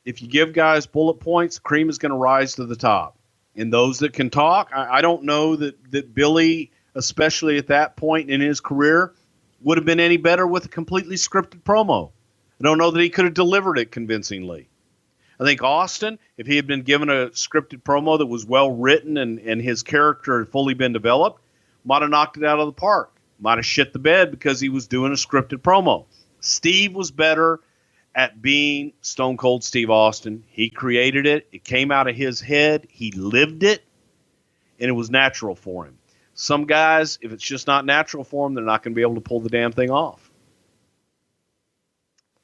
I: if you give guys bullet points, cream is going to rise to the top. And those that can talk, I don't know that Billy, especially at that point in his career, would have been any better with a completely scripted promo. I don't know that he could have delivered it convincingly. I think Austin, if he had been given a scripted promo that was well written and his character had fully been developed, might have knocked it out of the park. Might have shit the bed because he was doing a scripted promo. Steve was better at being Stone Cold Steve Austin. He created it. It came out of his head. He lived it, and it was natural for him. Some guys, if it's just not natural for them, they're not going to be able to pull the damn thing off.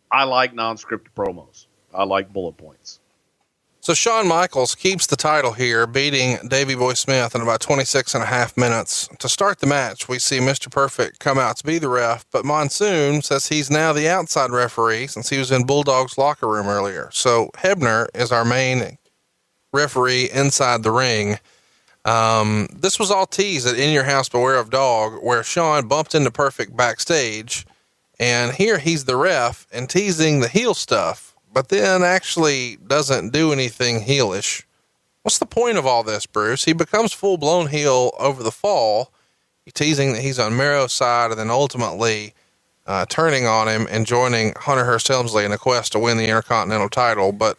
I: I like non-scripted promos. I like bullet points.
G: So Shawn Michaels keeps the title here, beating Davey Boy Smith in about 26 and a half minutes. To start the match, we see Mr. Perfect come out to be the ref, but Monsoon says he's now the outside referee since he was in Bulldog's locker room earlier. So Hebner is our main referee inside the ring. This was all teased at In Your House Beware of Dog, where Shawn bumped into Perfect backstage, and here he's the ref and teasing the heel stuff, but then actually doesn't do anything heelish. What's the point of all this, Bruce? He becomes full-blown heel over the fall, teasing that he's on Mero's side, and then ultimately turning on him and joining Hunter Hearst Helmsley in a quest to win the Intercontinental title. But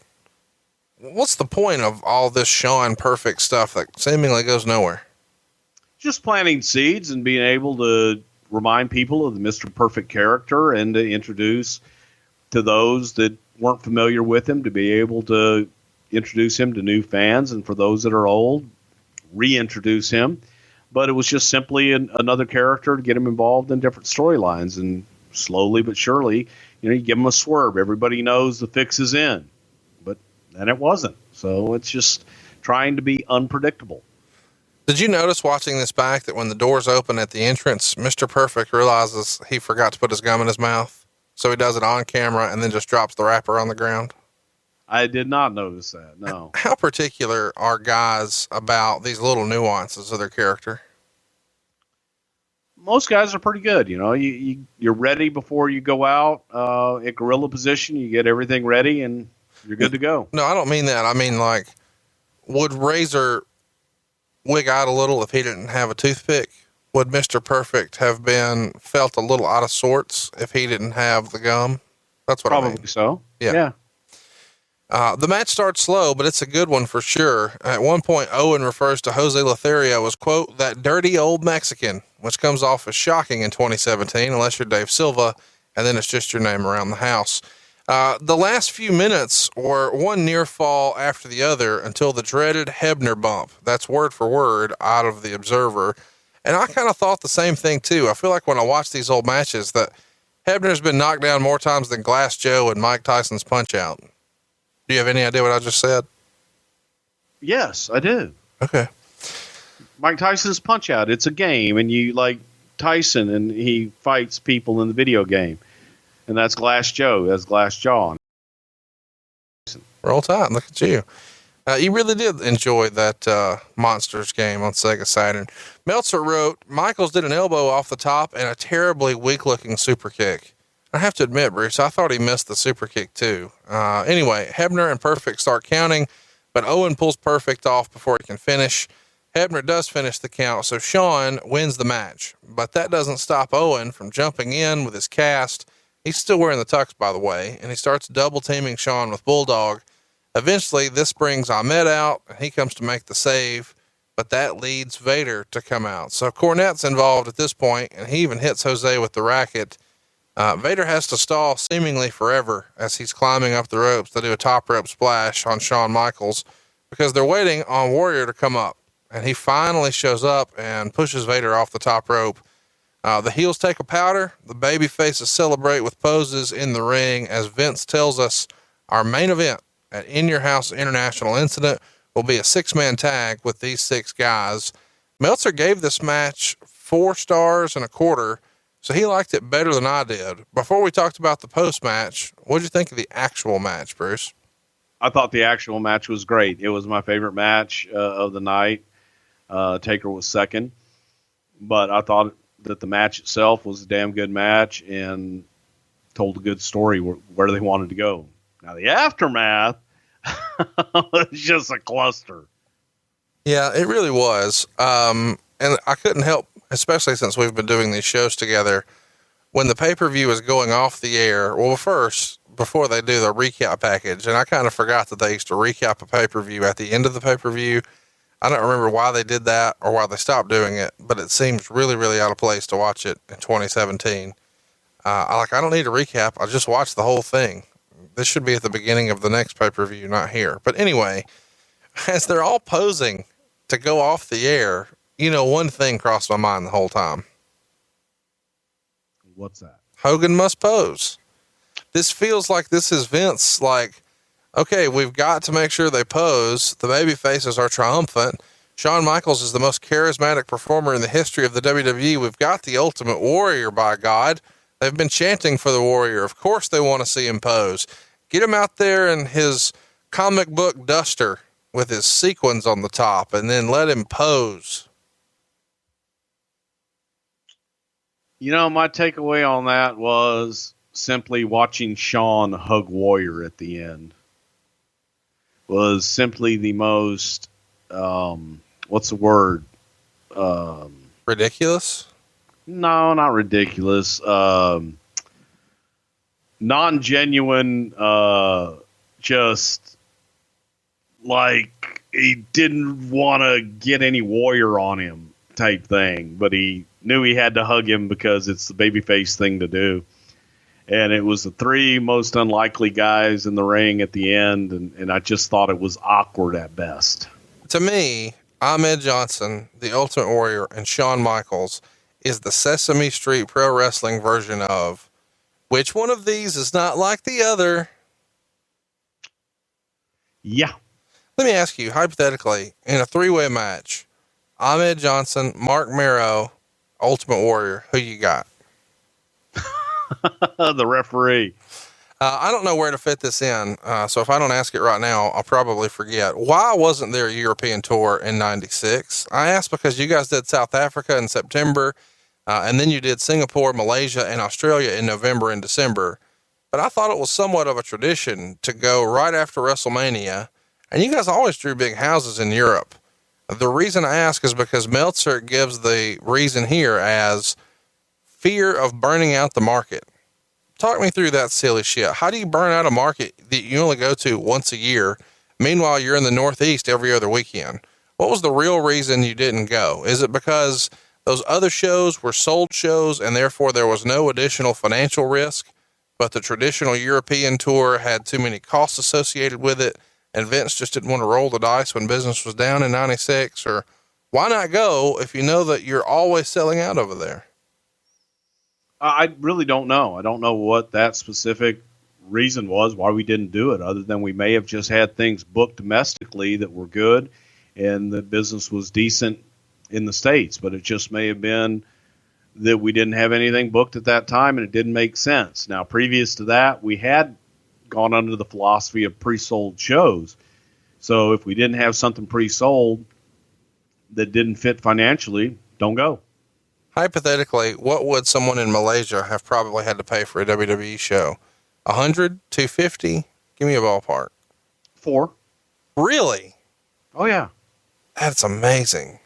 G: what's the point of all this Shawn Perfect stuff that seemingly goes nowhere?
I: Just planting seeds and being able to remind people of the Mr. Perfect character and to introduce to those that weren't familiar with him, to be able to introduce him to new fans, and for those that are old, reintroduce him. But it was just simply another character to get him involved in different storylines, and slowly but surely, you give him a swerve. Everybody knows the fix is in, but then it wasn't. So it's just trying to be unpredictable.
G: Did you notice watching this back that when the doors open at the entrance, Mr. Perfect realizes he forgot to put his gum in his mouth? So he does it on camera and then just drops the wrapper on the ground?
I: I did not notice that, no.
G: How particular are guys about these little nuances of their character?
I: Most guys are pretty good. You're ready before you go out at gorilla position. You get everything ready and you're good to go.
G: No, I don't mean that. I mean, like, would Razor wig out a little if he didn't have a toothpick? Would Mr. Perfect have felt a little out of sorts if he didn't have the gum? That's what
I: Probably
G: I mean.
I: So.
G: Yeah. The match starts slow, but it's a good one for sure. At one point, Owen refers to Jose Lothario as, quote, that dirty old Mexican, which comes off as shocking in 2017, unless you're Dave Silva, and then it's just your name around the house. The last few minutes were one near fall after the other until the dreaded Hebner bump. That's word for word out of the Observer. And I kind of thought the same thing too. I feel like when I watch these old matches that Hebner's been knocked down more times than Glass Joe and Mike Tyson's Punch Out. Do you have any idea what I just said?
I: Yes, I do.
G: Okay.
I: Mike Tyson's Punch Out. It's a game, and you like Tyson, and he fights people in the video game. And that's Glass Joe. That's Glass Jaw.
G: Roll Tide. Look at you. You really did enjoy that Monsters game on Sega Saturn. Meltzer wrote, Michaels did an elbow off the top and a terribly weak-looking super kick. I have to admit, Bruce, I thought he missed the super kick too. Anyway, Hebner and Perfect start counting, but Owen pulls Perfect off before he can finish. Hebner does finish the count, so Shawn wins the match. But that doesn't stop Owen from jumping in with his cast. He's still wearing the tux, by the way, and he starts double-teaming Shawn with Bulldog. Eventually, this brings Ahmed out, and he comes to make the save, but that leads Vader to come out. So Cornette's involved at this point, and he even hits Jose with the racket. Vader has to stall seemingly forever as he's climbing up the ropes to do a top rope splash on Shawn Michaels because they're waiting on Warrior to come up, and he finally shows up and pushes Vader off the top rope. The heels take a powder. The baby faces celebrate with poses in the ring as Vince tells us our main event at In Your House International Incident will be a 6-man tag with these 6 guys. Meltzer gave this match 4 stars and a quarter, so he liked it better than I did. Before we talked about the post-match, what'd you think of the actual match, Bruce?
I: I thought the actual match was great. It was my favorite match of the night. Taker was second, but I thought that the match itself was a damn good match and told a good story where they wanted to go. Now the aftermath was just a cluster.
G: Yeah, it really was. And I couldn't help, especially since we've been doing these shows together, when the pay-per-view is going off the air. Well, first, before they do the recap package, and I kind of forgot that they used to recap a pay-per-view at the end of the pay-per-view. I don't remember why they did that or why they stopped doing it, but it seems really, really out of place to watch it in 2017. I don't need a recap. I just watched the whole thing. This should be at the beginning of the next pay-per-view, not here. But anyway, as they're all posing to go off the air, one thing crossed my mind the whole time.
I: What's that?
G: Hogan must pose. This feels like this is Vince, like, okay, we've got to make sure they pose. The baby faces are triumphant. Shawn Michaels is the most charismatic performer in the history of the WWE. We've got the Ultimate Warrior, by God. They've been chanting for the Warrior. Of course they want to see him pose. Get him out there in his comic book duster with his sequins on the top, and then let him pose.
I: My takeaway on that was simply watching Shawn hug Warrior at the end was simply the most, what's the word?
G: Ridiculous?
I: No, not ridiculous. Non-genuine, just like he didn't want to get any Warrior on him type thing, but he knew he had to hug him because it's the babyface thing to do. And it was the three most unlikely guys in the ring at the end, and I just thought it was awkward at best.
G: To me, Ahmed Johnson, the Ultimate Warrior, and Shawn Michaels is the Sesame Street Pro Wrestling version of which one of these is not like the other?
I: Yeah.
G: Let me ask you, hypothetically, in a three-way match, Ahmed Johnson, Mark Marrow, Ultimate Warrior, who you got?
I: The referee.
G: I don't know where to fit this in. So if I don't ask it right now, I'll probably forget. Why wasn't there a European tour in 96? I asked because you guys did South Africa in September, and then you did Singapore, Malaysia, and Australia in November and December. But I thought it was somewhat of a tradition to go right after WrestleMania, and you guys always drew big houses in Europe. The reason I ask is because Meltzer gives the reason here as fear of burning out the market. Talk me through that silly shit. How do you burn out a market that you only go to once a year? Meanwhile, you're in the Northeast every other weekend. What was the real reason you didn't go? Is it because those other shows were sold shows and therefore there was no additional financial risk, but the traditional European tour had too many costs associated with it, and Vince just didn't want to roll the dice when business was down in 96? Or why not go if you know that you're always selling out over there?
I: I really don't know. I don't know what that specific reason was why we didn't do it, other than we may have just had things booked domestically that were good and the business was decent in the States, but it just may have been that we didn't have anything booked at that time and it didn't make sense. Now, previous to that, we had gone under the philosophy of pre-sold shows. So if we didn't have something pre-sold that didn't fit financially, don't go.
G: Hypothetically, what would someone in Malaysia have probably had to pay for a WWE show? 100, 250? Give me a ballpark.
I: 4.
G: Really?
I: Oh yeah.
G: That's amazing.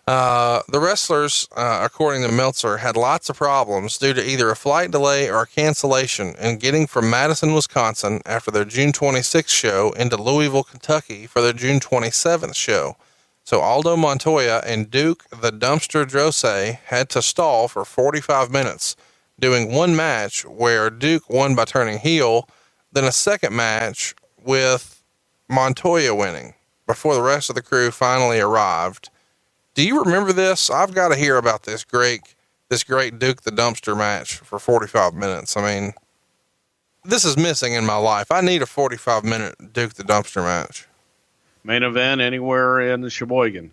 G: The wrestlers, according to Meltzer, had lots of problems due to either a flight delay or a cancellation in getting from Madison, Wisconsin after their June 26th show into Louisville, Kentucky for their June 27th show. So Aldo Montoya and Duke the Dumpster Drose had to stall for 45 minutes, doing one match where Duke won by turning heel, then a second match with Montoya winning before the rest of the crew finally arrived. Do you remember this? I've got to hear about this great Duke the Dumpster match for 45 minutes. I mean, this is missing in my life. I need a 45-minute Duke the Dumpster match.
I: Main event anywhere in the Sheboygan.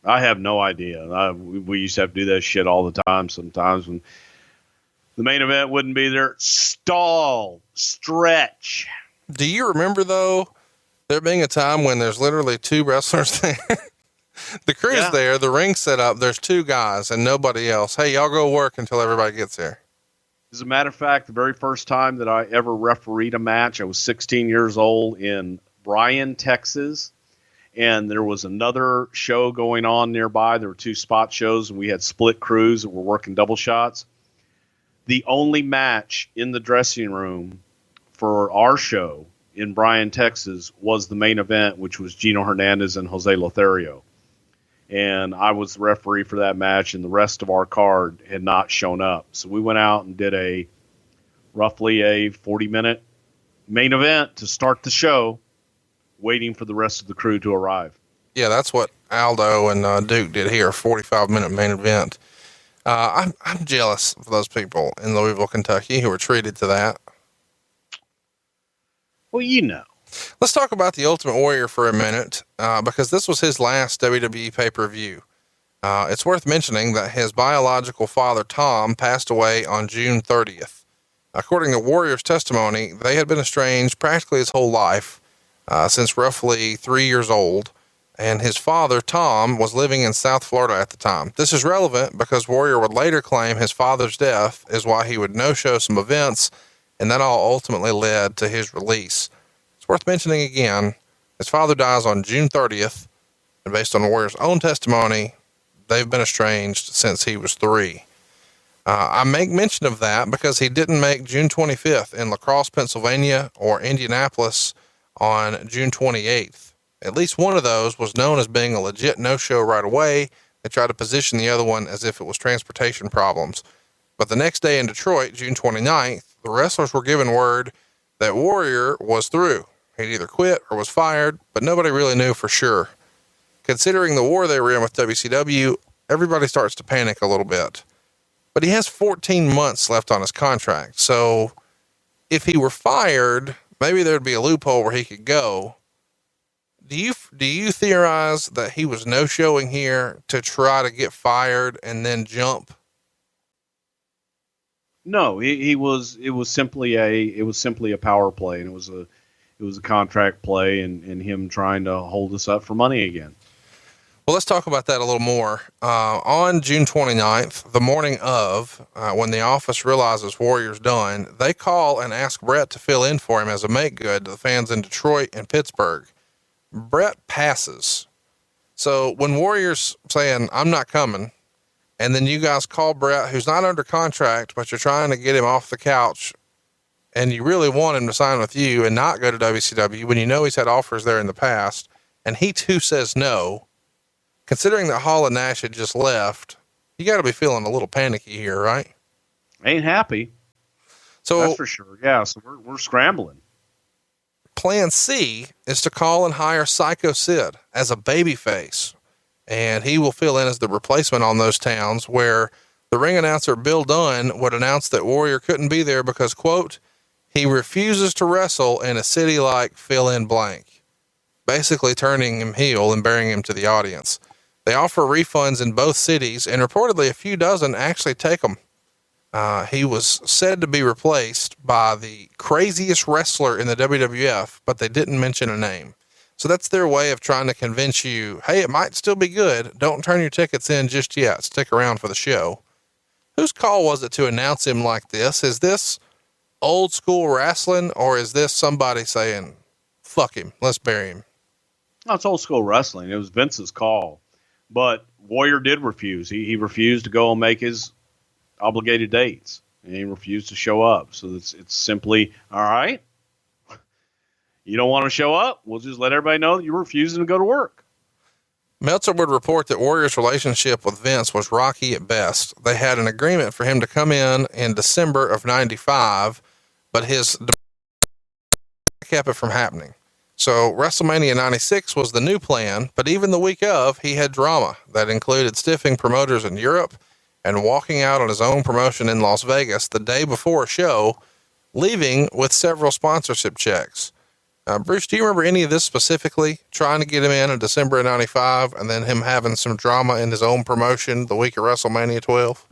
I: I have no idea. We used to have to do that shit all the time. Sometimes when the main event wouldn't be there, stall, stretch.
G: Do you remember though, there being a time when there's literally 2 wrestlers there The crew's
I: Yeah.
G: there, the ring's set up, there's two guys and nobody else. Hey, y'all go work until everybody gets there.
I: As a matter of fact, the very first time that I ever refereed a match, I was 16 years old in Bryan, Texas. And there was another show going on nearby. There were two spot shows, and we had split crews that were working double shots. The only match in the dressing room for our show in Bryan, Texas, was the main event, which was Gino Hernandez and Jose Lothario. And I was the referee for that match, and the rest of our card had not shown up. So we went out and did roughly a 40-minute main event to start the show, waiting for the rest of the crew to arrive.
G: Yeah, that's what Aldo and Duke did here, 45-minute main event. I'm jealous of those people in Louisville, Kentucky who were treated to that.
I: Well, you know.
G: Let's talk about the Ultimate Warrior for a minute, because this was his last WWE pay-per-view. It's worth mentioning that his biological father, Tom, passed away on June 30th. According to Warrior's testimony, they had been estranged practically his whole life, since roughly 3 years old, and his father, Tom, was living in South Florida at the time. This is relevant because Warrior would later claim his father's death is why he would no-show some events, and that all ultimately led to his release. It's worth mentioning again, his father dies on June 30th, and based on Warrior's own testimony, they've been estranged since he was 3. I make mention of that because he didn't make June 25th in La Crosse, Pennsylvania, or Indianapolis on June 28th. At least one of those was known as being a legit no-show right away. They tried to position the other one as if it was transportation problems. But the next day in Detroit, June 29th, the wrestlers were given word that Warrior was through. He'd either quit or was fired, but nobody really knew for sure. Considering the war they were in with WCW, everybody starts to panic a little bit. But he has 14 months left on his contract, so if he were fired, maybe there'd be a loophole where he could go. Do you theorize that he was no-showing here to try to get fired and then jump?
I: No, it was simply a power play, and it was a contract play, and him trying to hold us up for money again.
G: Well, let's talk about that a little more. On June 29th, the morning of, when the office realizes Warrior's done, they call and ask Brett to fill in for him as a make good to the fans in Detroit and Pittsburgh. Brett passes. So when Warrior's saying, I'm not coming, and then you guys call Brett, who's not under contract, but you're trying to get him off the couch, and you really want him to sign with you and not go to WCW when you know he's had offers there in the past, and he too says no. Considering that Hall and Nash had just left, you got to be feeling a little panicky here, right?
I: Ain't happy.
G: So
I: that's for sure. Yeah. So we're scrambling.
G: Plan C is to call and hire Psycho Sid as a babyface, and he will fill in as the replacement on those towns where the ring announcer Bill Dunn would announce that Warrior couldn't be there because, quote, he refuses to wrestle in a city like fill in blank, basically turning him heel and burying him to the audience. They offer refunds in both cities, and reportedly a few dozen actually take them. He was said to be replaced by the craziest wrestler in the WWF, but they didn't mention a name. So that's their way of trying to convince you, hey, it might still be good. Don't turn your tickets in just yet. Stick around for the show. Whose call was it to announce him like this? Is this old school wrestling, or is this somebody saying, fuck him, let's bury him?
I: No, it's old school wrestling. It was Vince's call. But Warrior did refuse. He refused to go and make his obligated dates, and he refused to show up. So it's simply, all right, you don't want to show up? We'll just let everybody know that you're refusing to go to work.
G: Meltzer would report that Warrior's relationship with Vince was rocky at best. They had an agreement for him to come in December of 95, but his kept it from happening. So WrestleMania 96 was the new plan, but even the week of, he had drama that included stiffing promoters in Europe and walking out on his own promotion in Las Vegas the day before a show, leaving with several sponsorship checks. Bruce, do you remember any of this specifically? Trying to get him in December of 95 and then him having some drama in his own promotion the week of WrestleMania 12?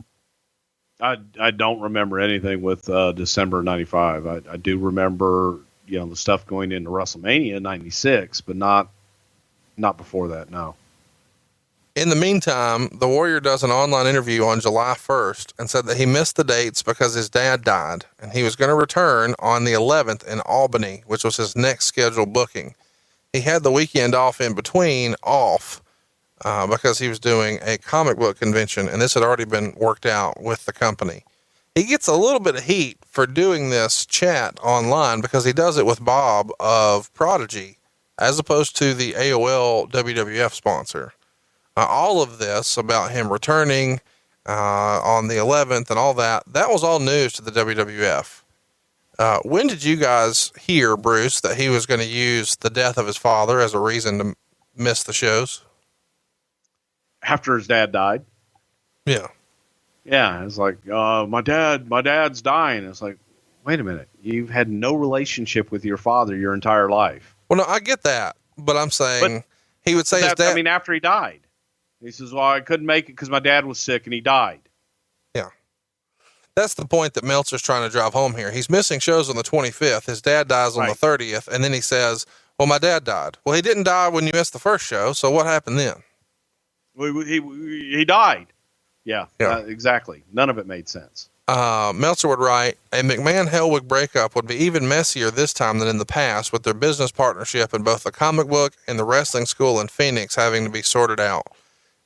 I: I don't remember anything with December 95. I do remember, the stuff going into WrestleMania 96, but not before that. No.
G: In the meantime, the Warrior does an online interview on July 1st and said that he missed the dates because his dad died and he was going to return on the 11th in Albany, which was his next scheduled booking. He had the weekend off in between because he was doing a comic book convention, and this had already been worked out with the company. He gets a little bit of heat for doing this chat online because he does it with Bob of Prodigy, as opposed to the AOL WWF sponsor. All of this about him returning on the 11th and all that was all news to the WWF. When did you guys hear, Bruce, that he was going to use the death of his father as a reason to miss the shows?
I: After his dad died.
G: Yeah.
I: Yeah. It's like, my dad's dying. It's like, wait a minute. You've had no relationship with your father your entire life.
G: Well, no, I get that, but I'm saying he would say his dad.
I: I mean, after he died, he says, well, I couldn't make it because my dad was sick and he died.
G: Yeah. That's the point that Meltzer's trying to drive home here. He's missing shows on the 25th. His dad dies on the 30th. And then he says, well, my dad died. Well, he didn't die when you missed the first show. So what happened then?
I: He died. Yeah, exactly. None of it made sense.
G: Meltzer would write, a McMahon-Hellwig breakup would be even messier this time than in the past, with their business partnership in both the comic book and the wrestling school in Phoenix having to be sorted out.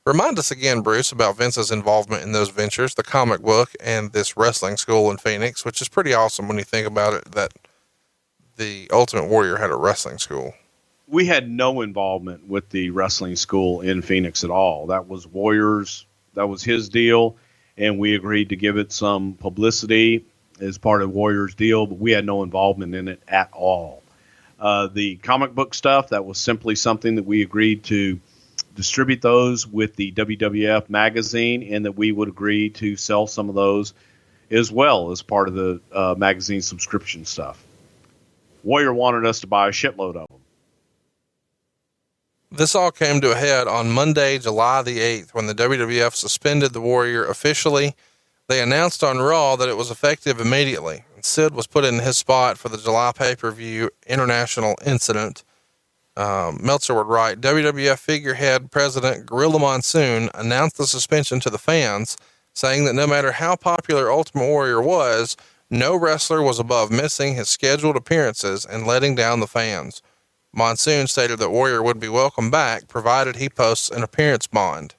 G: Remind us again, Bruce, about Vince's involvement in those ventures, the comic book and this wrestling school in Phoenix, which is pretty awesome when you think about it, that the Ultimate Warrior had a wrestling school.
I: We had no involvement with the wrestling school in Phoenix at all. That was Warriors. That was his deal. And we agreed to give it some publicity as part of Warriors' deal, but we had no involvement in it at all. The comic book stuff, that was simply something that we agreed to distribute those with the WWF magazine, and that we would agree to sell some of those as well as part of the magazine subscription stuff. Warrior wanted us to buy a shitload of them.
G: This all came to a head on Monday, July the 8th, when the WWF suspended the Warrior officially. They announced on Raw that it was effective immediately, and Sid was put in his spot for the July pay-per-view international incident. Meltzer would write, WWF figurehead president Gorilla Monsoon announced the suspension to the fans, saying that no matter how popular Ultimate Warrior was, no wrestler was above missing his scheduled appearances and letting down the fans. Monsoon stated that Warrior would be welcome back, provided he posts an appearance bond.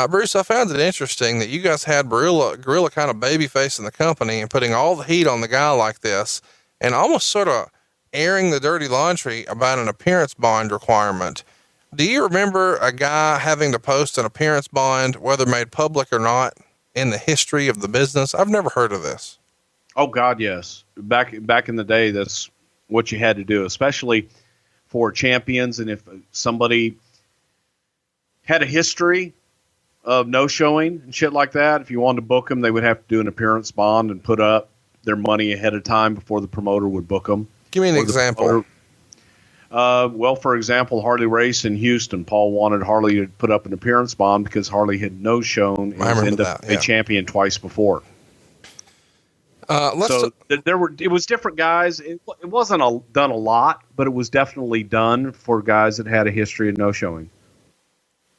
G: Bruce, I found it interesting that you guys had Gorilla kind of babyface in the company and putting all the heat on the guy like this, and almost sort of airing the dirty laundry about an appearance bond requirement. Do you remember a guy having to post an appearance bond, whether made public or not, in the history of the business? I've never heard of this.
I: Oh God, yes. Back in the day, that's what you had to do, especially for champions. And if somebody had a history of no showing and shit like that, if you wanted to book them, they would have to do an appearance bond and put up their money ahead of time before the promoter would book them.
G: Give me an example.
I: Well, for example, Harley Race in Houston, Paul wanted Harley to put up an appearance bond because Harley had no shown and ended up a champion twice before. It was different guys. It wasn't done a lot, but it was definitely done for guys that had a history of no showing.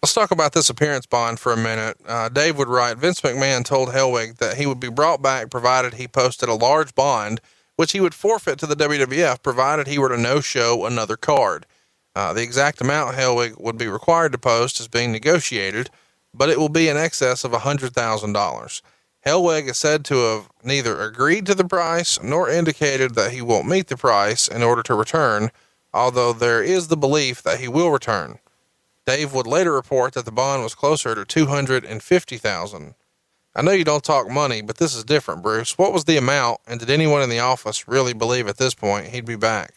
G: Let's talk about this appearance bond for a minute. Dave would write, Vince McMahon told Hellwig that he would be brought back provided he posted a large bond, which he would forfeit to the WWF provided he were to no-show another card. The exact amount Hellwig would be required to post is being negotiated, but it will be in excess of $100,000. Hellwig is said to have neither agreed to the price nor indicated that he won't meet the price in order to return, although there is the belief that he will return. Dave would later report that the bond was closer to $250,000. I know you don't talk money, but this is different, Bruce. What was the amount, and did anyone in the office really believe at this point he'd be back?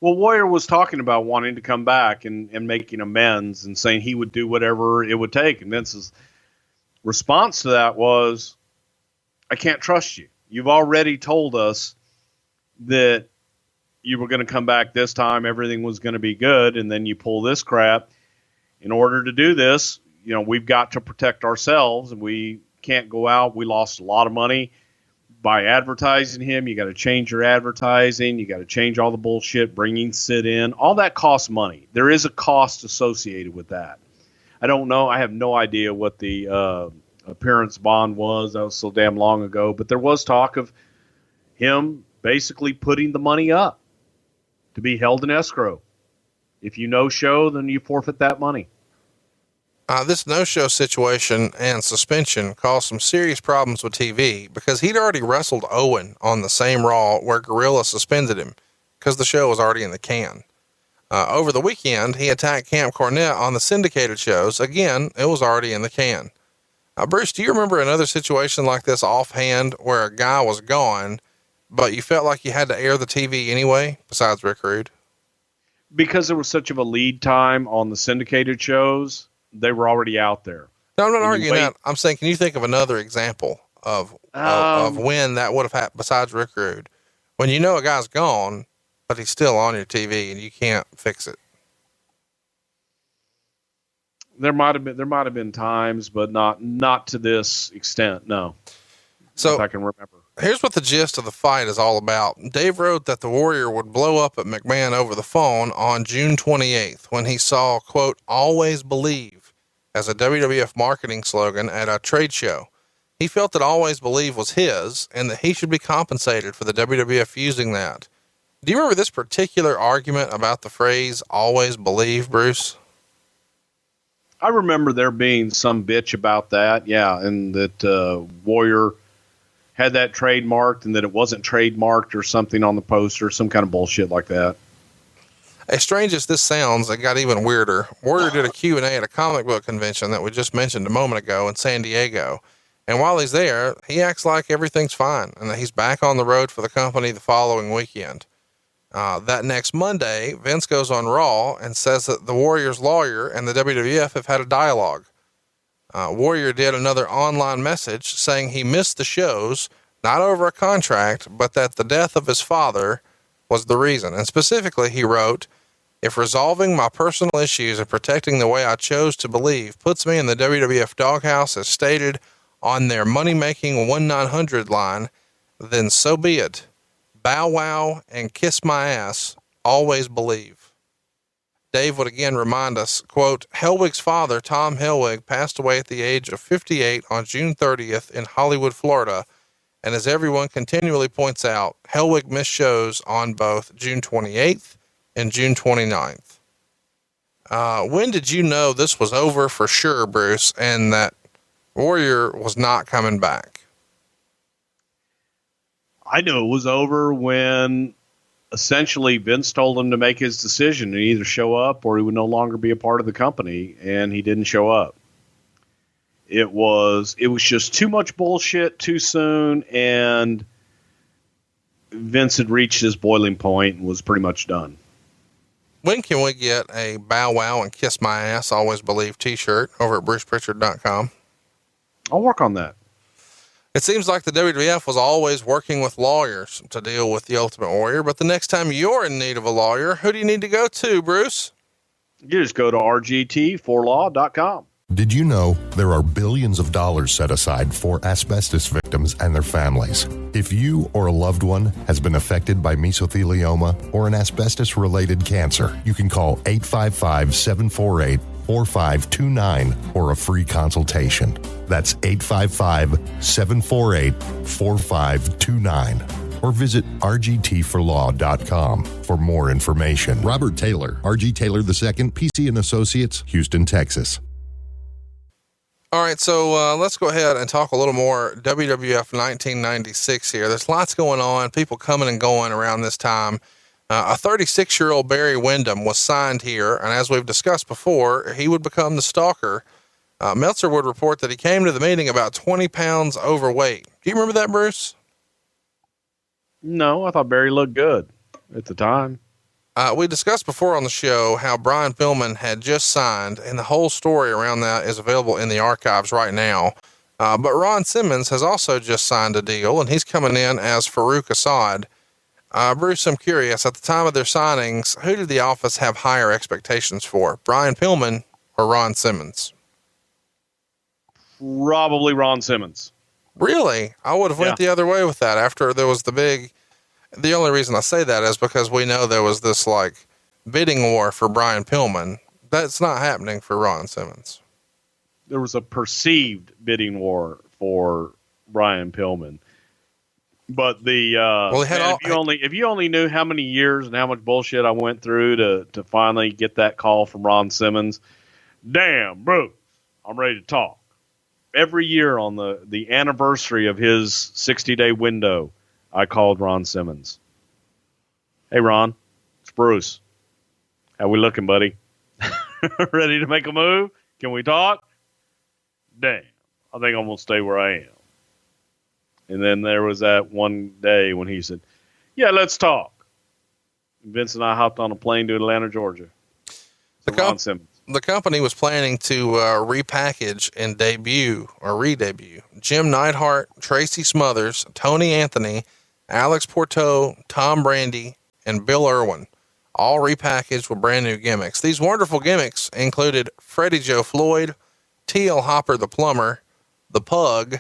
I: Well, Warrior was talking about wanting to come back and making amends and saying he would do whatever it would take. And Vince's response to that was, I can't trust you. You've already told us that you were going to come back this time. Everything was going to be good. And then you pull this crap. In order to do this, we've got to protect ourselves, and we can't go out. We lost a lot of money by advertising him. You got to change your advertising. You got to change all the bullshit, bringing Sid in. All that costs money. There is a cost associated with that. I don't know. I have no idea what the appearance bond was. That was so damn long ago. But there was talk of him basically putting the money up to be held in escrow. If you no-show, then you forfeit that money.
G: This no-show situation and suspension caused some serious problems with TV because he'd already wrestled Owen on the same Raw where Gorilla suspended him because the show was already in the can. Over the weekend, he attacked Camp Cornette on the syndicated shows. Again, it was already in the can. Bruce, do you remember another situation like this offhand where a guy was gone, but you felt like you had to air the TV anyway, besides Rick Rude?
I: Because there was such of a lead time on the syndicated shows, they were already out there.
G: No, I'm not arguing that. I'm saying, can you think of another example of when that would have happened besides Rick Rude? When you know a guy's gone, but he's still on your TV and you can't fix it.
I: There might have been times, but not to this extent. No.
G: So
I: if I can remember.
G: Here's what the gist of the fight is all about. Dave wrote that the Warrior would blow up at McMahon over the phone on June 28th when he saw, quote, "Always Believe" as a WWF marketing slogan at a trade show. He felt that Always Believe was his and that he should be compensated for the WWF using that. Do you remember this particular argument about the phrase "Always Believe," Bruce?
I: I remember there being some bitch about that. Yeah. And that, Warrior had that trademarked and that it wasn't trademarked or something on the poster, some kind of bullshit like that.
G: As strange as this sounds, it got even weirder. Warrior did a Q&A at a comic book convention that we just mentioned a moment ago in San Diego. And while he's there, he acts like everything's fine and that he's back on the road for the company the following weekend. That next Monday, Vince goes on Raw and says that the Warrior's lawyer and the WWF have had a dialogue. Warrior did another online message saying he missed the shows, not over a contract, but that the death of his father was the reason. And specifically, he wrote, "If resolving my personal issues and protecting the way I chose to believe puts me in the WWF doghouse as stated on their money-making 1-900 line, then so be it. Bow wow and kiss my ass. Always Believe." Dave would again remind us, quote, "Hellwig's father, Tom Hellwig, passed away at the age of 58 on June 30th in Hollywood, Florida. And as everyone continually points out, Hellwig missed shows on both June 28th and June 29th. When did you know this was over for sure, Bruce, and that Warrior was not coming back?
I: I knew it was over when essentially Vince told him to make his decision and either show up or he would no longer be a part of the company, and he didn't show up. It was just too much bullshit too soon, and Vince had reached his boiling point and was pretty much done.
G: When can we get a bow wow and kiss my ass, Always Believe t-shirt over at brucepritchard.com?
I: I'll work on that.
G: It seems like the WWF was always working with lawyers to deal with the Ultimate Warrior, but the next time you're in need of a lawyer, who do you need to go to, Bruce?
I: You just go to rgt4law.com.
C: Did you know there are billions of dollars set aside for asbestos victims and their families? If you or a loved one has been affected by mesothelioma or an asbestos-related cancer, you can call 855-748-4529 for a free consultation. That's 855-748-4529. Or visit rgtforlaw.com for more information. Robert Taylor, R.G. Taylor II, PC and Associates, Houston, Texas.
G: All right, so let's go ahead and talk a little more WWF 1996 here. There's lots going on, people coming and going around this time. A 36-year-old Barry Windham was signed here, and as we've discussed before, he would become the stalker. Meltzer would report that he came to the meeting about 20 pounds overweight. Do you remember that, Bruce?
I: No, I thought Barry looked good at the time.
G: We discussed before on the show how Brian Pillman had just signed, and the whole story around that is available in the archives right now. But Ron Simmons has also just signed a deal, and he's coming in as Farouk Assad. Bruce, I'm curious, at the time of their signings, who did the office have higher expectations for, Brian Pillman or Ron Simmons?
I: Probably Ron Simmons.
G: Really? I would have went the other way with that after there was the only reason I say that is because we know there was this like bidding war for Brian Pillman. That's not happening for Ron Simmons.
I: a perceived bidding war for Brian Pillman. But the if you only knew how many years and how much bullshit I went through to finally get that call from Ron Simmons. Damn, Bruce, I'm ready to talk. Every year on the anniversary of his 60-day window, I called Ron Simmons. Hey, Ron, it's Bruce. How we looking, buddy? Ready to make a move? Can we talk? Damn, I think I'm going to stay where I am. And then there was that one day when he said, yeah, let's talk. And Vince and I hopped on a plane to Atlanta, Georgia. Ron Simmons.
G: The company was planning to repackage and re-debut Jim Neidhart, Tracy Smothers, Tony Anthony, Alex Porteau, Tom Brandy, and Bill Irwin, all repackaged with brand new gimmicks. These wonderful gimmicks included Freddie Joe Floyd, T.L. Hopper the Plumber, the Pug,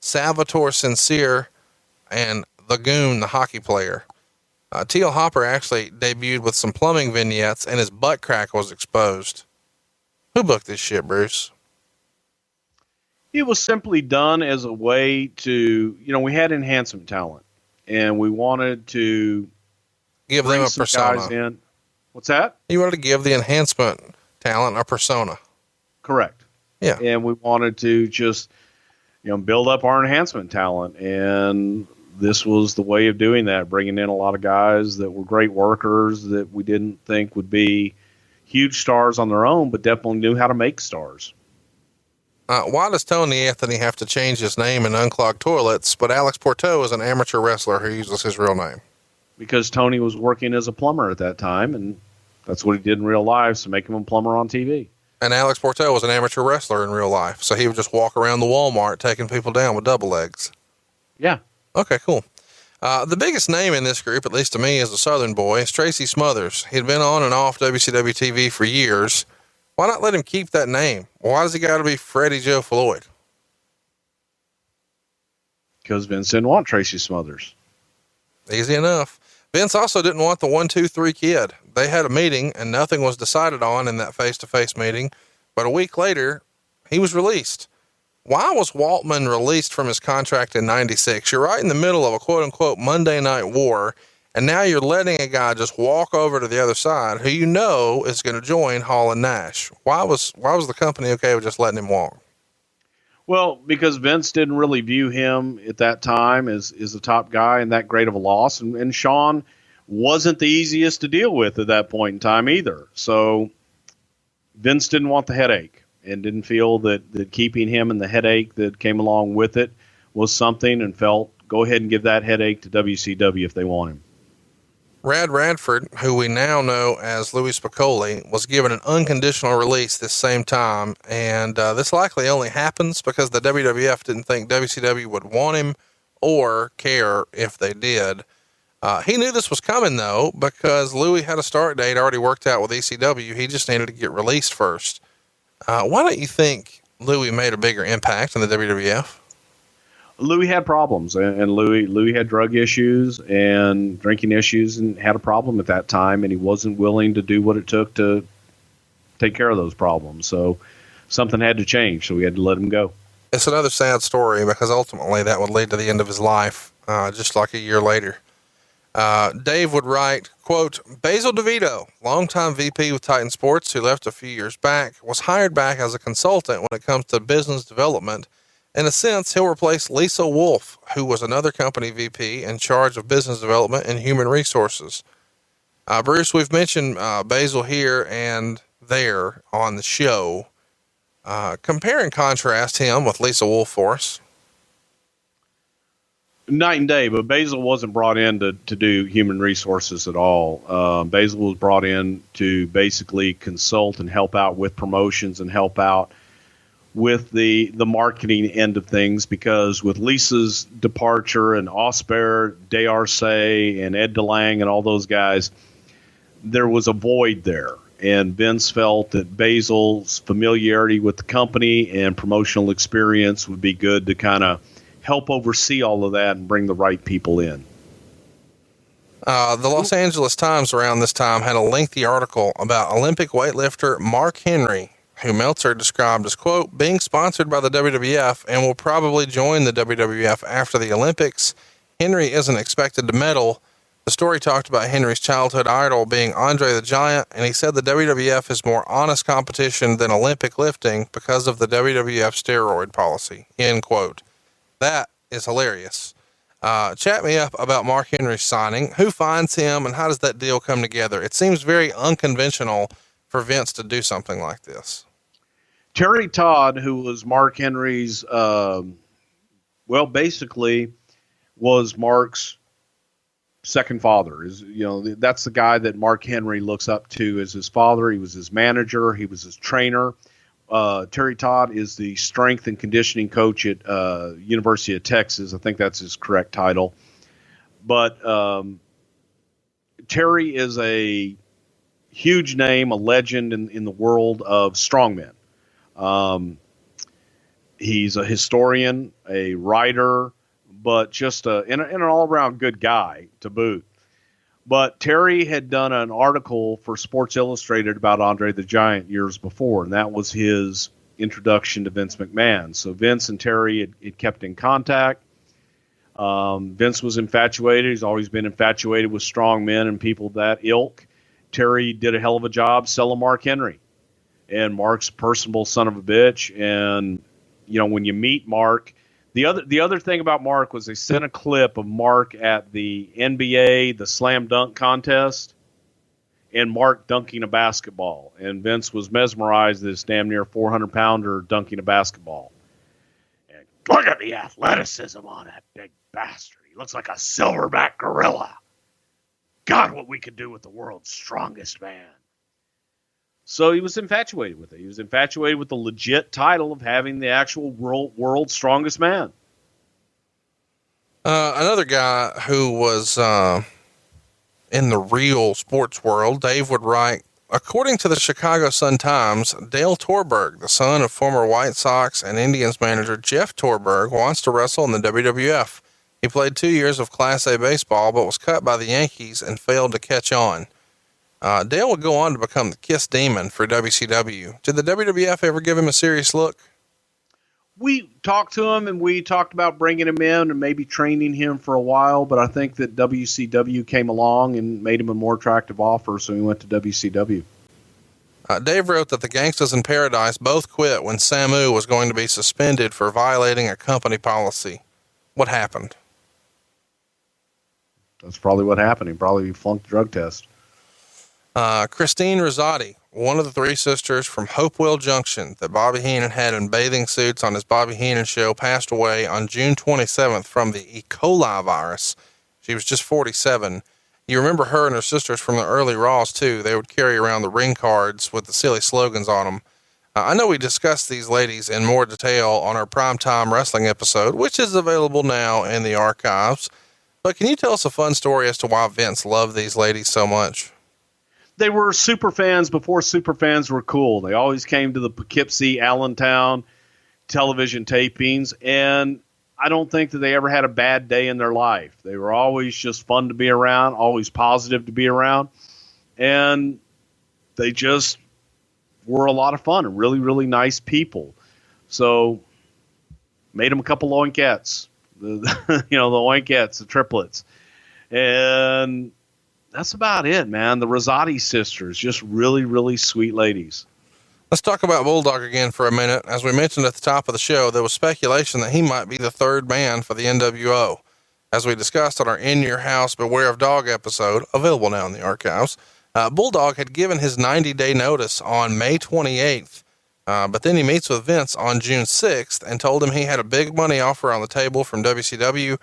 G: Salvatore Sincere, and the Goon, the hockey player. T.L. Hopper actually debuted with some plumbing vignettes, and his butt crack was exposed. Who booked this shit, Bruce?
I: It was simply done as a way to, we had enhancement talent, and we wanted to
G: give them a persona.
I: Guys in. What's that?
G: You wanted to give the enhancement talent a persona.
I: Correct.
G: Yeah.
I: And we wanted to just, build up our enhancement talent. And this was the way of doing that, bringing in a lot of guys that were great workers that we didn't think would be huge stars on their own, but definitely knew how to make stars.
G: Why does Tony Anthony have to change his name and unclog toilets, but Alex Porteau is an amateur wrestler who uses his real name?
I: Because Tony was working as a plumber at that time, and that's what he did in real life, so make him a plumber on TV.
G: And Alex Porteau was an amateur wrestler in real life, so he would just walk around the Walmart taking people down with double legs.
I: Yeah.
G: Okay, cool. The biggest name in this group, at least to me, is a Southern boy. It's Tracy Smothers. He'd been on and off WCW TV for years. Why not let him keep that name? Why does he got to be Freddie Joe Floyd?
I: Because Vince didn't want Tracy Smothers.
G: Easy enough. Vince also didn't want the 1-2-3 kid. They had a meeting and nothing was decided on in that face-to-face meeting. But a week later, he was released. Why was Waltman released from his contract in 96? You're right in the middle of a quote unquote Monday Night War. And now you're letting a guy just walk over to the other side who is going to join Hall and Nash. Why was the company okay with just letting him walk?
I: Well, because Vince didn't really view him at that time as a top guy and that great of a loss. And Shawn wasn't the easiest to deal with at that point in time either. So Vince didn't want the headache and didn't feel that keeping him and the headache that came along with it was something, and felt, go ahead and give that headache to WCW if they want him.
G: Rad Radford, who we now know as Louis Spicolli, was given an unconditional release this same time, and this likely only happens because the WWF didn't think WCW would want him or care if they did. He knew this was coming, though, because Louis had a start date already worked out with ECW. He just needed to get released first. Why don't you think Louis made a bigger impact in the WWF?
I: Louis had problems, and Louis had drug issues and drinking issues and had a problem at that time, and he wasn't willing to do what it took to take care of those problems. So something had to change, so we had to let him go.
G: It's another sad story because ultimately that would lead to the end of his life, just like a year later. Dave would write, quote, Basil DeVito, longtime VP with Titan Sports, who left a few years back, was hired back as a consultant when it comes to business development. In a sense, he'll replace Lisa Wolf, who was another company VP in charge of business development and human resources. Bruce, we've mentioned Basil here and there on the show. Compare and contrast him with Lisa Wolf for us.
I: Night and day, but Basil wasn't brought in to do human resources at all. Basil was brought in to basically consult and help out with promotions and help out with the marketing end of things, because with Lisa's departure and Osper, D'Arce, and Ed DeLange and all those guys, there was a void there. And Vince felt that Basil's familiarity with the company and promotional experience would be good to kind of help oversee all of that and bring the right people in.
G: The Los Angeles Times around this time had a lengthy article about Olympic weightlifter Mark Henry, who Meltzer described as, quote, being sponsored by the WWF and will probably join the WWF after the Olympics. Henry isn't expected to medal. The story talked about Henry's childhood idol being Andre the Giant, and he said the WWF is more honest competition than Olympic lifting because of the WWF steroid policy, end quote. That is hilarious. Chat me up about Mark Henry's signing. Who finds him and how does that deal come together? It seems very unconventional for Vince to do something like this.
I: Terry Todd, who was Mark Henry's, basically was Mark's second father. That's the guy that Mark Henry looks up to as his father. He was his manager. He was his trainer. Terry Todd is the strength and conditioning coach at University of Texas. I think that's his correct title. But Terry is a huge name, a legend in the world of strongmen. He's a historian, a writer, but just an all-around good guy to boot. But Terry had done an article for Sports Illustrated about Andre the Giant years before, and that was his introduction to Vince McMahon. So Vince and Terry had kept in contact. Vince was infatuated. He's always been infatuated with strong men and people of that ilk. Terry did a hell of a job selling Mark Henry. And Mark's a personable son of a bitch. And, when you meet Mark, the other thing about Mark was they sent a clip of Mark at the NBA, the slam dunk contest, and Mark dunking a basketball. And Vince was mesmerized this damn near 400-pounder dunking a basketball.
F: And look at the athleticism on that big bastard. He looks like a silverback gorilla. God, what we could do with the world's strongest man.
I: So he was infatuated with it. He was infatuated with the legit title of having the actual world's strongest man.
G: Another guy who was in the real sports world, Dave would write, according to the Chicago Sun-Times, Dale Torberg, the son of former White Sox and Indians manager Jeff Torberg, wants to wrestle in the WWF. He played 2 years of Class A baseball, but was cut by the Yankees and failed to catch on. Dale would go on to become the Kiss Demon for WCW. Did the WWF ever give him a serious look?
I: We talked to him, and we talked about bringing him in and maybe training him for a while, but I think that WCW came along and made him a more attractive offer, so he went to WCW.
G: Dave wrote that the Gangstas in Paradise both quit when Samu was going to be suspended for violating a company policy. What happened?
I: That's probably what happened. He probably flunked the drug test.
G: Christine Rosati, one of the three sisters from Hopewell Junction that Bobby Heenan had in bathing suits on his Bobby Heenan show, passed away on June 27th from the E. coli virus. She was just 47. You remember her and her sisters from the early Raws too. They would carry around the ring cards with the silly slogans on them. I know we discussed these ladies in more detail on our Primetime Wrestling episode, which is available now in the archives. But can you tell us a fun story as to why Vince loved these ladies so much?
I: They were super fans before super fans were cool. They always came to the Poughkeepsie, Allentown television tapings, and I don't think that they ever had a bad day in their life. They were always just fun to be around, always positive to be around, and they just were a lot of fun and really, really nice people. So made them a couple oinkettes, the oinkettes, the triplets, and that's about it, man. The Rosati sisters, just really, really sweet ladies.
G: Let's talk about Bulldog again for a minute. As we mentioned at the top of the show, there was speculation that he might be the third man for the NWO. As we discussed on our In Your House, Beware of Dog episode, available now in the archives, Bulldog had given his 90-day notice on May 28th, but then he meets with Vince on June 6th and told him he had a big money offer on the table from WCW.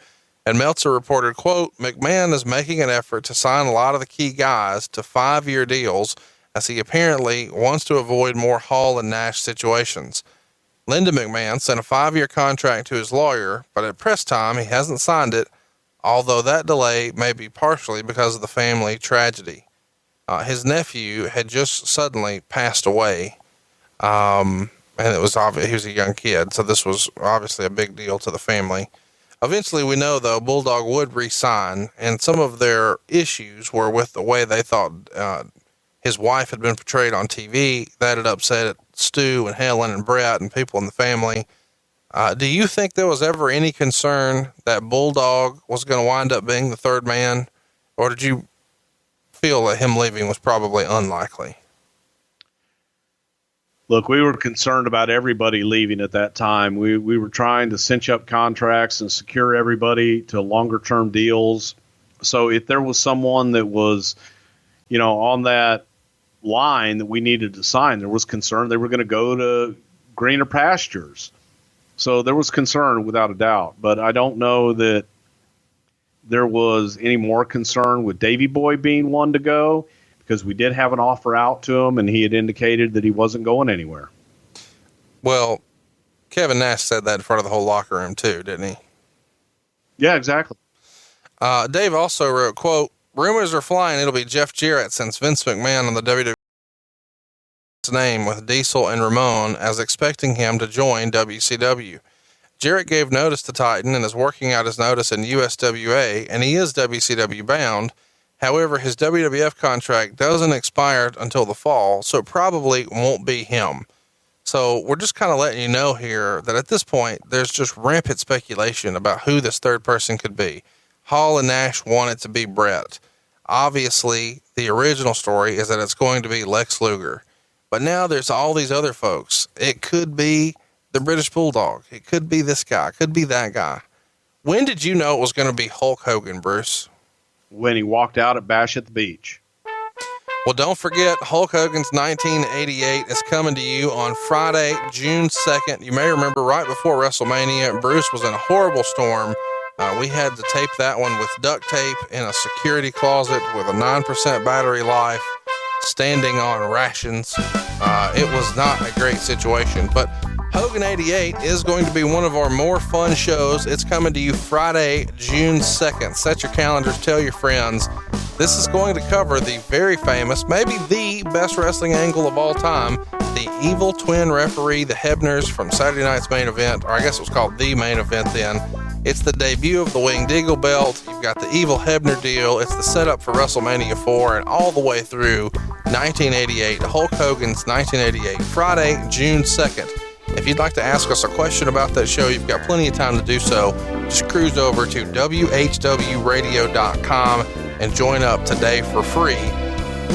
G: And Meltzer reported, quote, McMahon is making an effort to sign a lot of the key guys to 5-year deals as he apparently wants to avoid more Hall and Nash situations. Linda McMahon sent a 5-year contract to his lawyer, but at press time, he hasn't signed it, although that delay may be partially because of the family tragedy. His nephew had just suddenly passed away. And it was obvious he was a young kid. So this was obviously a big deal to the family. Eventually, we know, though, Bulldog would re-sign, and some of their issues were with the way they thought his wife had been portrayed on TV. That had upset Stu and Helen and Brett and people in the family. Do you think there was ever any concern that Bulldog was going to wind up being the third man, or did you feel that him leaving was probably unlikely?
I: Look, we were concerned about everybody leaving at that time. We were trying to cinch up contracts and secure everybody to longer term deals. So if there was someone that was, on that line that we needed to sign, there was concern they were going to go to greener pastures. So there was concern without a doubt, but I don't know that there was any more concern with Davey Boy being one to go, because we did have an offer out to him and he had indicated that he wasn't going anywhere.
G: Well, Kevin Nash said that in front of the whole locker room too, didn't he?
I: Yeah, exactly.
G: Dave also wrote, quote, rumors are flying it'll be Jeff Jarrett since Vince McMahon on the WWE name with Diesel and Ramon as expecting him to join WCW. Jarrett gave notice to Titan and is working out his notice in USWA, and he is WCW bound. However, his WWF contract doesn't expire until the fall, so it probably won't be him. So we're just kind of letting you know here that at this point, there's just rampant speculation about who this third person could be. Hall and Nash want it to be Brett. Obviously, the original story is that it's going to be Lex Luger. But now there's all these other folks. It could be the British Bulldog. It could be this guy. It could be that guy. When did you know it was going to be Hulk Hogan, Bruce?
I: When he walked out at Bash at the Beach.
G: Well, don't forget, Hulk Hogan's 1988 is coming to you on Friday, June 2nd. You may remember right before WrestleMania, Bruce was in a horrible storm. We had to tape that one with duct tape in a security closet with a 9% battery life, standing on rations. It was not a great situation, but Hogan 88 is going to be one of our more fun shows. It's coming to you Friday, June 2nd. Set your calendars, tell your friends. This is going to cover the very famous, maybe the best wrestling angle of all time, the evil twin referee, the Hebners from Saturday night's main event, or I guess it was called the main event then. It's the debut of the Winged Eagle belt. You've got the evil Hebner deal. It's the setup for WrestleMania 4 and all the way through 1988, Hulk Hogan's 1988, Friday, June 2nd. If you'd like to ask us a question about that show, you've got plenty of time to do so. Just cruise over to WHWRadio.com and join up today for free.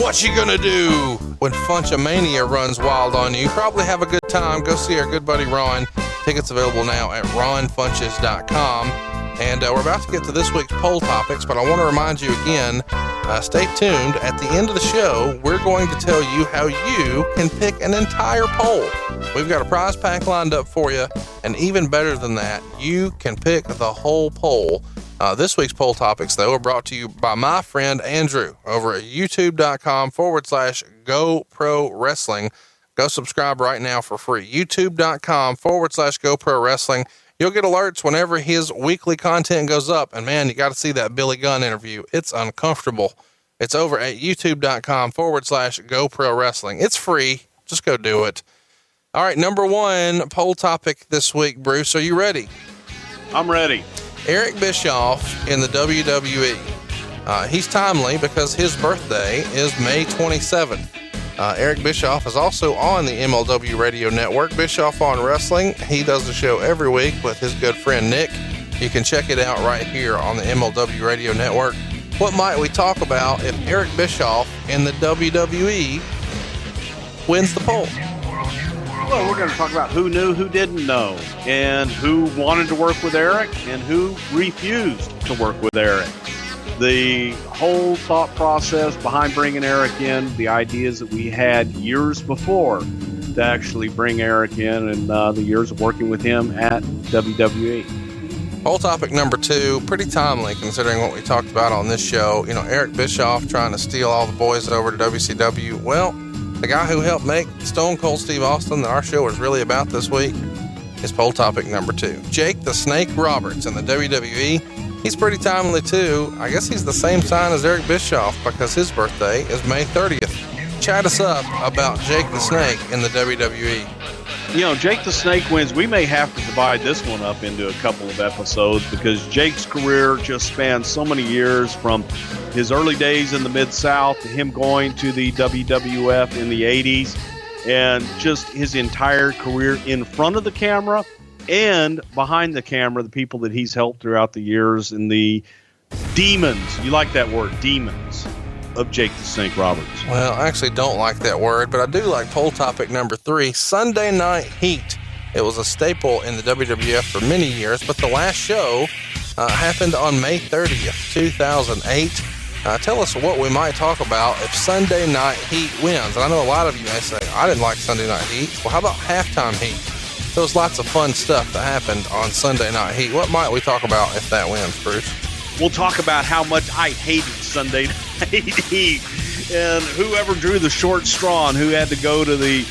G: What you gonna do when Funchamania runs wild on you? Probably have a good time. Go see our good buddy Ron. Tickets available now at ronfunches.com. And we're about to get to this week's poll topics, but I want to remind you again, stay tuned. At the end of the show, we're going to tell you how you can pick an entire poll. We've got a prize pack lined up for you, and even better than that, you can pick the whole poll. This week's poll topics, though, are brought to you by my friend Andrew over at youtube.com/GoPro Wrestling. Go subscribe right now for free. youtube.com/GoPro Wrestling. You'll get alerts whenever his weekly content goes up. And man, you got to see that Billy Gunn interview. It's uncomfortable. It's over at youtube.com/GoPro Wrestling. It's free. Just go do it. All right. Number one poll topic this week, Bruce. Are you ready?
I: I'm ready.
G: Eric Bischoff in the WWE. He's timely because his birthday is May 27th. Eric Bischoff is also on the MLW Radio Network, Bischoff on Wrestling. He does the show every week with his good friend Nick. You can check it out right here on the MLW Radio Network. What might we talk about if Eric Bischoff in the WWE wins the poll?
I: Well, we're going to talk about who knew, who didn't know, and who wanted to work with Eric and who refused to work with Eric. The whole thought process behind bringing Eric in, the ideas that we had years before to actually bring Eric in, and the years of working with him at WWE.
G: Poll topic number two, pretty timely considering what we talked about on this show. You know, Eric Bischoff trying to steal all the boys over to WCW. Well, the guy who helped make Stone Cold Steve Austin that our show was really about this week is poll topic number two. Jake the Snake Roberts in the WWE. He's pretty timely too. I guess he's the same sign as Eric Bischoff because his birthday is May 30th. Chat us up about Jake the Snake in the WWE.
I: You know, Jake the Snake wins. We may have to divide this one up into a couple of episodes because Jake's career just spans so many years from his early days in the Mid-South, him going to the WWF in the 80s, and just his entire career in front of the camera and behind the camera, the people that he's helped throughout the years, and the demons, you like that word, demons, of Jake the Snake Roberts.
G: Well, I actually don't like that word, but I do like poll topic number 3, Sunday Night Heat. It was a staple in the WWF for many years, but the last show happened on May 30th, 2008. Tell us what we might talk about if Sunday Night Heat wins. And I know a lot of you may say, I didn't like Sunday Night Heat. Well, how about Halftime Heat? There was lots of fun stuff that happened on Sunday Night Heat. What might we talk about if that wins, Bruce?
I: We'll talk about how much I hated Sunday Night Heat and whoever drew the short straw and who had to go to the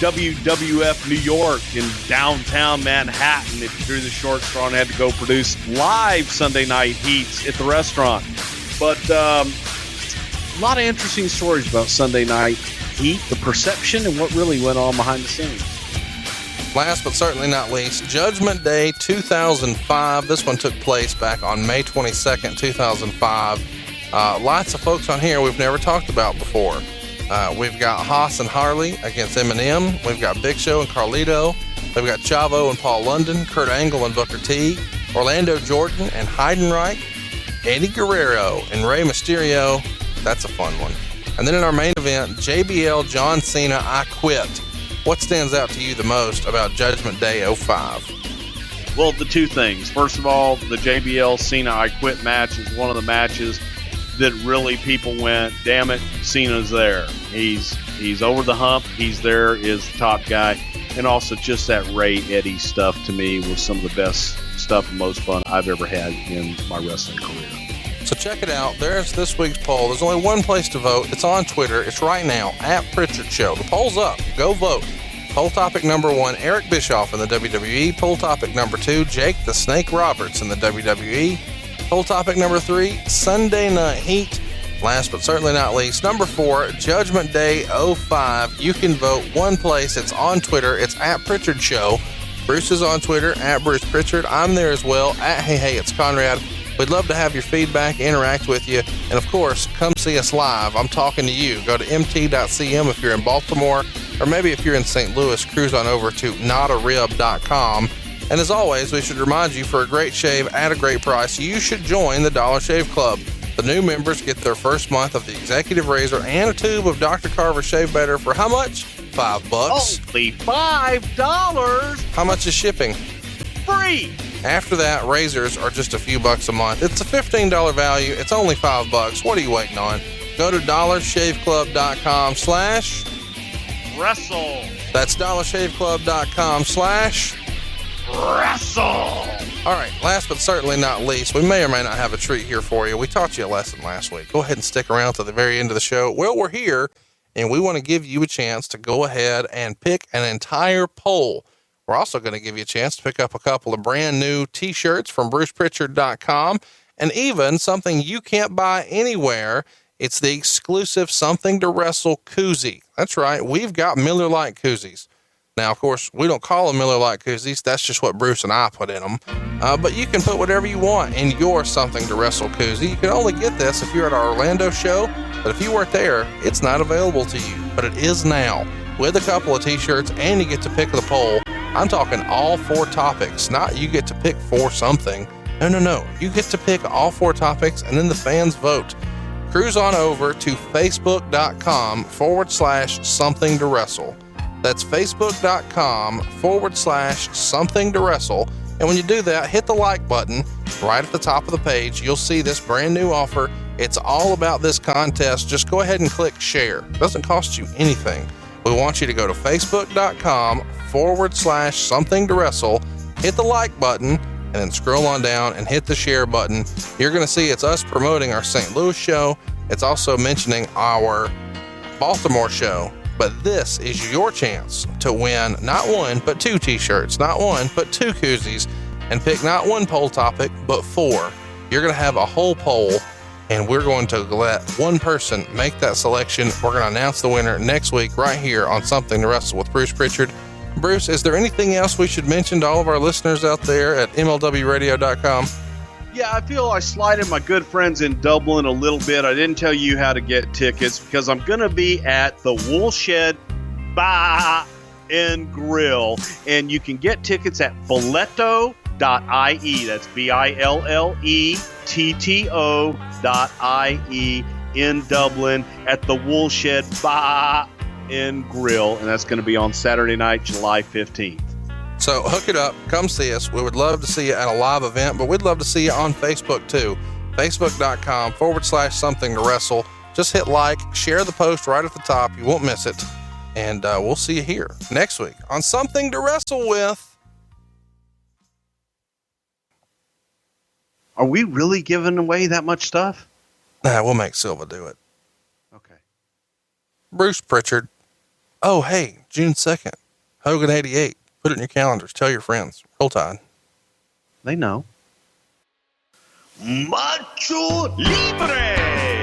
I: WWF New York in downtown Manhattan if you drew the short straw and had to go produce live Sunday Night Heats at the restaurant. But a lot of interesting stories about Sunday Night Heat, the perception, and what really went on behind the scenes.
G: Last but certainly not least, Judgment Day 2005. This one took place back on May 22nd, 2005. Lots of folks on here we've never talked about before. We've got Haas and Harley against Eminem. We've got Big Show and Carlito. We've got Chavo and Paul London, Kurt Angle and Booker T, Orlando Jordan and Heidenreich, Eddie Guerrero and Rey Mysterio. That's a fun one. And then in our main event, JBL, John Cena, I Quit. What stands out to you the most about Judgment Day 05?
I: Well, the two things. First of all, the JBL Cena I Quit match is one of the matches that really people went, damn it, Cena's there. He's over the hump. He's there, is the top guy. And also just that Ray Eddie stuff to me was some of the best stuff and most fun I've ever had in my wrestling career.
G: So check it out. There's this week's poll. There's only one place to vote. It's on Twitter. It's right now, @Prichard Show. The poll's up. Go vote. Poll topic number 1, Eric Bischoff in the WWE. Poll topic number 2, Jake the Snake Roberts in the WWE. Poll topic number 3, Sunday Night Heat. Last but certainly not least, number 4, Judgment Day 05. You can vote one place. It's on Twitter. It's @Prichard Show. Bruce is on Twitter, @Bruce Prichard. I'm there as well, @Hey, it's Conrad. We'd love to have your feedback, interact with you, and of course, come see us live. I'm talking to you. Go to mt.cm if you're in Baltimore, or maybe if you're in St. Louis, cruise on over to notarib.com. And as always, we should remind you, for a great shave at a great price, you should join the Dollar Shave Club. The new members get their first month of the Executive Razor and a tube of Dr. Carver Shave Butter for how much? $5.
I: Only $5?
G: How much is shipping?
I: Free!
G: After that, razors are just a few bucks a month. It's a $15 value. It's only $5. What are you waiting on? Go to dollarshaveclub.com/wrestle. That's dollarshaveclub.com/wrestle. All right, last but certainly not least, we may or may not have a treat here for you. We taught you a lesson last week. Go ahead and stick around to the very end of the show. Well, we're here, and we want to give you a chance to go ahead and pick an entire poll. We're also going to give you a chance to pick up a couple of brand new t-shirts from BrucePrichard.com, and even something you can't buy anywhere. It's the exclusive Something to Wrestle koozie. That's right. We've got Miller Lite koozies. Now, of course, we don't call them Miller Lite koozies. That's just what Bruce and I put in them. But you can put whatever you want in your Something to Wrestle koozie. You can only get this if you're at our Orlando show, but if you weren't there, it's not available to you. But it is now, with a couple of t-shirts, and you get to pick the poll. I'm talking all 4 topics, not you get to pick 4 something. No. You get to pick all 4 topics, and then the fans vote. Cruise on over to facebook.com/something to wrestle. That's facebook.com/something to wrestle. And when you do that, hit the like button right at the top of the page. You'll see this brand new offer. It's all about this contest. Just go ahead and click share. It doesn't cost you anything. We want you to go to facebook.com/something to wrestle, hit the like button, and then scroll on down and hit the share button. You're going to see it's us promoting our St. Louis show. It's also mentioning our Baltimore show. But this is your chance to win not 1, but 2 t-shirts, not 1, but 2 koozies, and pick not 1 poll topic, but 4. You're going to have a whole poll, and we're going to let one person make that selection. We're going to announce the winner next week right here on Something to Wrestle with Bruce Prichard. Bruce, is there anything else we should mention to all of our listeners out there at MLWradio.com?
I: Yeah, I feel I slighted my good friends in Dublin a little bit. I didn't tell you how to get tickets because I'm going to be at the Woolshed Bar and Grill. And you can get tickets at Billetto.ie. That's BILLETTO.IE in Dublin at the Woolshed Bar and Grill. And that's going to be on Saturday night, July 15th.
G: So hook it up, come see us. We would love to see you at a live event, but we'd love to see you on Facebook too. Facebook.com/something to wrestle. Just hit like, share the post right at the top. You won't miss it. And we'll see you here next week on Something to Wrestle With.
I: Are we really giving away that much stuff?
G: Nah, we'll make Silva do it.
I: Okay.
G: Bruce Prichard. Oh, hey, June 2nd, Hogan 88. Put it in your calendars. Tell your friends. Roll Tide.
I: They know.
F: Macho Libre.